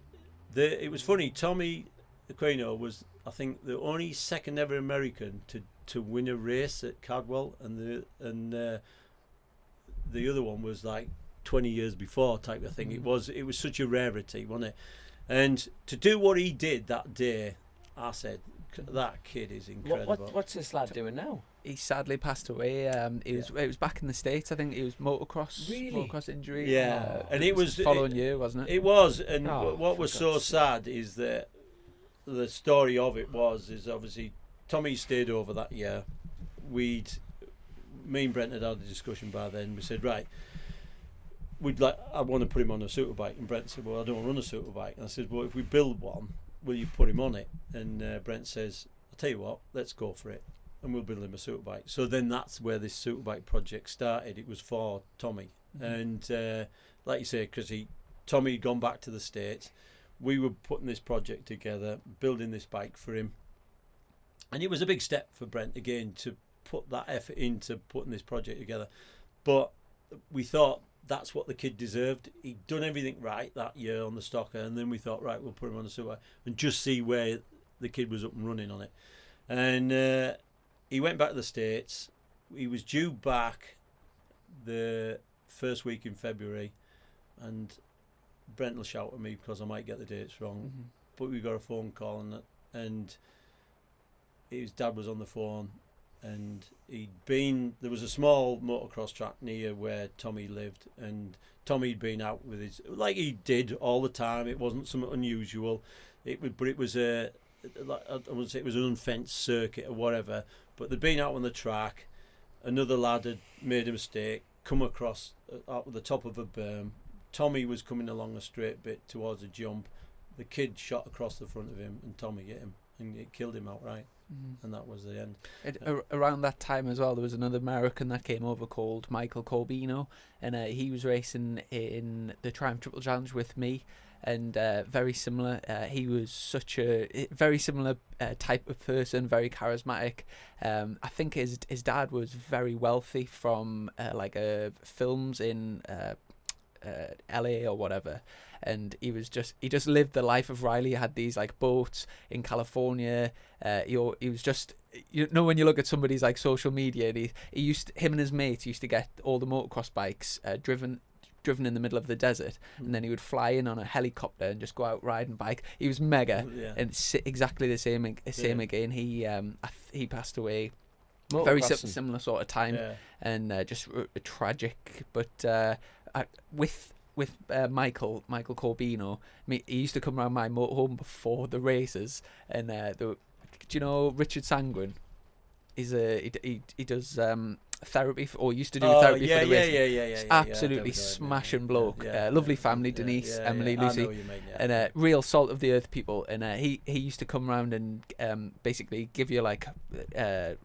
was funny. Tommy Aquino was, I think, the only second ever American to win a race at Cadwell, and the other one was like 20 years before type of thing. It was such a rarity, wasn't it? And to do what he did that day, I said, that kid is incredible. What's this lad doing now? He sadly passed away. It was back in the States. I think it was motocross injury. Yeah, and it was following year, wasn't it? It was, and what was so sad is that the story of it is obviously Tommy stayed over that year. Me and Brent had a discussion by then. We said, right, I want to put him on a superbike, and Brent said, well, I don't run a superbike. And I said, well, if we build one, will you put him on it? And Brent says, I'll tell you what, let's go for it, and we'll build him a superbike. So then that's where this superbike project started. It was for Tommy. And like you say, because Tommy had gone back to the States, we were putting this project together, building this bike for him. And it was a big step for Brent, again, to put that effort into putting this project together. But we thought that's what the kid deserved. He'd done everything right that year on the stocker, and then we thought, right, we'll put him on the superbike and just see where the kid was up and running on it. And he went back to the States. He was due back the first week in February, and Brent will shout at me because I might get the dates wrong. But we got a phone call, and his dad was on the phone, and there was a small motocross track near where Tommy lived, and Tommy'd been out with his, like he did all the time. It wasn't something unusual. It was I wouldn't say it was an unfenced circuit or whatever, but they'd been out on the track. Another lad had made a mistake, come across at the top of a berm. Tommy was coming along a straight bit towards a jump. The kid shot across the front of him, and Tommy hit him, and it killed him outright. And that was the end. Around that time as well, there was another American that came over called Michael Corbino, and he was racing in the Triumph Triple Challenge with me, and very similar. He was such a very similar type of person, very charismatic. I think his dad was very wealthy from films in LA or whatever, and he just lived the life of Riley. He had these like boats in California. He was just, when you look at somebody's like social media, him and his mates used to get all the motocross bikes driven in the middle of the desert, and then he would fly in on a helicopter and just go out riding bike. He was mega, and exactly the same again. He passed away very similar sort of time, and just tragic. But with Michael Corbino, he used to come around my motorhome before the races, and do you know Richard Sangren? He does therapy, or used to do therapy for the races. Absolutely smashing bloke. Lovely family, Denise, Emily, Lucy, and real salt of the earth people. And he used to come around and basically give you like a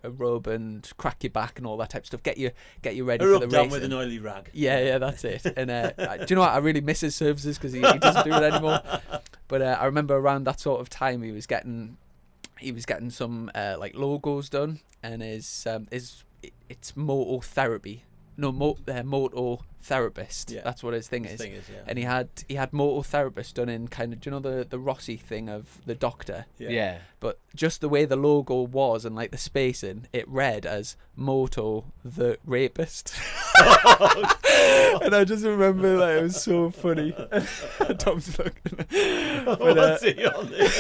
rub and crack your back and all that type of stuff. Get you ready for the race. Down with an oily rag. Yeah, that's it. And do you know what? I really miss his services because he doesn't do it anymore. But I remember around that sort of time he was getting some like logos done, and it's moto therapy. No, moto therapist. Yeah. That's what his thing is. And he had moto therapist done in kind of, do you know the Rossi thing of the doctor? Yeah. But just the way the logo was and like the spacing, it read as Moto the Rapist. And I just remember it was so funny. Tom's looking. What's he on there?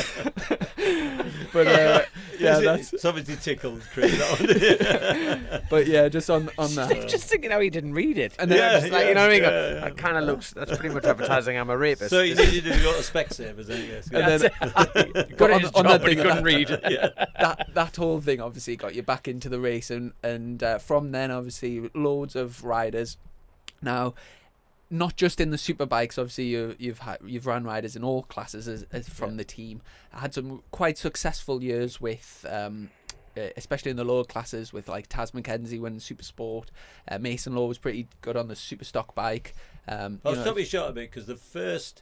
But it's obviously tickled Chris. But yeah, just on that. Just thinking how he didn't read it, and then you know what I mean. That kind of looks. That's pretty much advertising I'm a rapist. So you needed to go to Specsavers, I guess. And then got his job, but he couldn't read. That whole thing obviously got you back into the race, and from then obviously loads of riders. Now, not just in the superbikes, obviously you've run riders in all classes as from the team. I had some quite successful years with especially in the lower classes with like Taz McKenzie winning Super Sport. Mason Law was pretty good on the super stock bike. I'll stop you short a bit because the first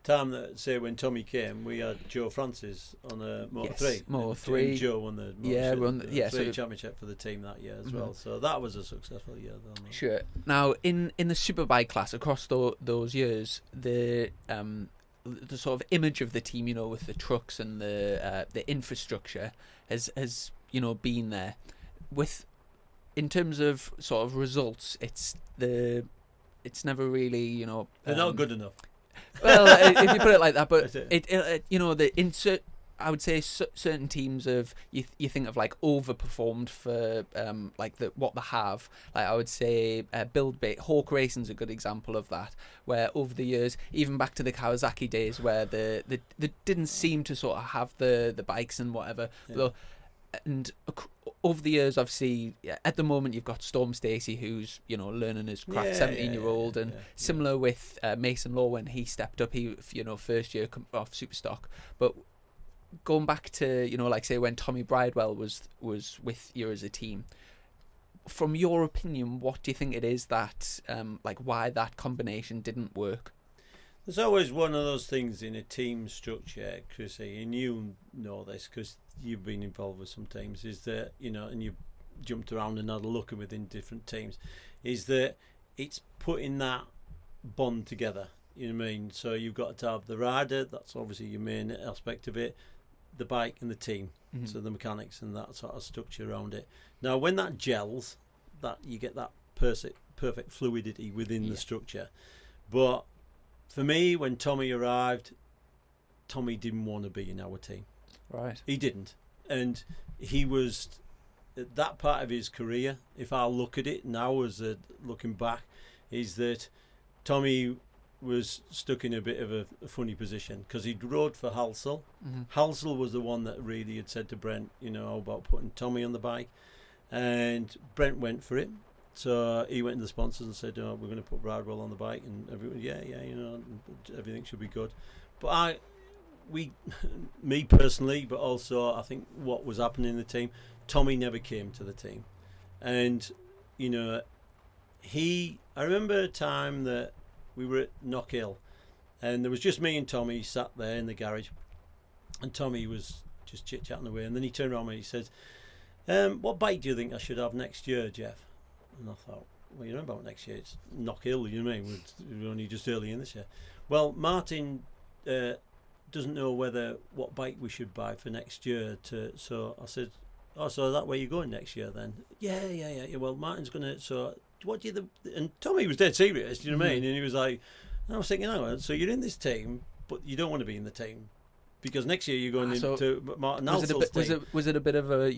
time that, say, when Tommy came, we had Joe Francis on a Moto 3. Moto 3. Joe won the championship for the team that year as well. So that was a successful year. Sure. Now, in the Superbike class, across those years, the sort of image of the team, with the trucks and the infrastructure has been there. In terms of sort of results, it's never really, they're not good enough. Well, if you put it like that, but I would say certain teams you think of like overperformed for what they have. Like I would say Hawk Racing's a good example of that, where over the years, even back to the Kawasaki days, where they didn't seem to sort of have the bikes and whatever. Yeah. And over the years, obviously, at the moment you've got Storm Stacey, who's learning his craft, 17-year-old, and similar with Mason Law when he stepped up. He first year off Superstock, but going back to like say when Tommy Bridewell was with you as a team. From your opinion, what do you think it is that why that combination didn't work? There's always one of those things in a team structure, Chrissy, and you know this because you've been involved with some teams, is that, and you've jumped around and had a look within different teams, is that it's putting that bond together, you know what I mean? So you've got to have the rider, that's obviously your main aspect of it, the bike and the team, so the mechanics and that sort of structure around it. Now, when that gels, that you get that perfect fluidity within the structure. But for me, when Tommy arrived, Tommy didn't want to be in our team. Right. He didn't. And he was, at that part of his career, if I look at it now as looking back, is that Tommy was stuck in a bit of a funny position because he'd rode for Halsell. Halsell was the one that really had said to Brent, about putting Tommy on the bike. And Brent went for it. So he went to the sponsors and said, we're going to put Bradwell on the bike, and everyone, everything should be good. But me personally, but also I think what was happening in the team, Tommy never came to the team. And, I remember a time that we were at Knockhill and there was just me and Tommy sat there in the garage, and Tommy was just chit-chatting away, and then he turned around and he said, what bike do you think I should have next year, Geoff? And I thought, well, you know about next year, it's Knockhill, you know what I mean? We're only just early in this year. Well, Martin doesn't know what bike we should buy for next year. So I said, so that way you're going next year then? Yeah. Well, Martin's going to, so what do you, and Tommy was dead serious, you know what I mean? And he was like, and I was thinking, so you're in this team, but you don't want to be in the team. Because next year you're going into Martin Halsell's team. Was it a bit of a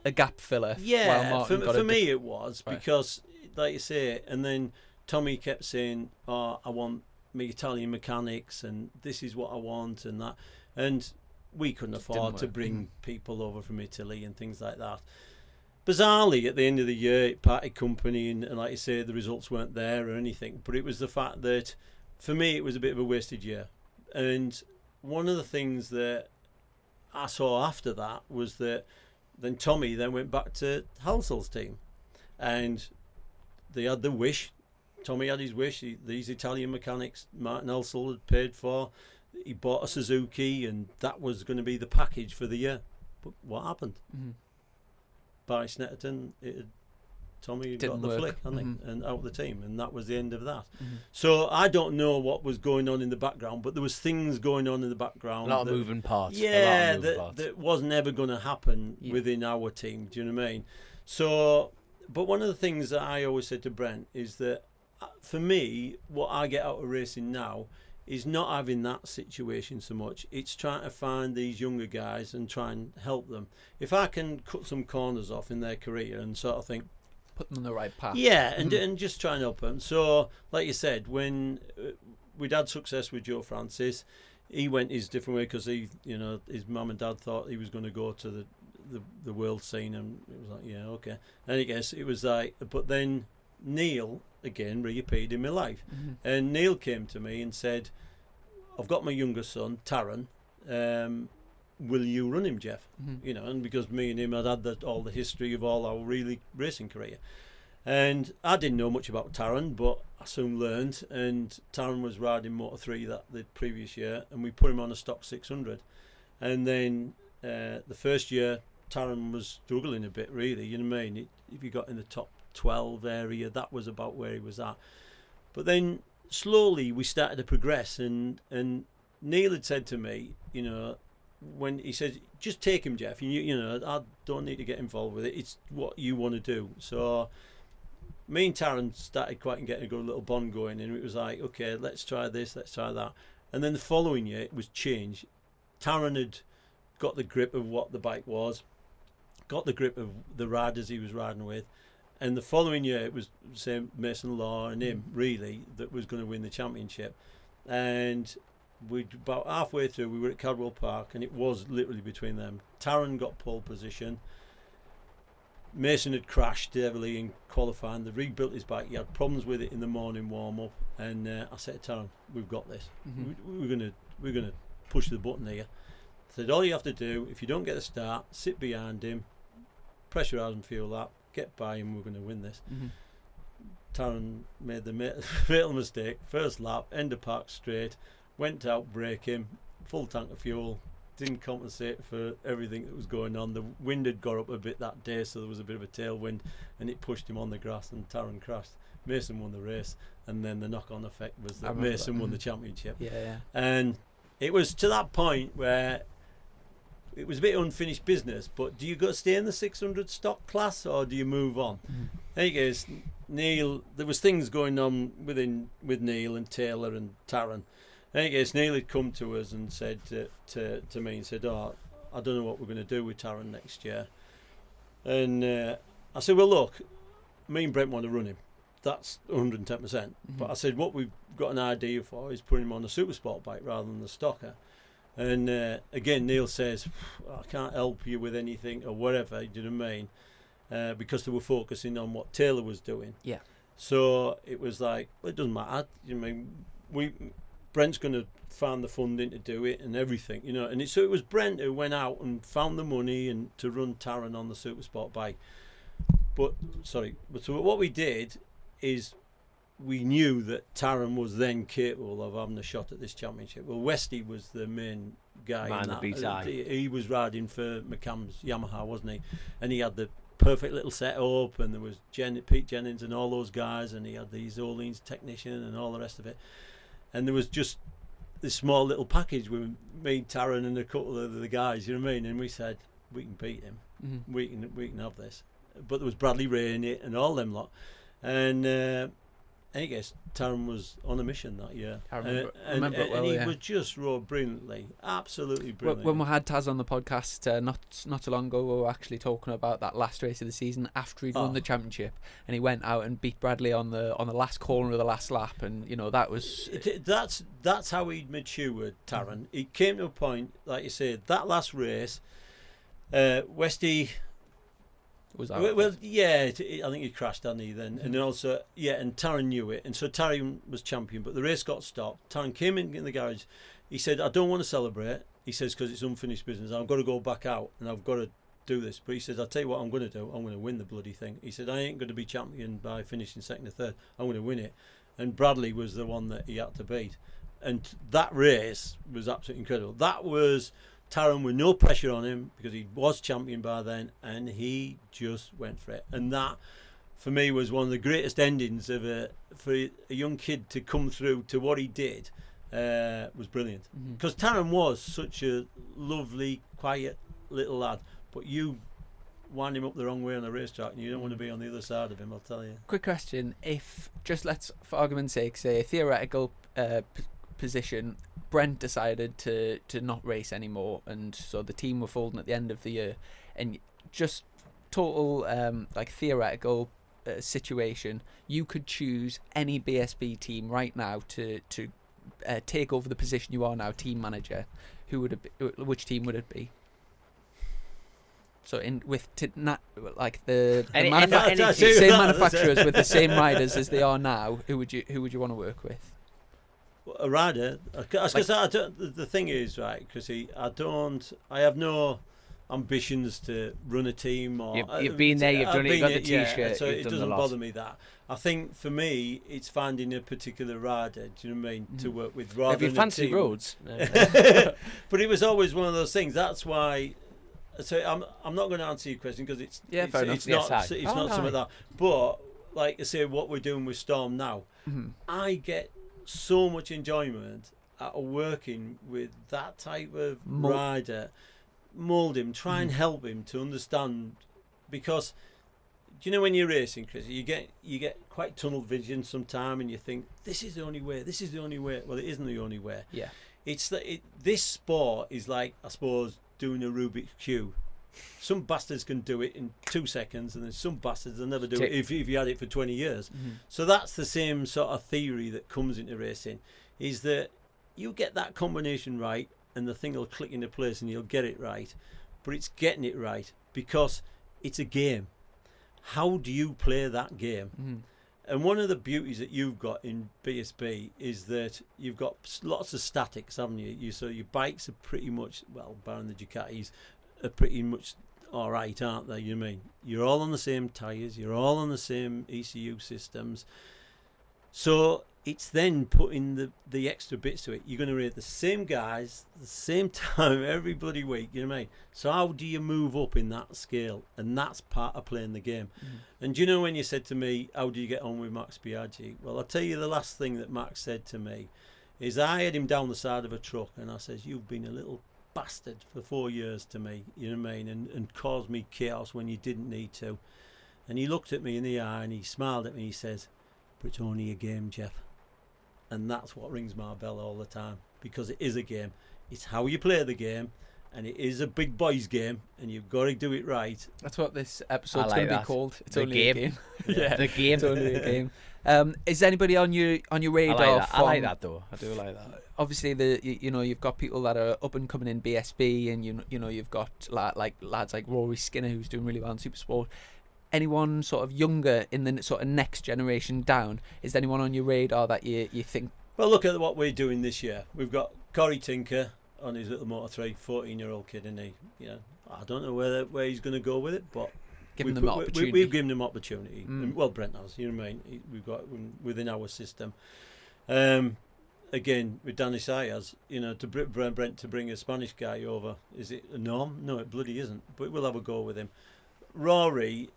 a gap filler? Yeah, for me it was, because like you say, and then Tommy kept saying, I want me Italian mechanics and this is what I want and that, and we couldn't afford to bring people over from Italy and things like that. Bizarrely, at the end of the year, it parted company, and like you say, the results weren't there or anything, but it was the fact that for me it was a bit of a wasted year. And one of the things that I saw after that was that then Tommy then went back to Halsell's team, and they had the wish. Tommy had his wish. These Italian mechanics Martin Halsell had paid for. He bought a Suzuki, and that was going to be the package for the year. But what happened? By Snetterton, Tommy got the flick, I think, and out of the team, and that was the end of that. So I don't know what was going on in the background, but there was things going on in the background. A lot of moving parts. Yeah, that wasn't ever going to happen within our team. Do you know what I mean? So, but one of the things that I always said to Brent is that for me, what I get out of racing now is not having that situation so much. It's trying to find these younger guys and try and help them. If I can cut some corners off in their career and sort of think, put them on the right path. Yeah, and just try and help them. So, like you said, when we'd had success with Joe Francis, he went his different way because his mum and dad thought he was going to go to the world scene, and it was like, yeah, okay. And I guess it was like, but then Neal again reappeared in my life, and Neal came to me and said, I've got my younger son Taron, will you run him, Geoff? And because me and him had all the history of all our really racing career, And I didn't know much about Taran, but I soon learned. And Taran was riding Moto 3 the previous year, and we put him on a stock 600. And then the first year, Taran was struggling a bit, really. You know what I mean? If he got in the top 12 area, that was about where he was at. But then slowly we started to progress, and Neal had said to me, when he said, just take him, Geoff, I don't need to get involved with it, it's what you want to do. So me and Taran started getting a good little bond going, and it was like, okay, let's try this, let's try that. And then the following year it was changed. Taran had got the grip of what the bike was, got the grip of the riders he was riding with, and the following year it was say Mason Law and him really that was going to win the championship. And we about halfway through we were at Cadwell Park, and it was literally between them. Taran got pole position. Mason had crashed heavily in qualifying. They rebuilt his bike. He had problems with it in the morning warm up, and I said to Taran, "We've got this. We're gonna push the button here." I said, "All you have to do, if you don't get a start, sit behind him, pressurise and fuel up, get by him. We're going to win this." Taran made the fatal mistake. First lap, end of park straight, went out, brake him, full tank of fuel. Didn't compensate for everything that was going on. The wind had got up a bit that day, so there was a bit of a tailwind, and it pushed him on the grass, and Taran crashed. Mason won the race, and then the knock-on effect was that Mason won the championship. Yeah. And it was to that point where it was a bit unfinished business, but do you go stay in the 600 stock class, or do you move on? There you go. Neal, there was things going on with Neal and Taylor and Taran. There you go. Neal had come to us and said to me, and said, "Oh, I don't know what we're going to do with Taran next year." And I said, "Well, look, me and Brent want to run him. That's 110%. But I said, what we've got an idea for is putting him on a super sport bike rather than the stocker." And again, Neal says, "I can't help you with anything," or whatever, do you know what I mean? Because they were focusing on what Taylor was doing. Yeah. So it was like, well, it doesn't matter. You know, I mean, Brent's going to find the funding to do it and everything, And so it was Brent who went out and found the money and to run Taran on the super sport bike. But so what we did is we knew that Taran was then capable of having a shot at this championship. Well, Westy was the main guy. Man that beats eye. He was riding for McCann's Yamaha, wasn't he? And he had the perfect little setup, and there was Pete Jennings and all those guys, and he had these Orleans technician and all the rest of it. And there was just this small little package with me, Taran, and a couple of the guys, you know what I mean? And we said, we can beat him. We can have this. But there was Bradley Ray in it and all them lot. And I guess Taran was on a mission that year. I remember it well, and he was just rode brilliantly, absolutely brilliant. When we had Taz on the podcast not too long ago, we were actually talking about that last race of the season after he'd won the championship, and he went out and beat Bradley on the last corner of the last lap, and that was that's how he'd matured, Taran. He came to a point, like you said, that last race, Westy. Well, yeah, I think he crashed, didn't he, then? And then also, and Taran knew it. And so Taran was champion, but the race got stopped. Taran came in the garage. He said, "I don't want to celebrate." He says, "Because it's unfinished business. I've got to go back out and I've got to do this." But he says, "I'll tell you what I'm going to do. I'm going to win the bloody thing." He said, "I ain't going to be champion by finishing second or third. I'm going to win it." And Bradley was the one that he had to beat. And that race was absolutely incredible. That was Taran with no pressure on him because he was champion by then, and he just went for it. And that, for me, was one of the greatest endings for a young kid to come through to what he did. Was brilliant. Because Taran was such a lovely, quiet little lad, but you wind him up the wrong way on a racetrack, and you don't want to be on the other side of him, I'll tell you. Quick question: if let's, for argument's sake, say a theoretical position, Brent decided to not race anymore, and so the team were folding at the end of the year, and just total theoretical situation, you could choose any BSB team right now to take over the position you are now, team manager. Who would it be? Which team would it be? So same manufacturers with the same riders as they are now, who would you want to work with? A rider, because the thing is, right, because I'm ambitions to run a team. Or you've been there, you've done it, you've got the T-shirt. So it doesn't bother me. me that. I think for me, it's finding a particular rider. Do you know what I mean? To work with rather than fancy team. roads. But it was always one of those things. That's why. So I'm not going to answer your question because it's not something like that. But like I say, what we're doing with Storm now, I get so much enjoyment out of working with that type of rider, mould him, try and help him to understand, because do you know when you're racing, Chris, you get quite tunnel vision sometimes, and you think this is the only way. Well, it isn't the only way. Yeah, it's this sport is like, I suppose, doing a Rubik's Cube. Some bastards can do it in 2 seconds, and then some bastards will never do it if you had it for 20 years. So that's the same sort of theory that comes into racing, is that you get that combination right and the thing will click into place and you'll get it right. But it's getting it right because it's a game. How do you play that game? And one of the beauties that you've got in BSB is that you've got lots of statics, haven't you? So your bikes are pretty much, well, barring the Ducatis, are pretty much all right, aren't they? You mean you're all on the same tyres, you're all on the same ECU systems. So it's then putting the extra bits to it. You're going to rate the same guys, the same time every bloody week, you know what I mean? So how do you move up in that scale? And that's part of playing the game. And do you know when you said to me, how do you get on with Max Biaggi? Well, I'll tell you the last thing that Max said to me is I had him down the side of a truck and I says, you've been a little bastard for 4 years to me, you know what I mean? And caused me chaos when you didn't need to. And he looked at me in the eye and he smiled at me and he says, but it's only a game, Geoff. And that's what rings my bell all the time, because it is a game. It's how you play the game, and it is a big boys game, and you've got to do it right. That's what this episode's going to be called. It's only a game. Yeah, the game. It's only a game. Is anybody on your radar? I like that though. I do like that. Obviously, you've got people that are up and coming in BSB, and you know you've got lads like Rory Skinner, who's doing really well in Supersport. Anyone sort of younger in the sort of next generation down? Is there anyone on your radar that you think? Well, look at what we're doing this year. We've got Corey Tinker on his little Motor 3, 14-year-old kid, and I don't know where he's going to go with it, but Giving them opportunity. We've given him opportunity. And, well, Brent has, you know what I mean? We've got within our system. Again, with Danny Sayers, to Brent to bring a Spanish guy over, is it a norm? No, it bloody isn't. But we'll have a go with him. Rory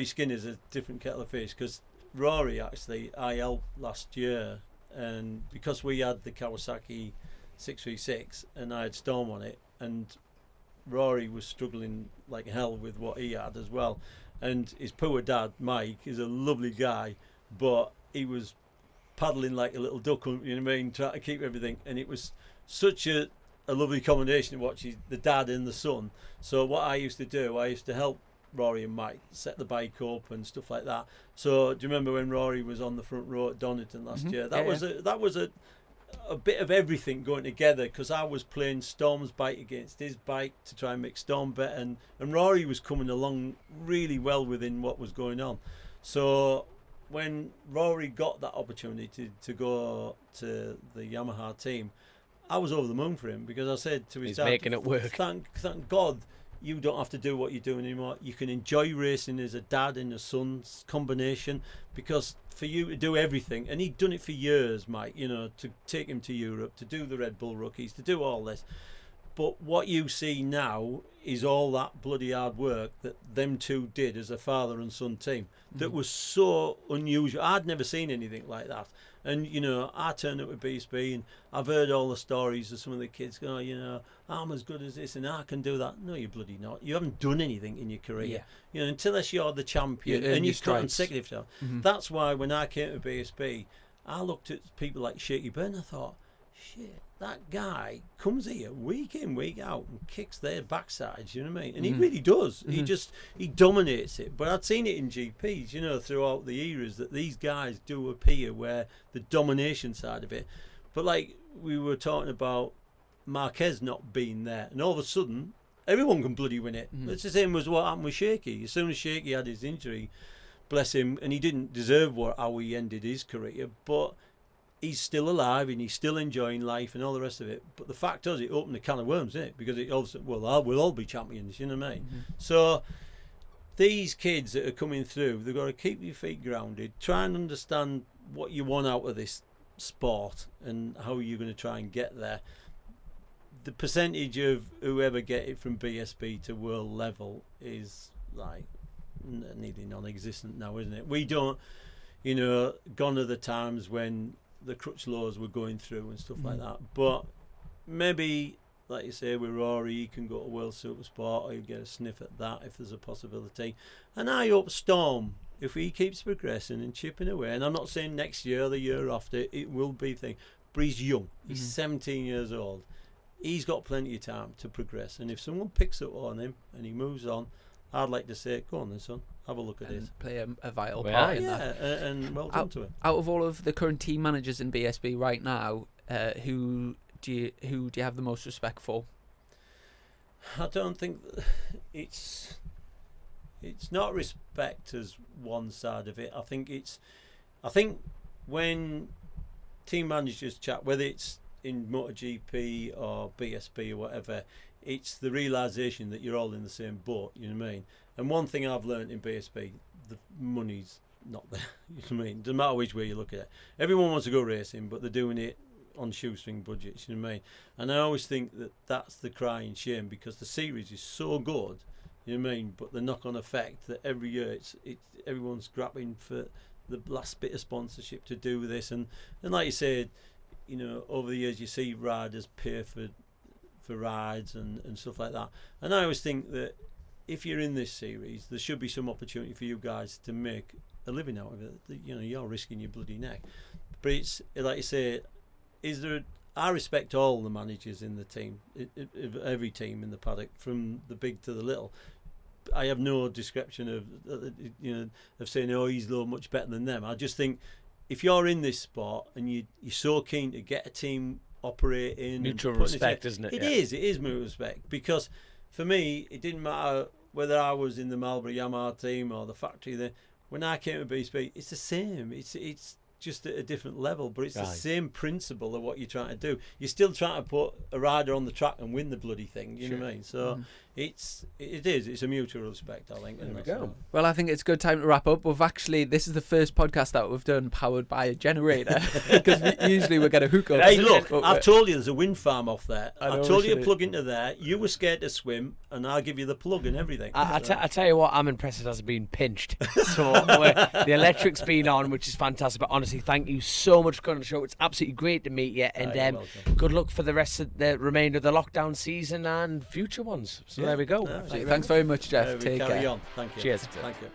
Skinner is a different kettle of fish, because Rory actually I helped last year, and because we had the Kawasaki 636 and I had Storm on it, and Rory was struggling like hell with what he had as well, and his poor dad Mike is a lovely guy, but he was paddling like a little duck, you know what I mean, trying to keep everything, and it was such a lovely combination to watch the dad and the son. So what I used to do, I used to help Rory and Mike set the bike up and stuff like that. So do you remember when Rory was on the front row at Donington last year? That was a bit of everything going together, because I was playing Storm's bike against his bike to try and make Storm better, and Rory was coming along really well within what was going on. So when Rory got that opportunity to go to the Yamaha team, I was over the moon for him, because I said to his dad, making it work. Thank God you don't have to do what you're doing anymore. You can enjoy racing as a dad and a son's combination, because for you to do everything, and he'd done it for years, Mike, to take him to Europe, to do the Red Bull rookies, to do all this. But what you see now is all that bloody hard work that them two did as a father and son team that was so unusual. I'd never seen anything like that. And, I turned up with BSB and I've heard all the stories of some of the kids going, I'm as good as this and I can do that. No, you're bloody not. You haven't done anything in your career. Yeah. Unless you're the champion and you've got consecutive. That's why when I came to BSB, I looked at people like Shaky Burn and I thought, shit, that guy comes here week in, week out and kicks their backsides, you know what I mean? And he really does. He dominates it. But I'd seen it in GPs, throughout the eras, that these guys do appear where the domination side of it. But like we were talking about Marquez not being there, and all of a sudden everyone can bloody win it. It's the same as what happened with Shaky. As soon as Shaky had his injury, bless him, and he didn't deserve how he ended his career, but he's still alive and he's still enjoying life and all the rest of it. But the fact is, it opened a can of worms, didn't it? Because it also, we'll all be champions, you know what I mean? Mm-hmm. So these kids that are coming through, they've got to keep your feet grounded, try and understand what you want out of this sport and how you're going to try and get there. The percentage of whoever get it from BSB to world level is like nearly non-existent now, isn't it? We don't, gone are the times when the crutch laws were going through and stuff like that. But maybe, like you say, with Rory, he can go to World Supersport, or you get a sniff at that if there's a possibility. And I hope Storm, if he keeps progressing and chipping away, and I'm not saying next year or the year after, it will be a thing, but he's young. He's 17 years old. He's got plenty of time to progress. And if someone picks up on him and he moves on, I'd like to say, go on then, son, have a look at this. Play a vital part in that. And well done to him. Out of all of the current team managers in BSB right now, who do you have the most respect for? I don't think it's not respect as one side of it. I think when team managers chat, whether it's in MotoGP or BSB or whatever, it's the realisation that you're all in the same boat, you know what I mean? And one thing I've learned in BSB, the money's not there, you know what I mean? Doesn't matter which way you look at it. Everyone wants to go racing, but they're doing it on shoestring budgets, you know what I mean? And I always think that that's the crying shame, because the series is so good, you know what I mean? But the knock-on effect that every year it's everyone's grappling for the last bit of sponsorship to do this, and like you said, over the years you see riders pay for rides and stuff like that. And I always think that if you're in this series, there should be some opportunity for you guys to make a living out of it. You're risking your bloody neck. But it's like you say, I respect all the managers in the team, every team in the paddock, from the big to the little. I have no description of saying, oh, he's much better than them. I just think if you're in this sport and you're so keen to get a team operating, mutual respect, isn't it? It is mutual respect, because for me it didn't matter whether I was in the Marlboro Yamaha team or the factory there. When I came to BSB, it's the same. It's just at a different level, but it's the same principle of what you're trying to do. You're still trying to put a rider on the track and win the bloody thing, you know what I mean? So it's a mutual respect, I think. There we go. Well, I think it's a good time to wrap up. This is the first podcast that we've done powered by a generator, because usually we get a hookup. Hey, look, I've told you there's a wind farm off there. I told you to plug into there. You were scared to swim, and I'll give you the plug and everything. I tell you what, I'm impressed it hasn't been pinched. So the electric's been on, which is fantastic. But honestly, thank you so much for coming on the show. It's absolutely great to meet you, and good luck for the rest of the remainder of the lockdown season and future ones. So there we go. Thanks very much, Geoff. Take care. Carry on. Thank you. Cheers. Thank you.